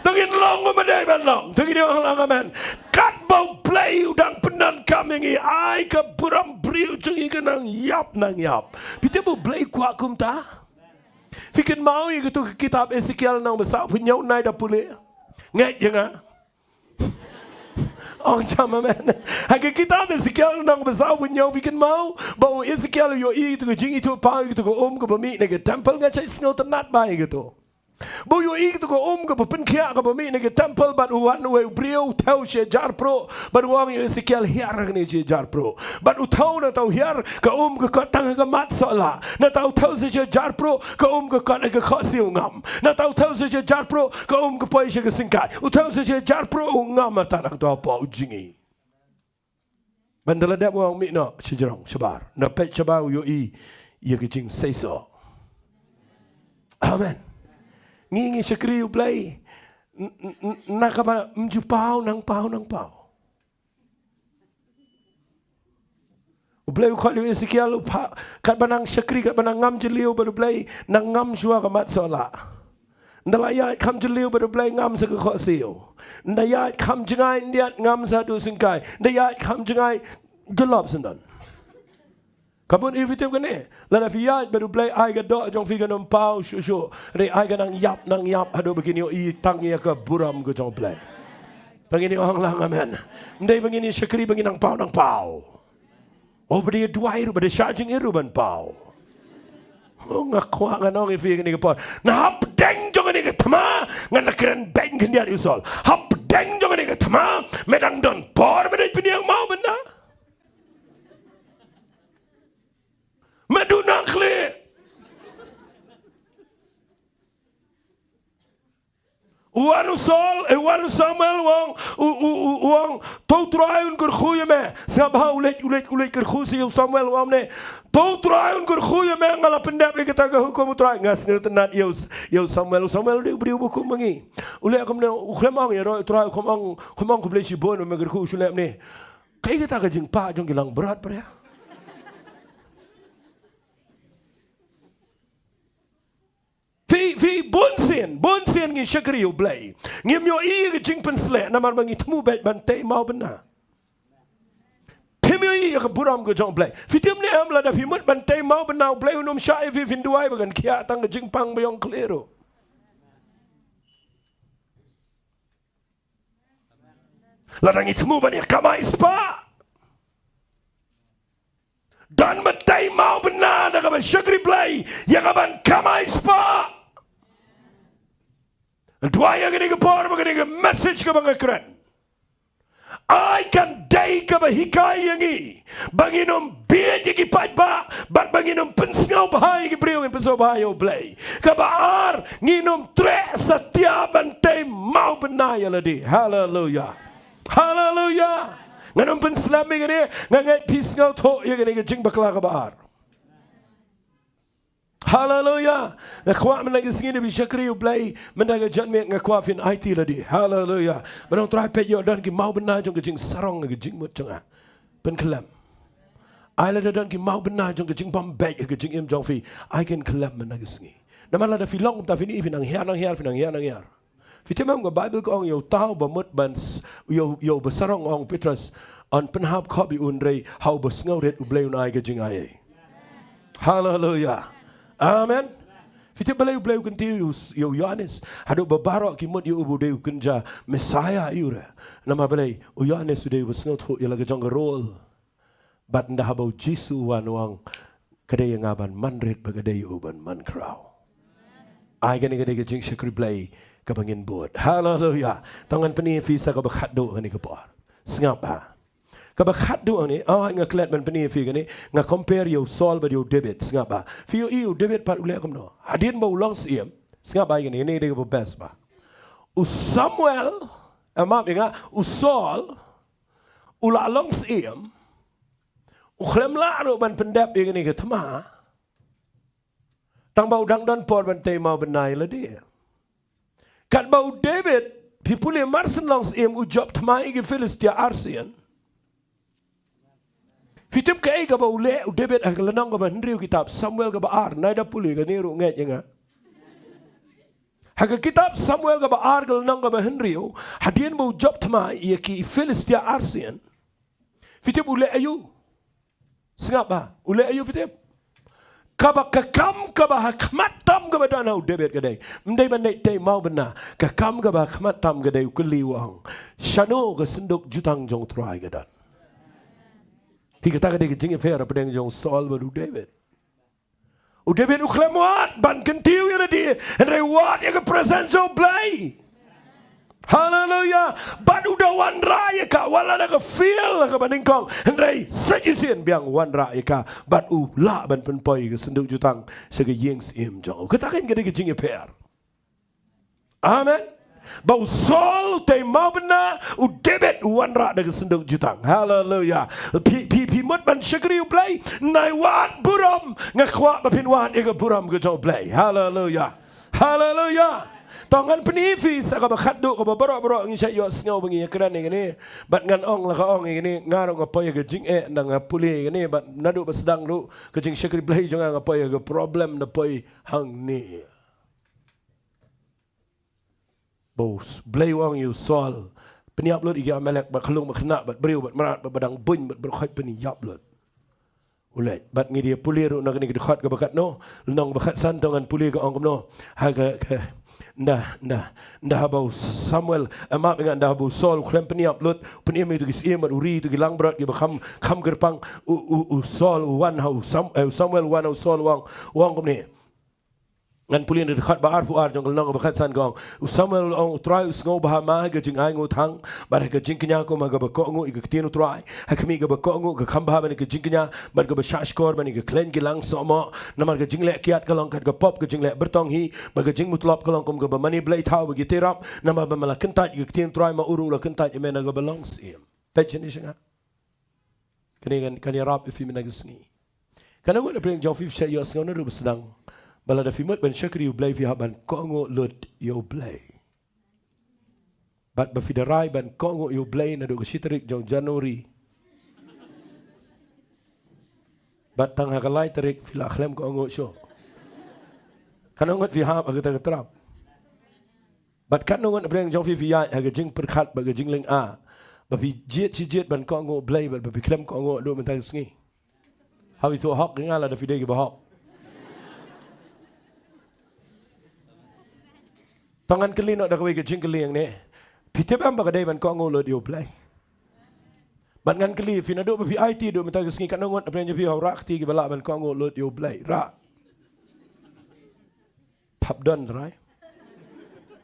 Speaker 6: Nang in long ko bedai ben long. Nang ini orang amen. Kat bau play udang penan kami ngi ai ke buram briu cengi ke nang yap. Pite bu play kuat kum ta. Fikir mau itu kitab Ezekiel nang besar punya nai dah pulih. Ngay jangan. Orang cama mana? Hagi kita Ezekiel nang besar punya bikin mau bawa Ezekiel yo itu ke jing itu pau itu ke ke bami nege temple ngacai snow tenat baik gitu. Bawa yo itu ke ke penkia ke bami nege temple bat uwan we brio tahu she jar pro bat uang yo Ezekiel hiar ni she jar pro bat utau na tahu hiar ke ke kotang ke mat sola na tahu she jar pro ke ke kot ke khosiu ngam na tahu she jar pro ke ke poi she ke singkai utau she jar pro ngam tak nak tahu apa ujingi. Bandala dak uang mikno sejerong sebar na pet sebar yo ia ke jing seiso. Amen. Ngingi sekri ublay nakaba mjupau nang pau ublay ko liu Ezekiel upa kat banang sekri kat banang ngam jeliu baru blay nang ngam jua kamat sola ndalaya kam jeliu baru blay ngam sa ko siu ndaya kam jengai ndiat ngam sa du singkai ndaya kam jengai jelop sendan. Kamu ni fitur kene, lada fiat baru play ai gadok jong fikan umpau shushu, re ai ganang yap hado begini i tangi ke buram ke jong play. Begini orang lang amen. Ndai begini syakri begini nang pau. Oh beri dua iru beri charging iru ban pau. Oh ngakwa nganong ifi kene ke por. Na hap deng jong ni ke tama, ngana keren beng kendia usol. Hap deng jong ni ke tama, medang don por beri piniang mau benar. Madu nakle. Uanu Saul, uanu Samuel wang tau traun kerkhuye me. Sabha ulet kerkhusi Samuel wang ne. Tau traun kerkhuye me ngala pendap kita ke hukum trai ngas ngertenat yo Samuel dia beri buku mengi. Ulet kamne uklemang ya roi trai komang ko blesi bon me kerkhu sulep ne. Kai kita ke jingpa jong gilang berat pada. Fi bonsen ngi syakri ublay. Ngim yo ke Jingpynsleh namar mangi temu bet bantai mau benar. Pemyo ke buram ke jong blay. Fitim ne amla da fimut bantai mau benar blay unum syai fi finduai bagan kia tang ke jingpang bayong klero. Ladangi temu bani kamai spa. Dan bantai mau benar da kaban syakri blay yang kaban kamai spa. Dua yang ini kepor, begini message ke bangga keren. I can day ke bahikai yang ini. Banginum biar jadi pajba, bat banginum pensau bahaya ke beriu yang pensau bahaya oblay. Kebar nginum trek setiap bantai mau benar ya ladi. Hallelujah, hallelujah. Nganum penselami ini ngangai pisngau tok yang ini kejing bakla kebar. Hallelujah. Ngakwa menagi sini bisa kriu play mendaga janmet ngakwa fin IT ladi. Hallelujah. Menang terakhir pet yo dan ki mau benar jong kejing sarong kejing mut cenga. Penkelam. Ai la dan ki mau benar jong kejing bombay kejing im jong fi. I can kelam menagi sini. Nama la da fi long ta fin nang hiar finang hiar. Fitemam ga Bible ko yo tahu bamut bans yo besarong ong Petrus on penhap kopi unrei how besngau ret ublay unai kejing ai. Hallelujah. Amen. Fiti balai ublay kentiu yo Yohanes. Hadu babarok kimut yo ubu deu kenja Messiah yura. Nama balai Yohanes udeu besngot ho ilaga jong role. Bat nda habau Jisu wanwang kadai ngaban manret bagadai uban man kraw. Ai gani kadai jing syakri blay kabangin bod. Hallelujah. Tangan peni visa ka bakhat do ngani kapor. Sengap ha. Kabakat doang ni, nga kelat man peni fi ni, nga compare yo Saul ba yo Dabid, ngapa? Fi yo Dabid pat ulek kamno. Hadin ba ulang siem, ngapa ini dia ke best ba. Samuel, maaf ya, Saul ulah long siem, klem la ro ban pendap ini ke tama. Tang bau dang dan por ban te mau benai la dia. Kat bau Dabid, pipule marsen long siem ujab tama ke Filistia Arsian. Fitip ke ga bau le Dabid ak lenong ga ban riu kitab Samuel ga ba ar nai da puli ga ni ru nget nga. Haka kitab Samuel ga ba ar ga lenong ga ba henriu hadien bau job tama ia ki Filistia Arsian. Fitip ule ayu. Sengap ba? Ule ayu fitip. Kaba kakam kaba hakmat tam ga ba dan hau Dabid ga dai. Mdai ban dai te mau bena. Kakam ga ba hakmat tam ga dai keliwang. Shano ga senduk jutang jong trai ga dan. He kata dia jing affair apa dengan jong Saul baru Dabid. Dabid uklam wat ban kentiu ya dia. Henry wat ya ke presence of Balei. Hallelujah. Ban udah wan raya ka wala na ka feel ka banding kong. Henry sajisin biang wan raya ka ban la ban penpoi ke senduk jutang sege yengs im jong. Katakan dia jing affair. Amen. Bau Saul te mau benar, Dabid wanra dengan senduk jutang. Hallelujah. Pi mut ban syakri Balei, nai wat buram ngakwa bapin wat ega buram ke jauh Balei. Hallelujah. Hallelujah. Tangan penifi saka bakat duk ka barok-barok ngi saya ngau bengi keran ni. Bat ngan ong la ka ong ni ngarong apa ya ke jing nang puli ni bat nadu basdang lu ke jing syakri Balei jangan apa ya ke problem na poi hang ni. Bos, Balei wang you Saul. Peniap lut iga melek bat kelung bat kena bat beriu bat merat bat badang buny bat berkhait peniap lut. Ulai bat ngi dia puli ru nak ni dekat ke bakat no, nong bakat santongan puli ke ong no. Haga ke ndah bau Samuel maaf dengan ndah bau Saul klem peniap lut peniam itu gisi mat uri itu gilang berat gi bakam kham gerpang Saul wan hau Samuel wan hau Saul wang kom ni. Ngan pulin dekat baar puar jong kelong bakat san gong. Samuel ong try usngo bahama ga jing ai ngo thang bar ga jing kenya ko maga ba ko ngo ga tinu try. Ha kami ga ba ko ngo ga khamba ban ga jing kenya bar ga ba shashkor ban ga klen gilang somo namar ga jing le kiat kalong kat ga pop ga jing le bertong hi ba ga jing mutlop kalong kom ga ba mani Balei thau ga terap namar ba mala kentat ga tinu try ma uru la kentat me na ga belongs him. Pechen ni singa. Kani kan ya rap if mi na gisni. Kana ngo na bring jong fif say yo sngo na ru sedang. Bala da fimut ban syakri Balei fi haban kongo lut yo Balei. Bat ba fidarai ban kongo yo Balei na do sitrik jong Januari. Bat tang hakalai tarik fila akhlem kongo syo. Kanongot fi hab agata gatrap. Bat kanongot breng jong fi ya aga jing perkhat ba ga jing leng a. Ba fi jet ban kongo Balei ba fi klem kongo do mentai sngi. Hawi to hok ngala da fi de ba hok. Tangan keli nak dah kawai ke jing keli yang ni. Pitip am bagadai ban kau ngolot yo Balei. Ban ngan keli fina do bafi IT do minta kesengi kat nongot apa yang jadi rak ti ke balak ban kau ngolot yo Balei. Rak. Pap don rai.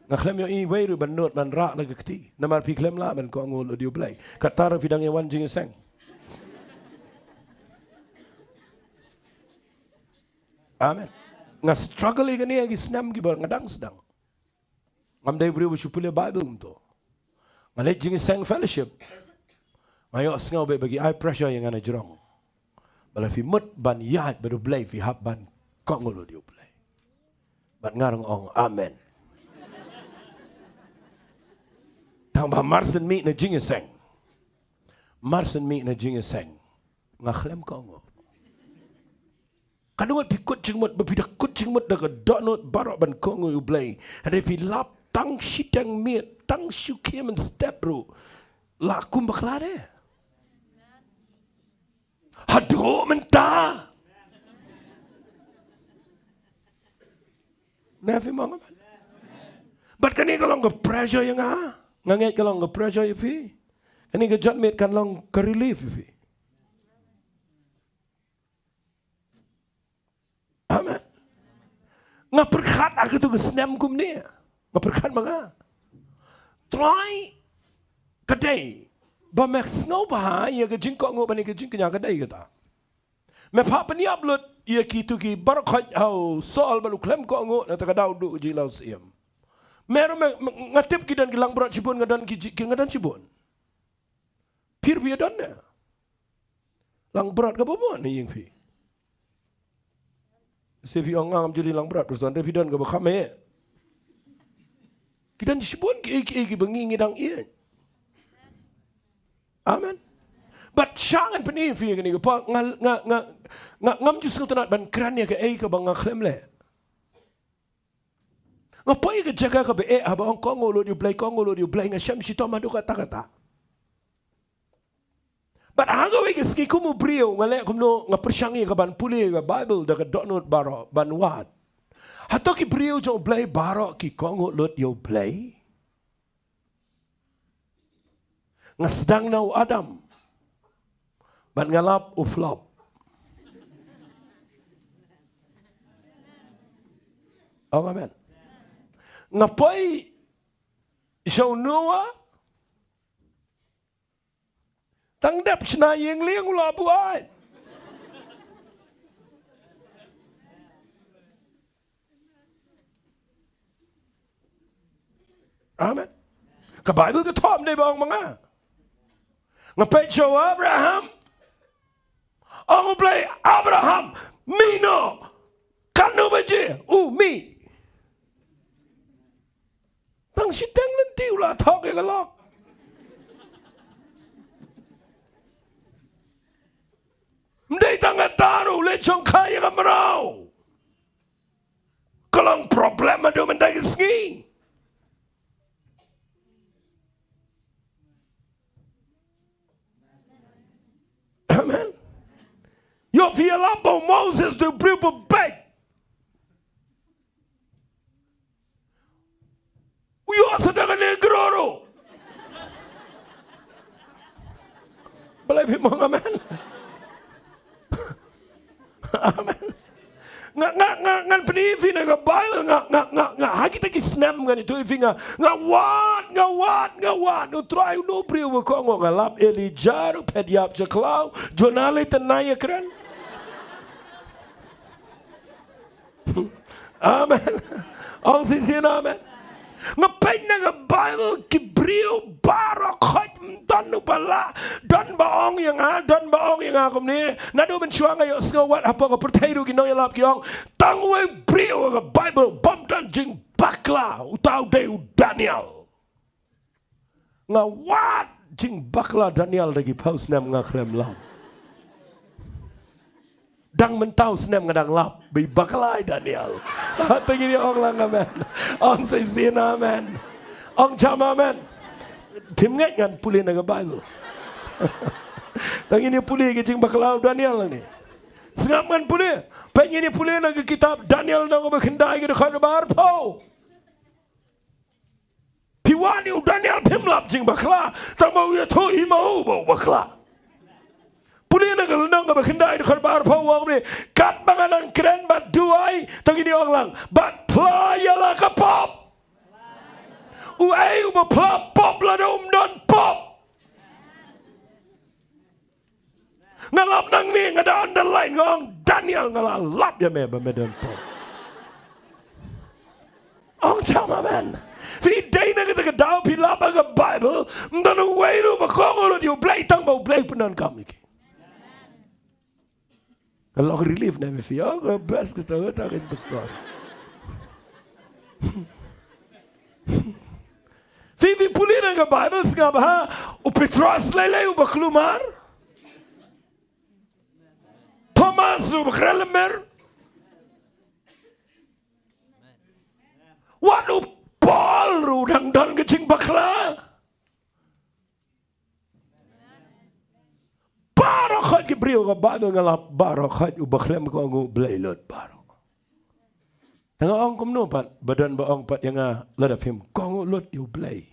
Speaker 6: Ngaklem yo i wei ru ban not ban rak lagi keti. Namar pi klem la ban kau ngolot yo Balei. Katar fidang yang wan jing seng. Amen. Nga struggle ni lagi senam ki bar ngadang sedang. Amdai beri bersyukur Bible untuk. Malay jing sang fellowship. Mayo sengau bagi I pressure yang ana jerong. Bala fi mut ban yat baru Balei fi hab ban kok ngolo dia Balei. Ban ngarang ong amen. Tambah marsen mi na jing sang. Marsen mi na jing sang. Ngakhlem kok ngo. Kadang di kucing mut berpidak kucing mut dah dok not barok ban kok ngo Balei. Ada fi lap tang shitang miet tang syukim and step bro lakum baklare hado menta nafi mama but kani kalong ke pressure yang nganget kalong ke pressure ifi kani ke jatmet kan long ke relief ifi amen ngaperkhat aku tu ke snam kum ni Berkat mga. Try kadai ba max ngau ba ya ke jing ko ngo ba ni ke jing kenya ka dai kata me pa peniap lut ya ki tu ki bar khat au Saul ba lu klem ko ngo na ta ka dau du ji lau siam meru ngatip ki dan gilang berat cibun ngadan ki ngadan cibun pir pi dan ne lang berat ka ba ni ying pi se fi ngam jadi lang berat terus dan dan ka ba khame ki dan cibun ki bengi ngidang ie amen but syangan pening fi ni pa ngam ju sung tanat ban kran ya ke ka bang klem le ngapai ke jaga ka be haba ong kongo lo di blay nga syam si toma do kata kata but hanga we ski kumu brio ngale kumno nga persyangi ka ban puli ka bible da ka donut baro ban wat hato ki brio jo blay baro ki kongo lo di blay nga sedang nau adam ban ngalap uflop amen ngapai Shau Noah tang dep sna yeng liang ula buai amen ka Bible ka thom dei bang manga ngapai Shau Abraham ang play Abraham mino kanu baje mi tang siteng nanti ulah thok ke galok mdei tang ataru le chong kaya ka marau kalang problema do mendai ski amen yo feel up Moses do bribo back Uyo sedang negro. Balei bimong amen. Amen. Ngan penifi na ka Bible nga hagi ta kisnam nga ito ifi nga wat no try no brio ko nga lap Elijah pediap jaklau jonale tanaya kran. Amen. Ang sisina amen. Ngapain na Bible kibrio barok khat dan bala dan baong yang akom ni nado ben chuang ayo ngawat apa ko pertairu ki no yalap ki ong tangwe brio ga Bible bom dan jing bakla utau de Daniel ngawat jing bakla Daniel lagi paus nam ngakrem lam dang mentau senem ngadang lap bi bakalai Daniel hati gini ong lang amen ong say sin amen ong jam amen pim ngai ngan puli naga Bible tang ini puli ke jing bakalau Daniel ni sengam ngan puli peng ini puli naga kitab Daniel naga berkendai ke dekat bar po piwani Daniel pim lap jing bakla tang mau ya tu imau bau bakla Puli na kalunang ka bakindai dekat bar pawang ni kat manganang keren bat duai tang ini orang lang bat playa la ka pop uai uba plop pop la dom don pop ngalap nang ni ngada underline ngong Daniel ngalap ya me ba medan pop ong chama man fi day na kita daw pilap ang Bible ndan uai ru ba kongolo di ublay tang ba ublay penan kami ki kalau relief na fi aga bas kita takin pastor Fivi pulina ka Bible nga ba o Petros lele o baklumar Thomas o bakrelemer Wat o Paul ru dang dan kecing bakla Barakhat ki brio ka Bible nga lap barakhat o baklem ko ang blaylot barak Tanga ang kumno pat badan ba ang pat yang ladap him kong lot you blay.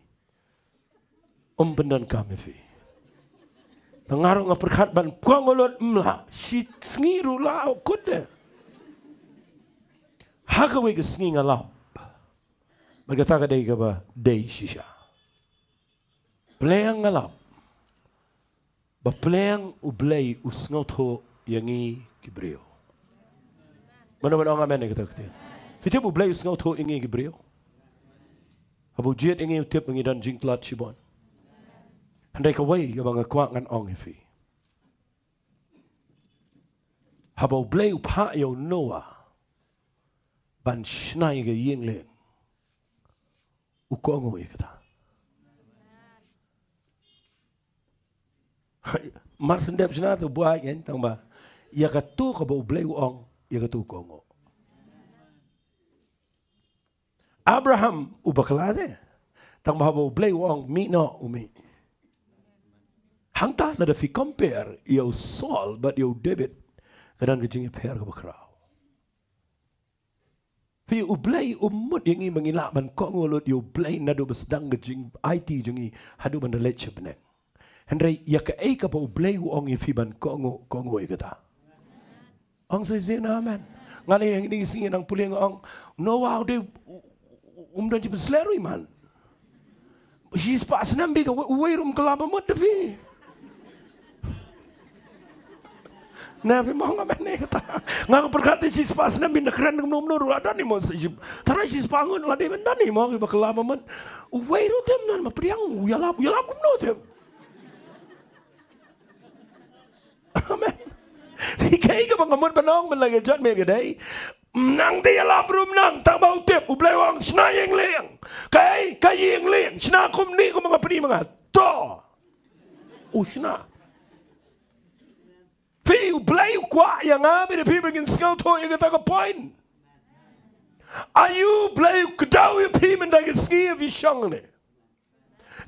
Speaker 6: Pendan kami fi. Tangaro nga perkhat ban kong lot mla si sngiru la kude. Hagawe ke sngi nga lap. Magata ka day ka ba day shisha. Blay ang nga lap. Bapeleng ublay usngot ho yangi Gibril. Mana-mana orang amen ni kata kata. Fitip ublay usngot ho yangi Gibril. Habu jet yangi utip yangi dan jingplat shibon. Handai kawai yang kuat ngan ong ifi. Habu ublay upa yo Noah. Ban shnai ke yeng leng. Ukongo ye kata. Mar sendep sena tu buai kan tang ba. Ya katu ka ba ublay ong, ya katu ukongo. Abraham ubaklade. Tang ba ublay ong mi no umi. Hangta na da fi compare yo Saul but yo Dabid kadan kejing per ka bakrao. Fi ublay umut yang i mangilak man ko ngolot yo blay na do besdang kejing IT jengi hadu ban Leit chepneng. Henry ya ka ai ka pa ublay ong i fi ban ko ngo i kata. Ang sa amen. Ngali yang ini singin ang puling ang Noah de dan Jingpynsleh man. She's pas nambi ka wairum kalaba mo de fi. Nabi mau ngamen ni kata. Ngak berkata she's pas nambi nak keren nom nuru ada ni mo. Tarai she's pangun lah de mendani mo ka kalaba mo. Wairu tem nan ma priang yalap kum no tem. Amen. Dikai ka bangamon panong man lagi jat me kadai. Nang dia labrum nang tak bau tip ublay wang sna yeng leng. Kai yeng leng sna kum ni ko mga pri mga to. Usna. Fi ublay kwa yang abi de people in scout to yung ta ka point. Ayu blay kdaw yung people da ski of Shillong ne.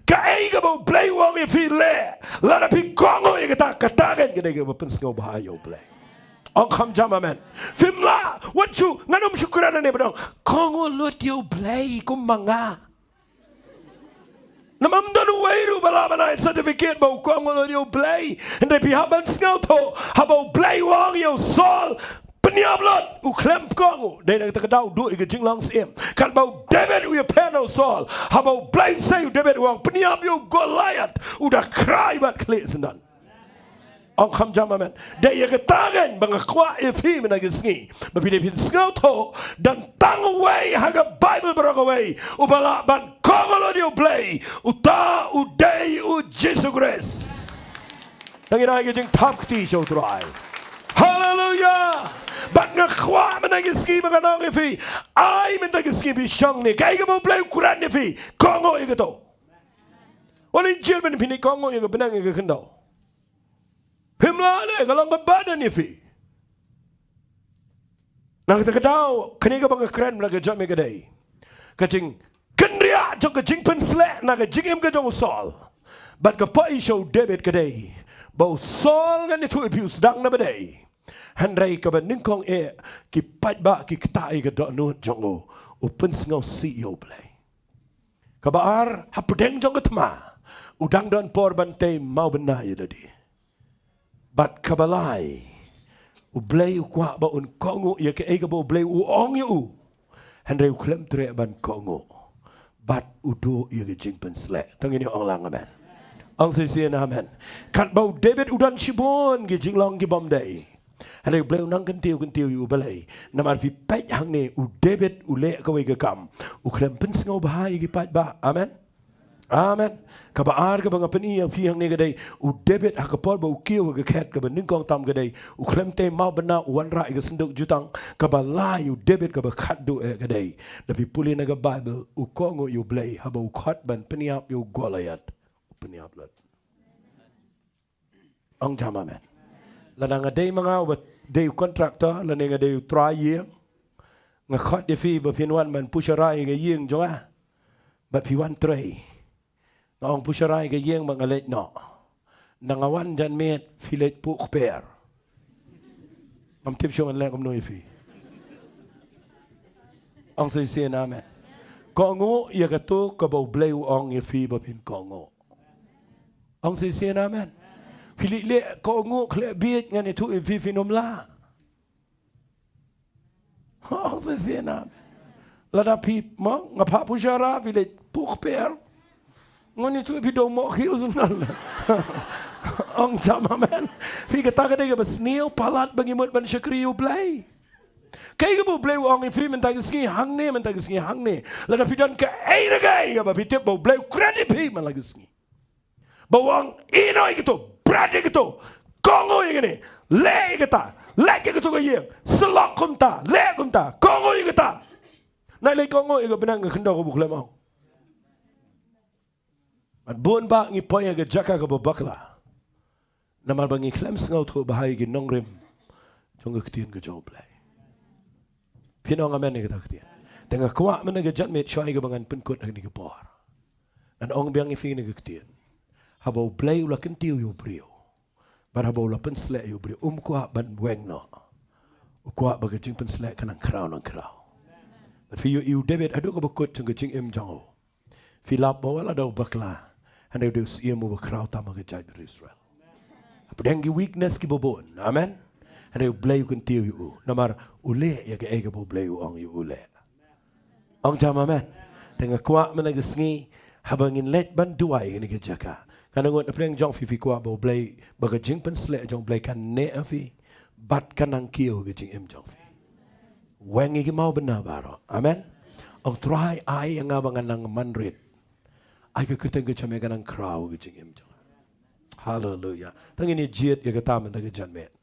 Speaker 6: Kai ka bau blay wang fi le. La da pi kongo yung ta katagen gede ka pen scout bahayo blay. Ang kam jam amen. Fimla, what you nganom syukuran ni bedong. Kongo lot yo blay kumanga. Namamdan wairu balabanay certificate bau kongo lot yo blay. Hindi pihaban scout habau blay wang yo Saul. Peniablot uklem kongo. Dahil nagtakadaw do iga jinglang sim. Kan bau Dabid uya plano Saul. Habau blay sayo Dabid wang peniab yo Goliath. Udah cry bat klik sendan. Ang kam jam amen. Daya ketagan banga kwa ifi menagisngi. Mapilipin scout dan tangaway haga Bible berakaway. Ubala ban kongolo dio play. Uta uday u Jesus Christ. Tangira jing tap kti show try. Hallelujah. Ban ngakwa menagisngi banga nang ifi. Ay menagisngi bi Shillong ni. Kaya ka mo play ukuran ifi. Kongo ikato. Walin German pini kongo yung benang yung kendaw. Himla le kalau badan ni fi. Nak kita tahu kini ka bang keren nak jam me kadai. Kacing Kynriah jong Jingpynsleh nak jingem ka jong Saul. Bat ka pai show Dabid kadai. Bau Saul ngan itu abuse dang na badai. Handrai ka ban ningkong ki pat ba ki ktai ka do no jong o pen ngau CEO play. Ka baar hapdeng jong tma. Udang don por bante mau benai tadi. Bat kabalai ublay ukwa ba un kongo ya ke ega ba ublay uong yu handai uklem tre ban kongo bat udo ya ke Jingpynsleh tangini ong lang amen ang sisian amen kat ba Dabid udan shibon ke jinglong ke bomday handai ublay unang kentiu yu balai namar pi pet hang ne u Dabid ule ka we ke kam uklem pen ngau bahai ke pat ba amen amen. Kabaar ka bang apani ang pihang ni kadai u Dabid hakapor ba ukiw ka ket ka baning kong tam kadai u kremte mau bena wanra ka senduk jutang kabalai u Dabid ka bakaddo kadai lapi puli na ka Bible u kongo yu blay haba u khat ban peniap yu Goliath peniap lat ang jama men ladang aday mga day contractor laneng aday 3 year nga khat de fi ba pinwan man pusharai nga yeng jonga bat piwan 3 Ang pusyaray ka yeng mga Leit no. Nangawan dyan met filet puk per. Ang tip siya nga lang no ifi. Ang sisiya namin. Kongo iya kato kabaw blay ang ifi bapin kongo. Ang sisiya namin. Filit le kongo klebit nga nito ifi finomla. Ang sisiya namin. Lada pip mo nga pa pusyara filet puk per. Ngon itu video mau kius nal. Ong jam amen. Fi kata ka dia besnil palat bangimut ban syakri u blai. Kai ka bu blai ong fi men tag ski hang ne men tag ski hang ne. La da fi don ka ai na gai ka ba fi tip bu blai credit pi man lag ski. Bawang inoi gitu, berada gitu. Kongo yang ini, le kita, lagi gitu kaya, selok kumta, le kumta, Kongo yang kita. Nak le Kongo yang benang kendor ko bukle mau. At buon ba ngi poya ga jaka ka babakla. Namal ba ngi klem sngaut ko bahay gi Nonglum. Jong ketien ga joblay. Pinong amen ni kita ketien. Tengah kuat mana ga jatmet syai ga bangan penkut ni ga por. Dan ong biang ngi fi ni ga ketien. Habau blay ula kentiu yu brio. Bar habau ula Jingpynsleh yu brio. Kuat ban weng no. Kuat baga Jingpynsleh kanang krau nang krau. But fi yu Dabid adu ka bakut jong jing im jang. Fi lap bawala daw bakla. Handai daw siya mo bakrau tama ka jai Israel. Apa dengi weakness ki bobon. Amen. Handai blay yu kentiu yu. Namar ule ya ka ega bo blay yu ong yu ule. Ong jam amen. Tengah kuat mana gesngi habangin let ban duai ni ka jaka. Karena ngot apa yang jong fi kuat bau blay baga Jingpynsleh jong blay kan ne fi bat kanang kiu ke jing im jong fi. Wengi ki mau benar baro. Amen. Ong try ai yang abangan nang manrit. Ai ke keteng ke chame kanang krau ke jing im jong. Hallelujah. Tang ini jiet ya ketamen ta ke janmet.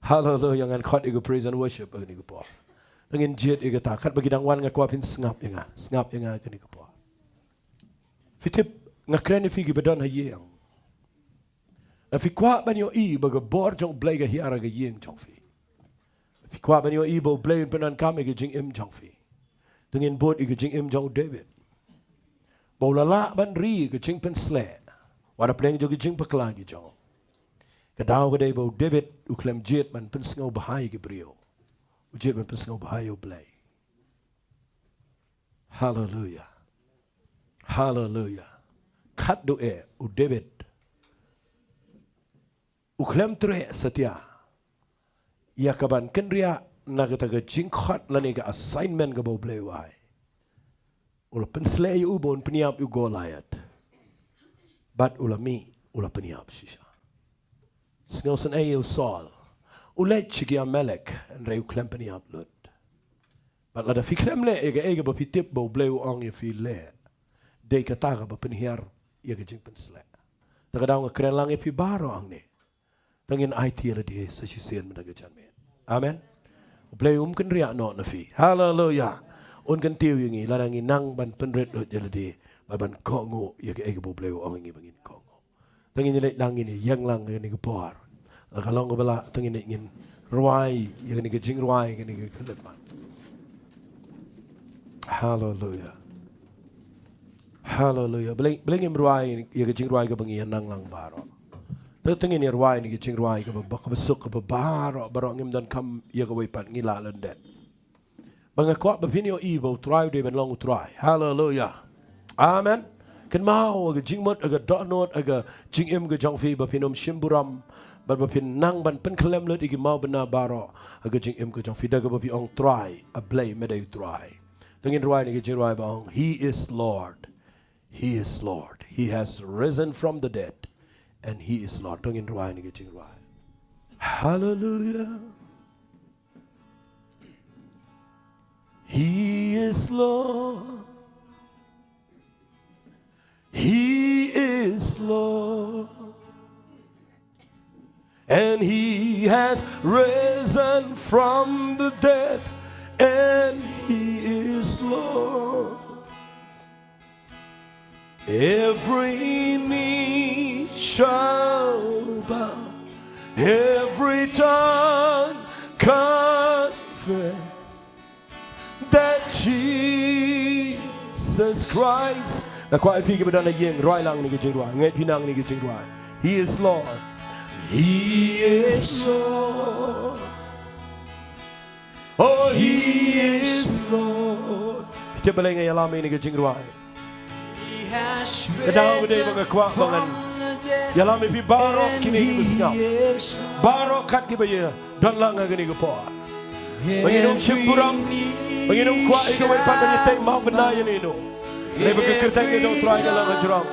Speaker 6: Hallelujah ngan khot iku praise and worship ni ke po. Tang in jiet ya kata kat bagi dangwan nga kuapin ngap ya nga ke ni ke po. Fitip ngakren ni figi bedon hayeng. Na fi kwa ban yo I baga bor jong blay ga hiara ga yeng jong fi. Fi kwa ban yo I bo blay penan kam ga jing im jong fi. Dengan bot ga jing im jong Dabid. Bo lala ban ri ga Jingpynsleh. Wada pleng jo ga jing pakla ga jong. Ka daw ga dai bo Dabid u klem jet man pen sngo bahai ga brio. U jet man pen sngo bahai yo blay. Hallelujah. Hallelujah. Kat doe u Dabid u klem tre setia ia kaban Kynriah naga taga jingkhat lani ga assignment ga boblay wai ula Jingpynsleh u bon peniap u Goliath bat ula mi ula peniap shisha snelsen ayu Saul u Leit chigi Amalek en reu klem peniap lut bat lada fi klem le ega ba pitip boblay u ong ye fi le de kataga ba penhiar ia ke Jingpynsleh. Takadaw nga kren lang ipi baro ang ni. Tangin IT la di sa sisiyan mo nagajan men. Amen. Play Kynriah no na fi. Hallelujah. Un kan tiw yung ilan ang inang ban penret do jala di ban kongo ia ke ego play ang ngi bangin kongo. Tangin ni lang ini yang lang ni ko por. Kalong bala tangin ni ngin ruai ia ni ke jing ruai ni ke kelepan. Hallelujah. Hallelujah. Beling imruai ya ke jing ruai ke bangi nang lang baro. Tengin ni ruai ni ke jing ruai ke besuk ke baro baro ngim dan kam ya ke wipat ngila lendet. Banga kuat bapinio evil try de ben long try. Hallelujah. Amen. Kan mau ke jing mot aga donot aga jing im ke jong fi bapinom shimburam bapin nang ban pen klem lut igi mau bena baro aga jing im ke jong fi daga bapi ong try a blay medai try. Tengin ruai ni ke jing ruai bang he is Lord. He is Lord. He has risen from the dead. And He is Lord. Tungin ruai ni gijing ruai. Hallelujah. He is Lord. He is Lord. And He has risen from the dead. And He is Lord. Every knee shall bow, every tongue confess that Jesus Christ. Na kwa ifiki badana yeng roi lang ni gijing roi, nget pinang ni gijing roi. He is Lord. He is Lord. Oh, He is Lord. Kita balai ngai alami ni gijing roi. Kadaw day mga kwak bangan. Yalam ipi barok kini musngap. Barok kat kibaya dan lang ngani ko. Manginom simpuram. Manginom kwak ikaway pa kanitay mau benayan ino. Nay bagkirtay ino try na lang ajram.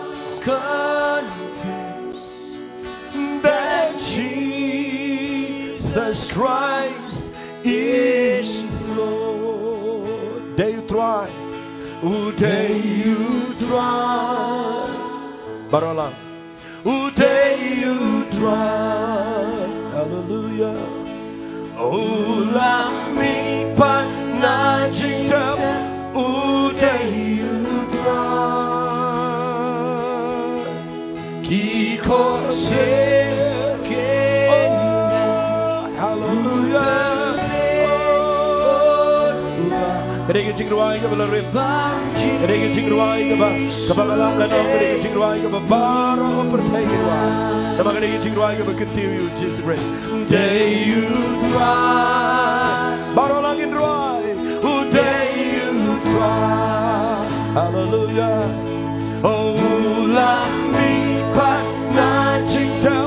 Speaker 6: Jesus Christ is Lord. Dare you try? Oh, dare you try? Barolang. Oh, dare you try? Hallelujah. Oh, let me panah Jingdoh. Oh, dare you try? Kiko Kadang Kynriah ke belerip, kadang Kynriah ke bah, kebangalam lanong kadang Kynriah ke baru percaya kedua, nama kadang Kynriah ke berketiu Jesus Christ. Day you try, baru langit Kynriah, oh day you try, hallelujah. Oh lami panah Jingdoh,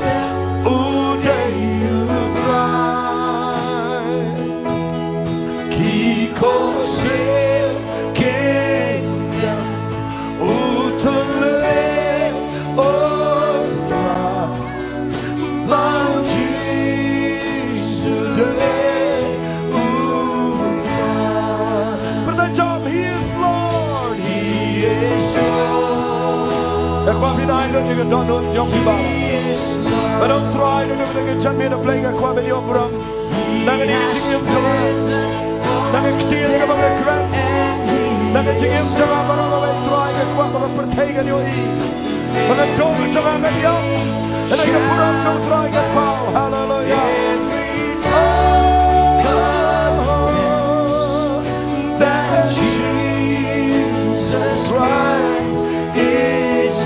Speaker 6: oh day you try, kiko Dengan donut jom di bawah. Barang try dengan jangan ada play aku ambil dia berang. Dengan ini cingim jangan. Dengan ketiak ke bawah keran. Dengan cingim jangan barang ambil try aku ambil pertaikan dia ini. Dengan donut jangan ambil dia. Dengan berang jom try ke pau. Hallelujah. That Jesus Christ is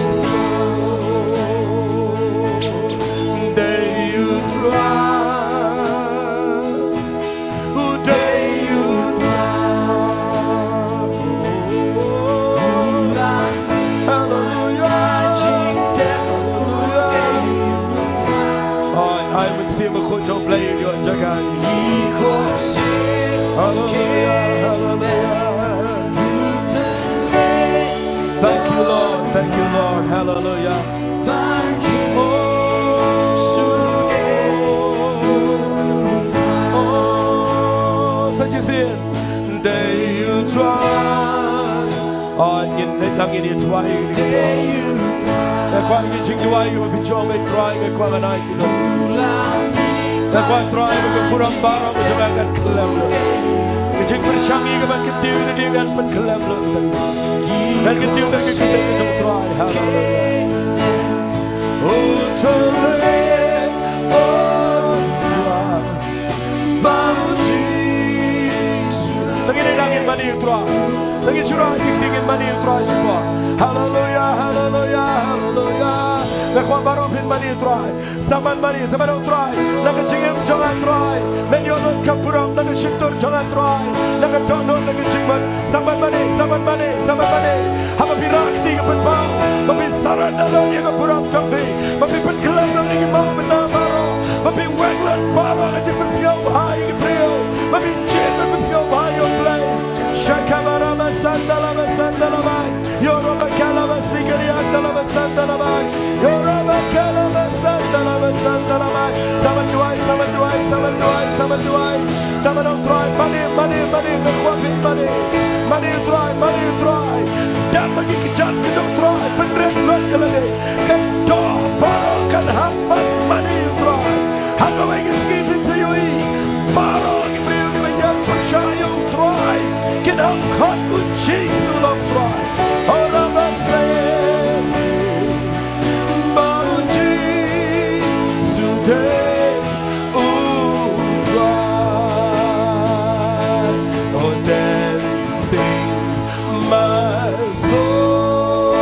Speaker 6: Thank you, Lord. Thank you, Lord. Hallelujah. Such is it. Day you try. In the you try. Quite getting to why you will be trying to come and I can. That's why I'm trying to put on bar of the Jamaican clever. The Jingpynsleh Shangi can continue to get but clever. And continue to try. Hallelujah. Oh, Tole, oh, Jesus. Lagi in money you try. Lagi curah gifting in money you try. Hallelujah, hallelujah, hallelujah. Lekwa baru pin money try, saman money, saman don't try. Laga jingem jangan try. Men yo not kapurang, laga shifter jangan try. Laga dono, laga jingman, saman money, saman money, saman money. Hama pirak di kapit pa, mapi saran dalam yang kapurang kafe, mapi penkelam dalam yang mau benar baru, mapi weglan baru aja pensiau hai kepriu, mapi jen pensiau hai play. Shakamara masandala masandala mai, yoraba kalama sigari andala masandala mai. Yoraba kalama sandala masandala mai. Sama duai, sama duai, sama duai, sama duai. Sama don't try, money, money, money, the quapping money. Money try, money try. Dan bagi kejar kita try, penrek luar kelade. Kedo, baru kan hambat money try. Hamba bagi skip into you, baru kipriu kibayar pershayu try. Get up, cut with Jesus love try. Orang bersih, baru Jesus day, right. Oh, then sings my soul,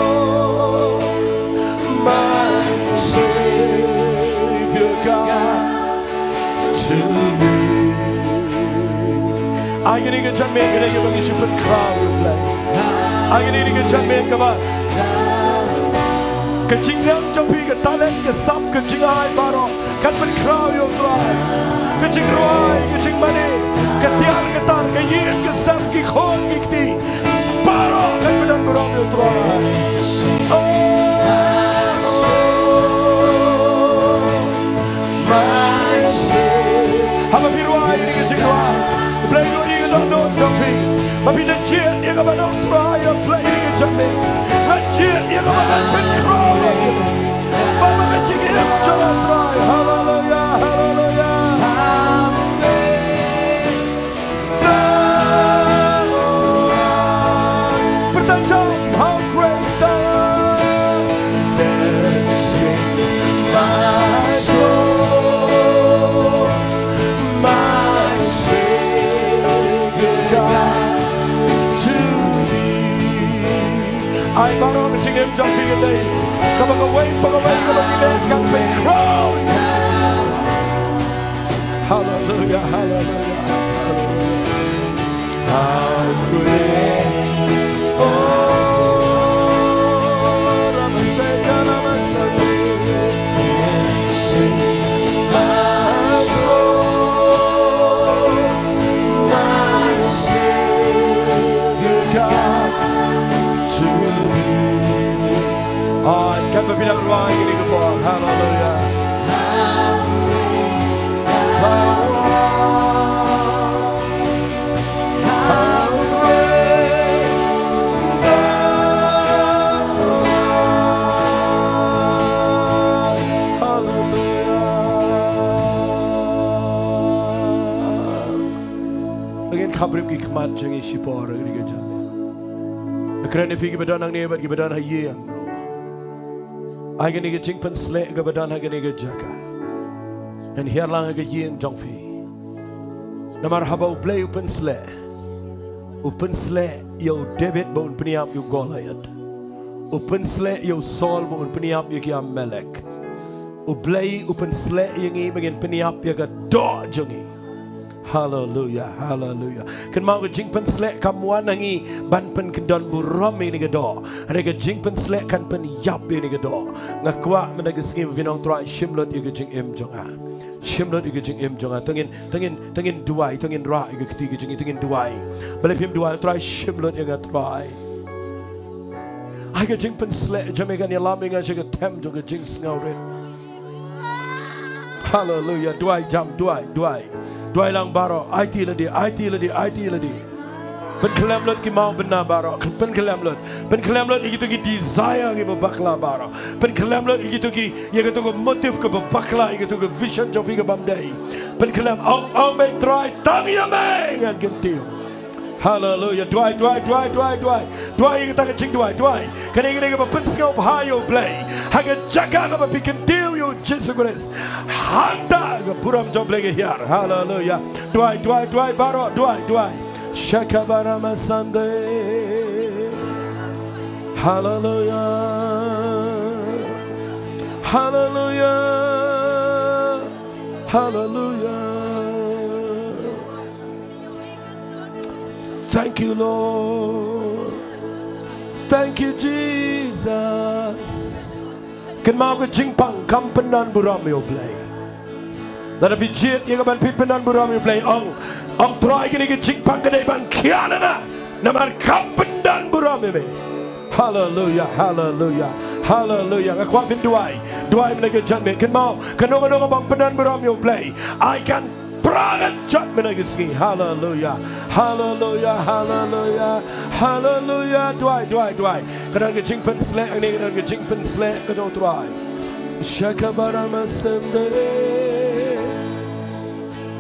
Speaker 6: my Savior God to me. I can get your make it, you should put crowd play. I can get your make about. Kecing nam jampi ke talent ke sap kecing ai baro kan put crowd you try. Kecing roi, kecing mani, ke tiar ke tar ke yen ke sap ki khol ki ti. Baro kan put on baro you try. Oh, my mà bị đánh chết yêu các bạn ông try ở play đi cái chân mình đánh chết yêu các bạn bên crow mà mình chỉ em cho nó try hallelujah hallelujah bertajam how great thou ai bảo nó mình em trong phía đây các bạn có quay các bạn đi lên các bạn crown hallelujah hallelujah how great oh Ramasaya Ramasaya sing my soul my Savior God to kan vi vilja roa ini ke bawah haleluya Dengan khabar ki khmat jangi sipor ini ke jam kerana fikir bedanang ni bagi bedan hayang ai cái này cái Jingpynsleh cái bên đó cái này cái jaga, and here lang cái giang trong phi, namar habau Balei Jingpynsleh yêu Dabid bun peniap yêu Goliath, Jingpynsleh yêu Saul bun peniap yêu kia Melek, Balei Jingpynsleh yang ini bagian peniap yêu ke doa jangi, hallelujah hallelujah, kan mau ke Jingpynsleh kamuan nangi ban pen kendon buram ini ke doa, ada ke Jingpynsleh kan pen yap ini ke doa. Ngakwa mendaga skim vinong try shimlot iga jing em jonga shimlot iga jing em jonga tengin duai tengin ra iga ketiga jing tengin duai Balei pim duai try shimlot iga try iga Jingpynsleh jamega ni lam iga shiga tem jonga jing ngauret hallelujah duai jam duai lang baro IT ladi pen kelam lot ki mau benar baro pen kelam lot itu ki desire ki bakla baro pen kelam lot itu ki ya gitu ko motif ke bakla itu ke vision jo fi ke bamdai pen kelam au me try tang ya me ngan gentil hallelujah duai kita ke jing duai kan ini ke pen skop hayo play haga jaga ke bikin deal yo Jesus Christ hanta ke puram jo play ke here hallelujah duai baro duai Shakabarama Sunday hallelujah hallelujah hallelujah thank you Lord thank you Jesus kan mau ke Jingpang kampenan buram yo play Nada vijit yang kapan pimpin buram yo play Ang try gini ke Jingpang kedai ban kiana na namar kampendan buram ini hallelujah ngakwa fin duai menaga janme kan mau kanong bang pendan buram yo play I can prangan jat menaga ski hallelujah duai kadang ke Jingpynsleh ini kadang ke Jingpynsleh kadang try shakabarama sende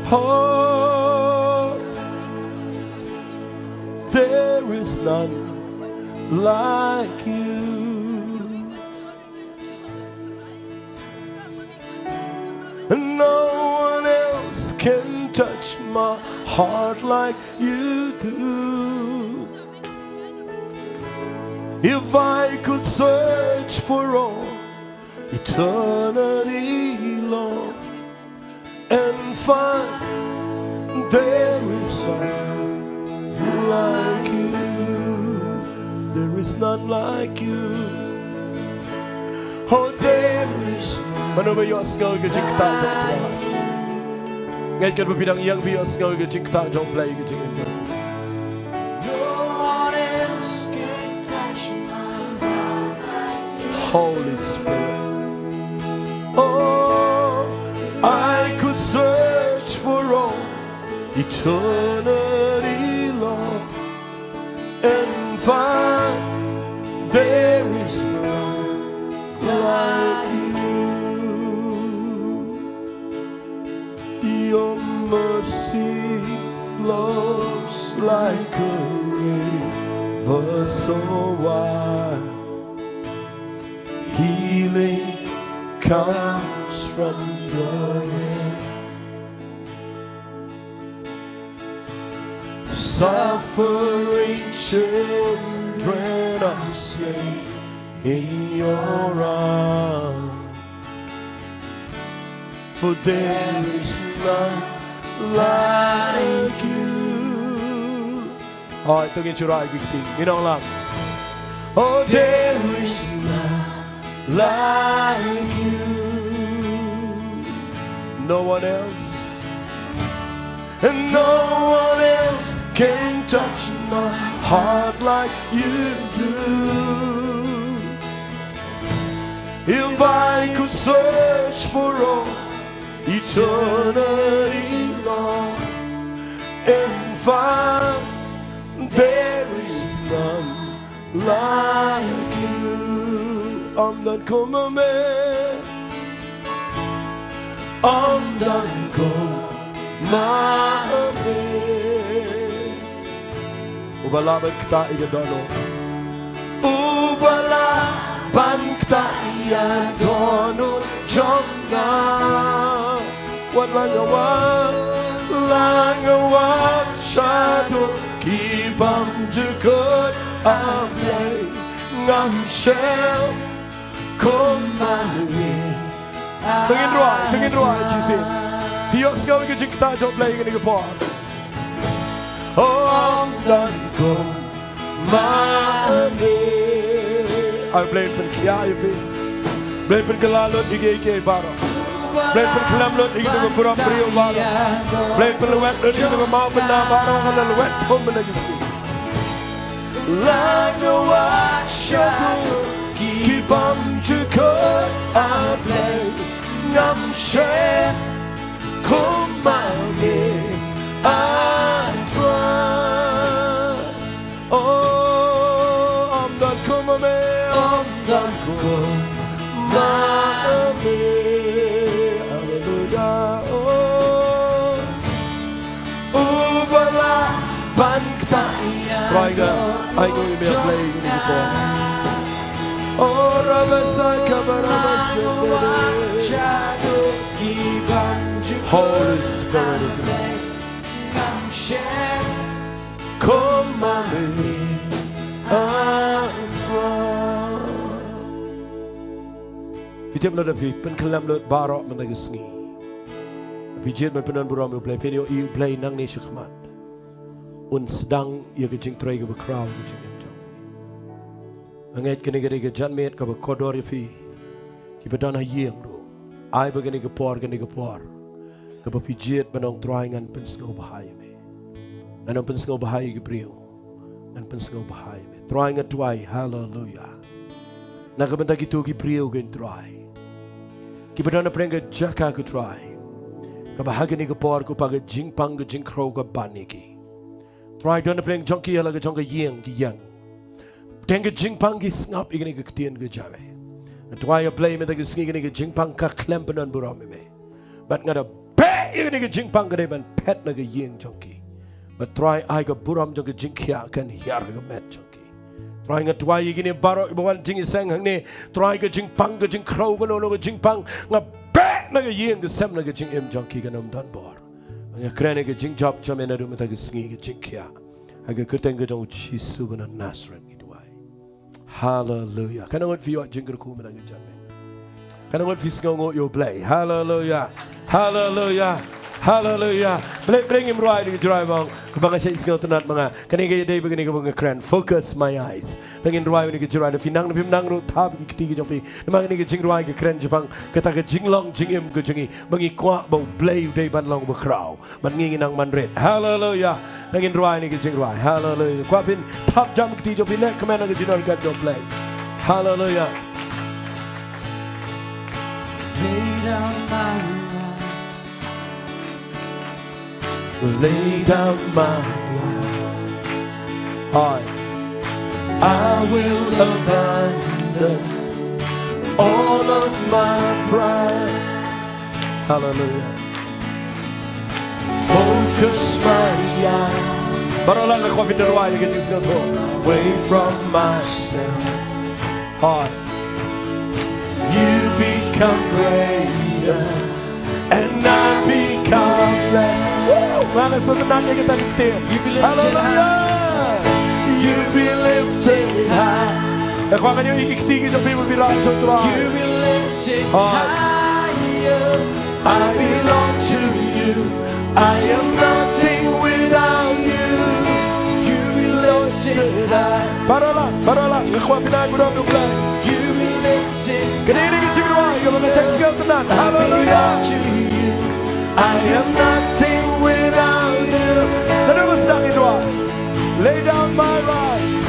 Speaker 6: oh there is none like you. No one else can touch my heart like you do. If I could search for all eternity long and find there is none like you, there is none like you. Oh, there is. Mana bayar sekali kerja kita jom. Ngay kan berbidang yang bayar sekali kerja kita jom play kerja ini. Holy Spirit. Oh, I could search for all eternity long found there is none like you. Your mercy flows like a river so wide. Healing comes from your hand. Suffering children are safe in your arms. For there is none like you. All right, tungin surai gigti. Minong lang. Oh, there is none like you. No one else, and no one else can touch my heart like you do. If I could search for all eternity long and find there is none like you. I'm not coming man. I'm not coming. Ubalaban kita iyadono. Ubalaban kita iyadono. Jonga. Langawag shadow. Kibam jukot ablay. Ngam shell. Kumali. Tungin ruai, Jisi. Hiyos ka wagi jikta jok play gini kapor. Oh, ang dan kumali. Ay play pen kya ifi. Play pen kalalot ike baro. Play pen kalamlot ike ng puram priyo baro. Play pen luwet ike ng mau benda baro kana luwet pun benda Jisi. Langawat shadow. Kibam jukot ablay. Ngam share kumali adra. Oh, I'm not kumame, I'm not kumame. Hallelujah. Oh, ubala bangta. Try that. I know you may have played in before. Oh, Rabasai Kabarabasai. Holy Spirit, come on me, Vijay melod api penkelam melod barok menagisngi. Vijay melpenan buram play penyo iu play nang ni shikmat. Un sedang ia kejing try ke berkraw kejing entau. Anget kene kene ke janmet ke berkodor api. Kibadan hayeng do. Ai begini ke por. Kepapijet menong tryingan pensengau bahaya me. Anong pensengau bahaya ke brio. An pensengau bahaya me. Tryingan try, hallelujah. Nakabenta gitu ki brio ke try. Kibadana prenga jaka ke try. Kabahagi ni ke por ko pag jingpang ke jingkro ke baniki. Try dona preng jongki ala ke jongka yeng ki yang. Tenga jingpang ki snap igini ke ketien ke jame. Try a play me ke sngi igini ke jingpang ka klempenan burame me. But ngada igini ke jingpang ke deban pet na ke yeng jongki. But try ai ke buram jongke jingkia kan hiar ke met jongki. Try nga try igini baro ibawan jingi sang hang ne. Try ke jingpang ke jingkro ke no ke jingpang nga pet na ke yeng ke sem na ke jing em jongki ke nam dan bor. Nga krene ke jing job chame na rumata ke sngi ke jingkia. Aga kerteng ke jong chisu bana Nazareth ni duai. Hallelujah. Kana ngot fi wat jingker ku menang jame. Kana ngot fi sngo yo play. Hallelujah. Hallelujah. Hallelujah. Bring him right to drive on. Kabanga siya isngaw tunat mga kanina day begini ka mga kran. Focus my eyes. Bangin ruay ni ka jirai. Finang na finang ro tab ikiti ka jofi. Namang ni ka jing ruay ka kran jipang kataga jinglong jingim ka jingi mangi kwa bo play day ban long ba kraw. Mangingi nang manret. Hallelujah. Bangin ruay ni ka jing ruay. Hallelujah. Kwa fin top jump ikiti jofi nek kamana ka jinol ka jof play. Hallelujah.
Speaker 2: Lay down my
Speaker 6: lay down my life. I will abandon all of my pride. Hallelujah. Focus my eyes. Barolang ako pinarwaya ka yung sito. Away from myself. Heart. You become greater and I become less. Woo! Mana sa tananya kita nagtir. Hallelujah. You be lifted high. Ako ang kanyang ikiktigin ng people bilang sa try. You be lifted higher. I belong to you. I am nothing without you. You be lifted high. Para lang. Ako ang pinagulong ng plan. You be lifted high. Kanina ka Jingpynsleh, ikaw mga text ka tanan. Hallelujah. I am nothing without you. Ano ba sa akin doon? Lay down my rights.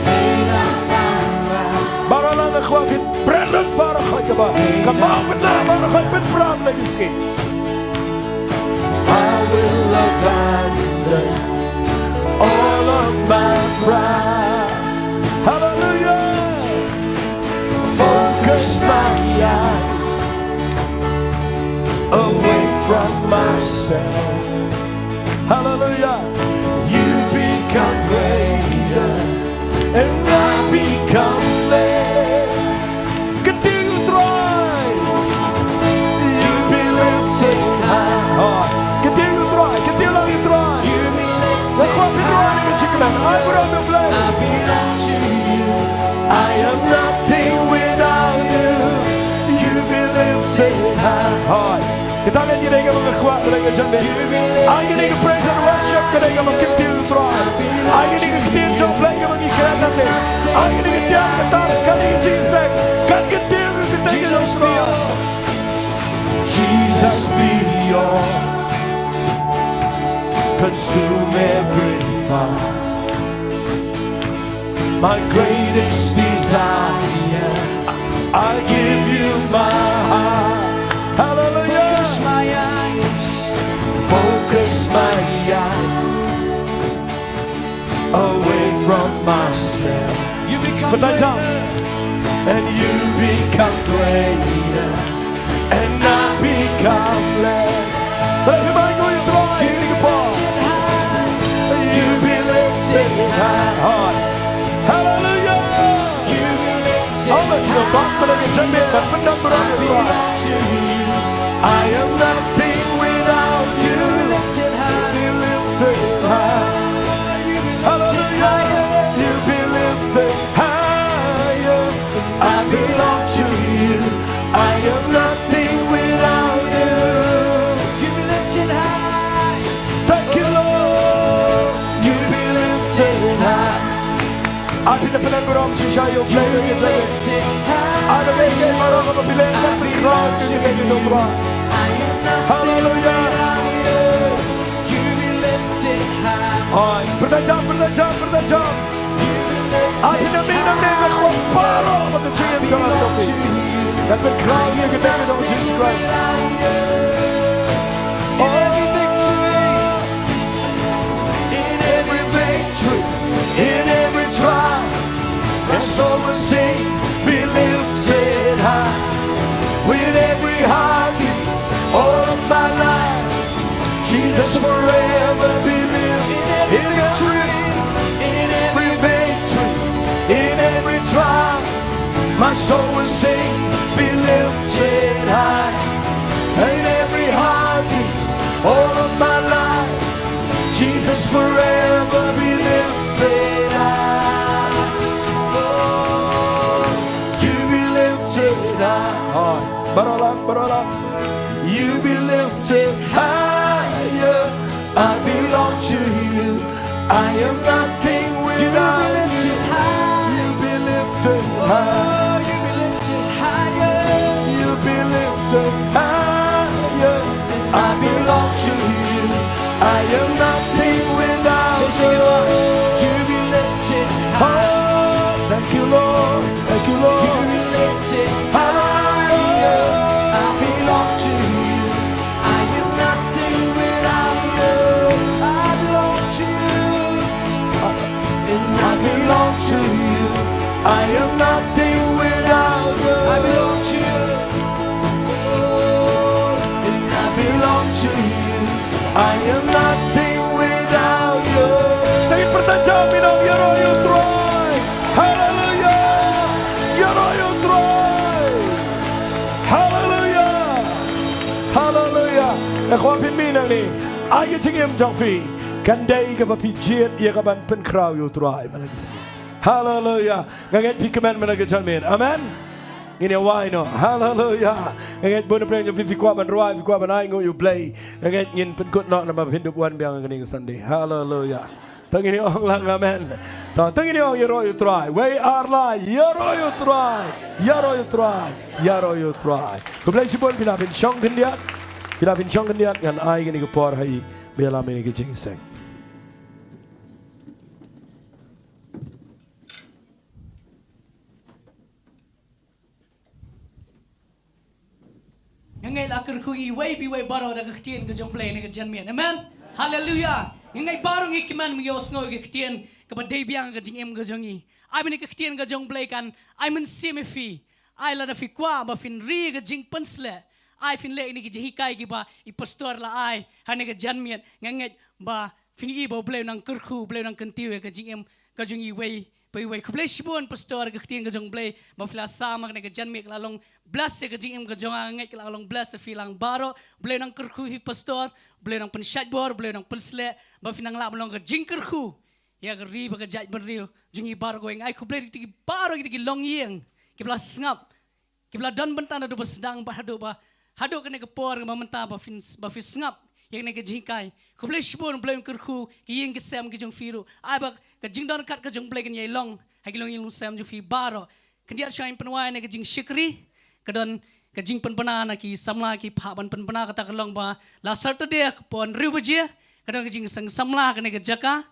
Speaker 6: Lay down my rights. Para lang ako ang pinagulong para kayo ba? Kamapit na para kayo pinagulong na iskin. I will abandon all of my pride. Hallelujah. Focus my eyes away from myself. Hallelujah. You become greater and I become less. Continue to thrive. You be lifted high. Continue to try. You be lifted high. I belong to you. I am nothing without you. You be lifted high. Kita akan jadi mga kuat talaga dyan. Ay hindi ka praise and worship ka talaga mag-continue to try. Ay hindi ka continue to play ka mag-ikirat natin. Ay hindi ka tiyang katarap ka ni Jesus. Kan continue ka continue to try. Jesus be your consume every part. My greatest desire, I give you my heart. Hallelujah. Focus my eyes away from myself. You become greater, and you become greater, and I become less. Everybody go your throne. You be lifted high. Hallelujah. You be lifted high. I am nothing without you. Be lifted high. Hallelujah. You be lifted higher. I belong to you. I am nothing without you. You be lifted high. Thank you, Lord. You be lifted high. I feel the power of Jesus. You play with it. I don't make it. I don't know. Believe that the crowd is making no problem. Hallelujah. You be lifted high. All right. Brother John. I feel the power of the Jesus. That the crowd here can make it on Jesus Christ. In every trial, my soul will sing, be lifted high. With every heartbeat, all of my life, Jesus forever be lifted. In every tree, in every victory, in every trial, my soul will sing, be lifted high. In every heartbeat, all of my life, Jesus forever be lifted high. Oh, you be lifted high. Barolang. You be lifted higher. I belong to you. I am nothing without you. You be lifted high. You be lifted higher. You be lifted higher. I belong to you. I am nothing without you. You be lifted high. Thank you, Lord. Thank you, Lord. You be lifted higher. I belong to you. I am nothing without you. I belong to you. I am nothing without you.
Speaker 2: I belong to you.
Speaker 6: And I belong to you. I am nothing without you. Saya pertajam minum ya roh you try. Hallelujah. Ya roh you try. Hallelujah. Hallelujah. Ikhwan pimpinan ni, ayo cingim jong fi. Kandai ke papijiat ia ke ban pen krau you try malagisi. Hallelujah. Nganget pi kemen menaga jalmin. Amen. Ini why no. Hallelujah. Nganget bona preng you fi kwa ban roi fi kwa ban ai ngo you play. Nganget ngin pen kut nok na ba hindup wan biang ngani Sunday. Hallelujah. Tang ini ong lang amen. Tang ini ong yero you try. We are like yero you try. Yero you try. Yero you try. Ku play sibol pina bin chong kendiat. Pina bin chong kendiat ngan ai ngani ke por hai bela meni ke jing seng.
Speaker 1: Ngai la kerkui way bi way baro da ktien ke jong play ne ke janmian. Amen. Hallelujah. Ngai baro ngi kiman mi yos ngo ke ktien ke ba dei biang ke jing em ke jongi. Ai bani ke ktien ke jong play kan ai men simi fi. Ai la da fi kwa ba fin ri ke Jingpynsleh. Ai fin le ni ke hikai ki ba I pastor la ai hane ke janmian ngai ba fin I bo play nang kerku play nang kentiwe ke jing em ke jongi way pai way ku play sibon pastor ke ktien ke jong play ba fila sama ke janmi la long bless ke jing em ke jong ngai ke la long bless filang baro play nang kerku hi pastor play nang pensyat bor play nang Pynsleh ba finang la long ke jing kerku ya ke ri ba ke jaj berriu jungi baro ko ngai ku play ti baro ki long yeng ki bla ngap ki bla don bentana do sedang ba hado ke ne ke por ke mentah ba fin ngap yang ne ke jikai ku play sibon play kerku ki yeng ke sem ke jong firu ai ba ke jing don kat ke jong play ke nyai long hai long yeng sem ju fi baro kendia shain penwai ne ke jing shikri ke don ke jing penpana na ki samla ki pha ban penpana kata ke long ba la Saturday pon riu bajia ke don ke jing sang samla ke ne ke jaka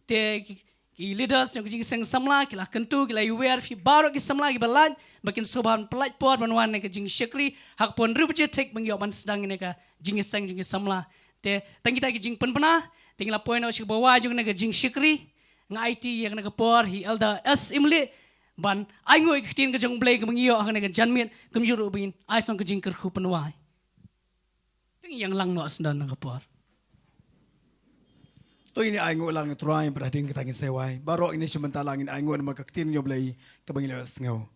Speaker 1: te ki leaders yang ke jing sang samla ki la kentu ki la wear fi baro ki samla ki balaj bakin soban pelaj por banwan ne ke jing shikri hak pon riu bajia tek bangyo ban sedang ne ke jing sang jing samla te tang kita ki jing penpana tingla poin o shi bawa jung ne ke jing shikri ngai IT yang ne ke por hi elda s imli ban ai ngoi ktien ke jong blai ke mangio ha ne ke janmian kem juru bin ai song ke jing ker khu penwai ting yang lang no asdan ne ke por
Speaker 2: To ini ai ngoi lang try brading ke tangin sewai. Baro ini sementara langin ai ngoi ma ktien yo blai ke bangilo sngau.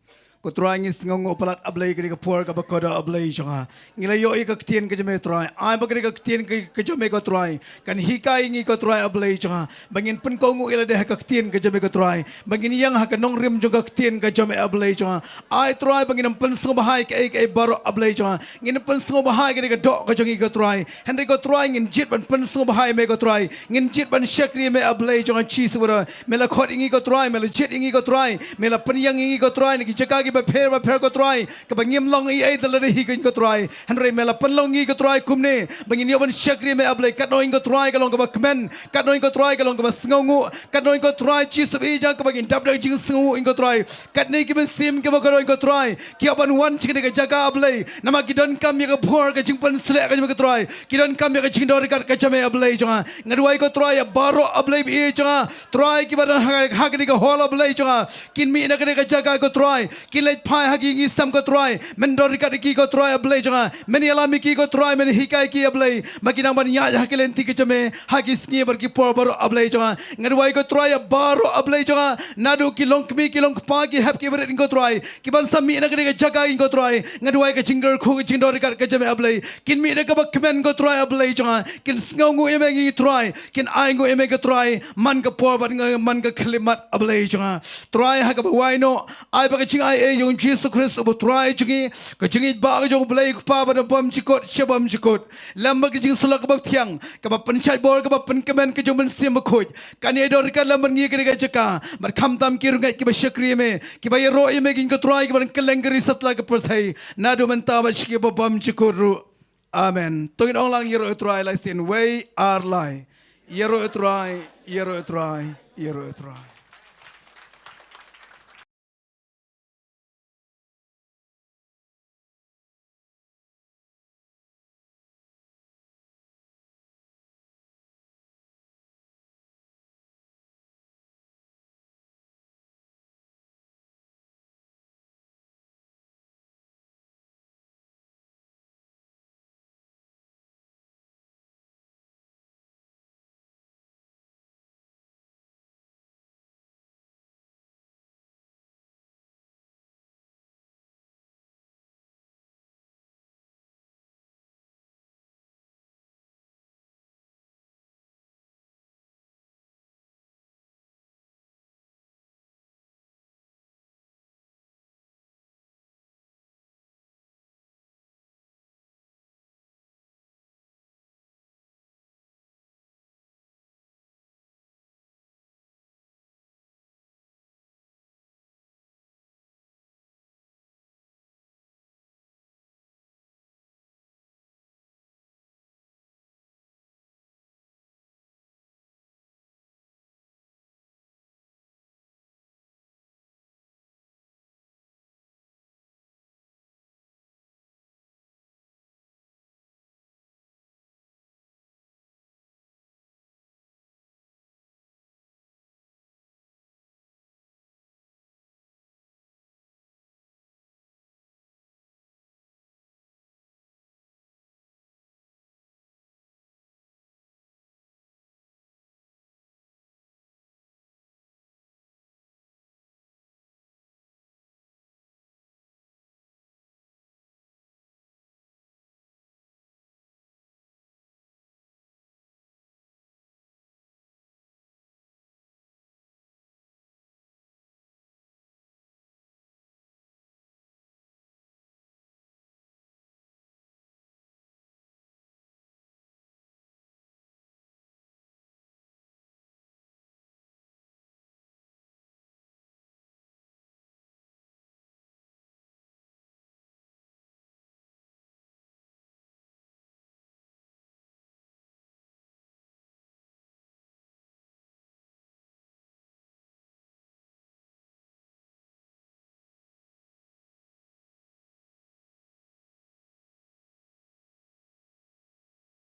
Speaker 2: Ko try ngis ngong opalat ablay ke por ka bakoda ablay changa ngila yo ik ktien ke jame try ai ba ke ktien ke jame ko try kan hikai ngi ko try ablay changa bangin pen ko ngu ila de ka ktien ke jame ko try bangin yang ha ka nong rim jo ka ktien ke jame ablay changa ai try bangin pen sngo bahai ke baro ablay changa ngin pen sngo bahai ke do ka jongi ko try henry ko try ngin jit ban pen sngo bahai me ko try ngin jit ban shakri me ablay changa chi sura mela khot ngi ko try mela jit ngi ko try mela pen yang ngi ko try ni jaka ba pher ko try ka bangim long ai dal re hi ko try hanre mela panlong ngi ko try kumne bangin yo ban shakri me ablay kat noing ko try ka long ka kmen kat noing ko try ka long ka sngongu kat noing ko try chi sub i ja ka bangin dab dang jing sngu in ko try kat nei ki ben sim ka ba ko ko try ki ban wan chi ka jaga ablay nama ki don kam ya ka phor ka Jingpynsleh ka ko try ki don kam ya ka jing dor ka chame ablay ja ngadwai ko try baro ablay bi ja try ki ban ha ka hol ablay ja kin mi na ka jaga ko try ki leit hagi ngi sam ko try men dor ka ki ko try ablay janga men alami ki ko try men hikai ki ablay makinang ban ya hakilen ti ke chame hagi sngi bar ki por bar ablay janga ngadwai ko try baro ablay janga nadu ki long pa ki hap ki bar ko try ki ban sami na ka jaga in ko try ngadwai ka jingle khu jing dor ka chame ablay kin mi na ka bak men ko try ablay janga kin sngongu eme ngi try kin ai ngo eme ka try man ka por ban man ka khlimat ablay janga try ha ka wai no ai ba ka ching ai yung Jesus Christ ubo try jungi ka jungi ba ka jong blai pa ba bam chikot shabam chikot lamba ka jing sulak ba thiang ka ba panchai bor ka ba pan kemen ka jong ban sim khoj kan ye dor ka lamban ngi ka jaka mar kham tam ki rungai ki ba shakri me ki ba ye ro ye me kin ka try ki ban kelengri satla ka perthai na do man ta ba shki ba bam chikot ru amen to in ong lang ye ro try like sin way are lie ye ro try ye ro try ye ro try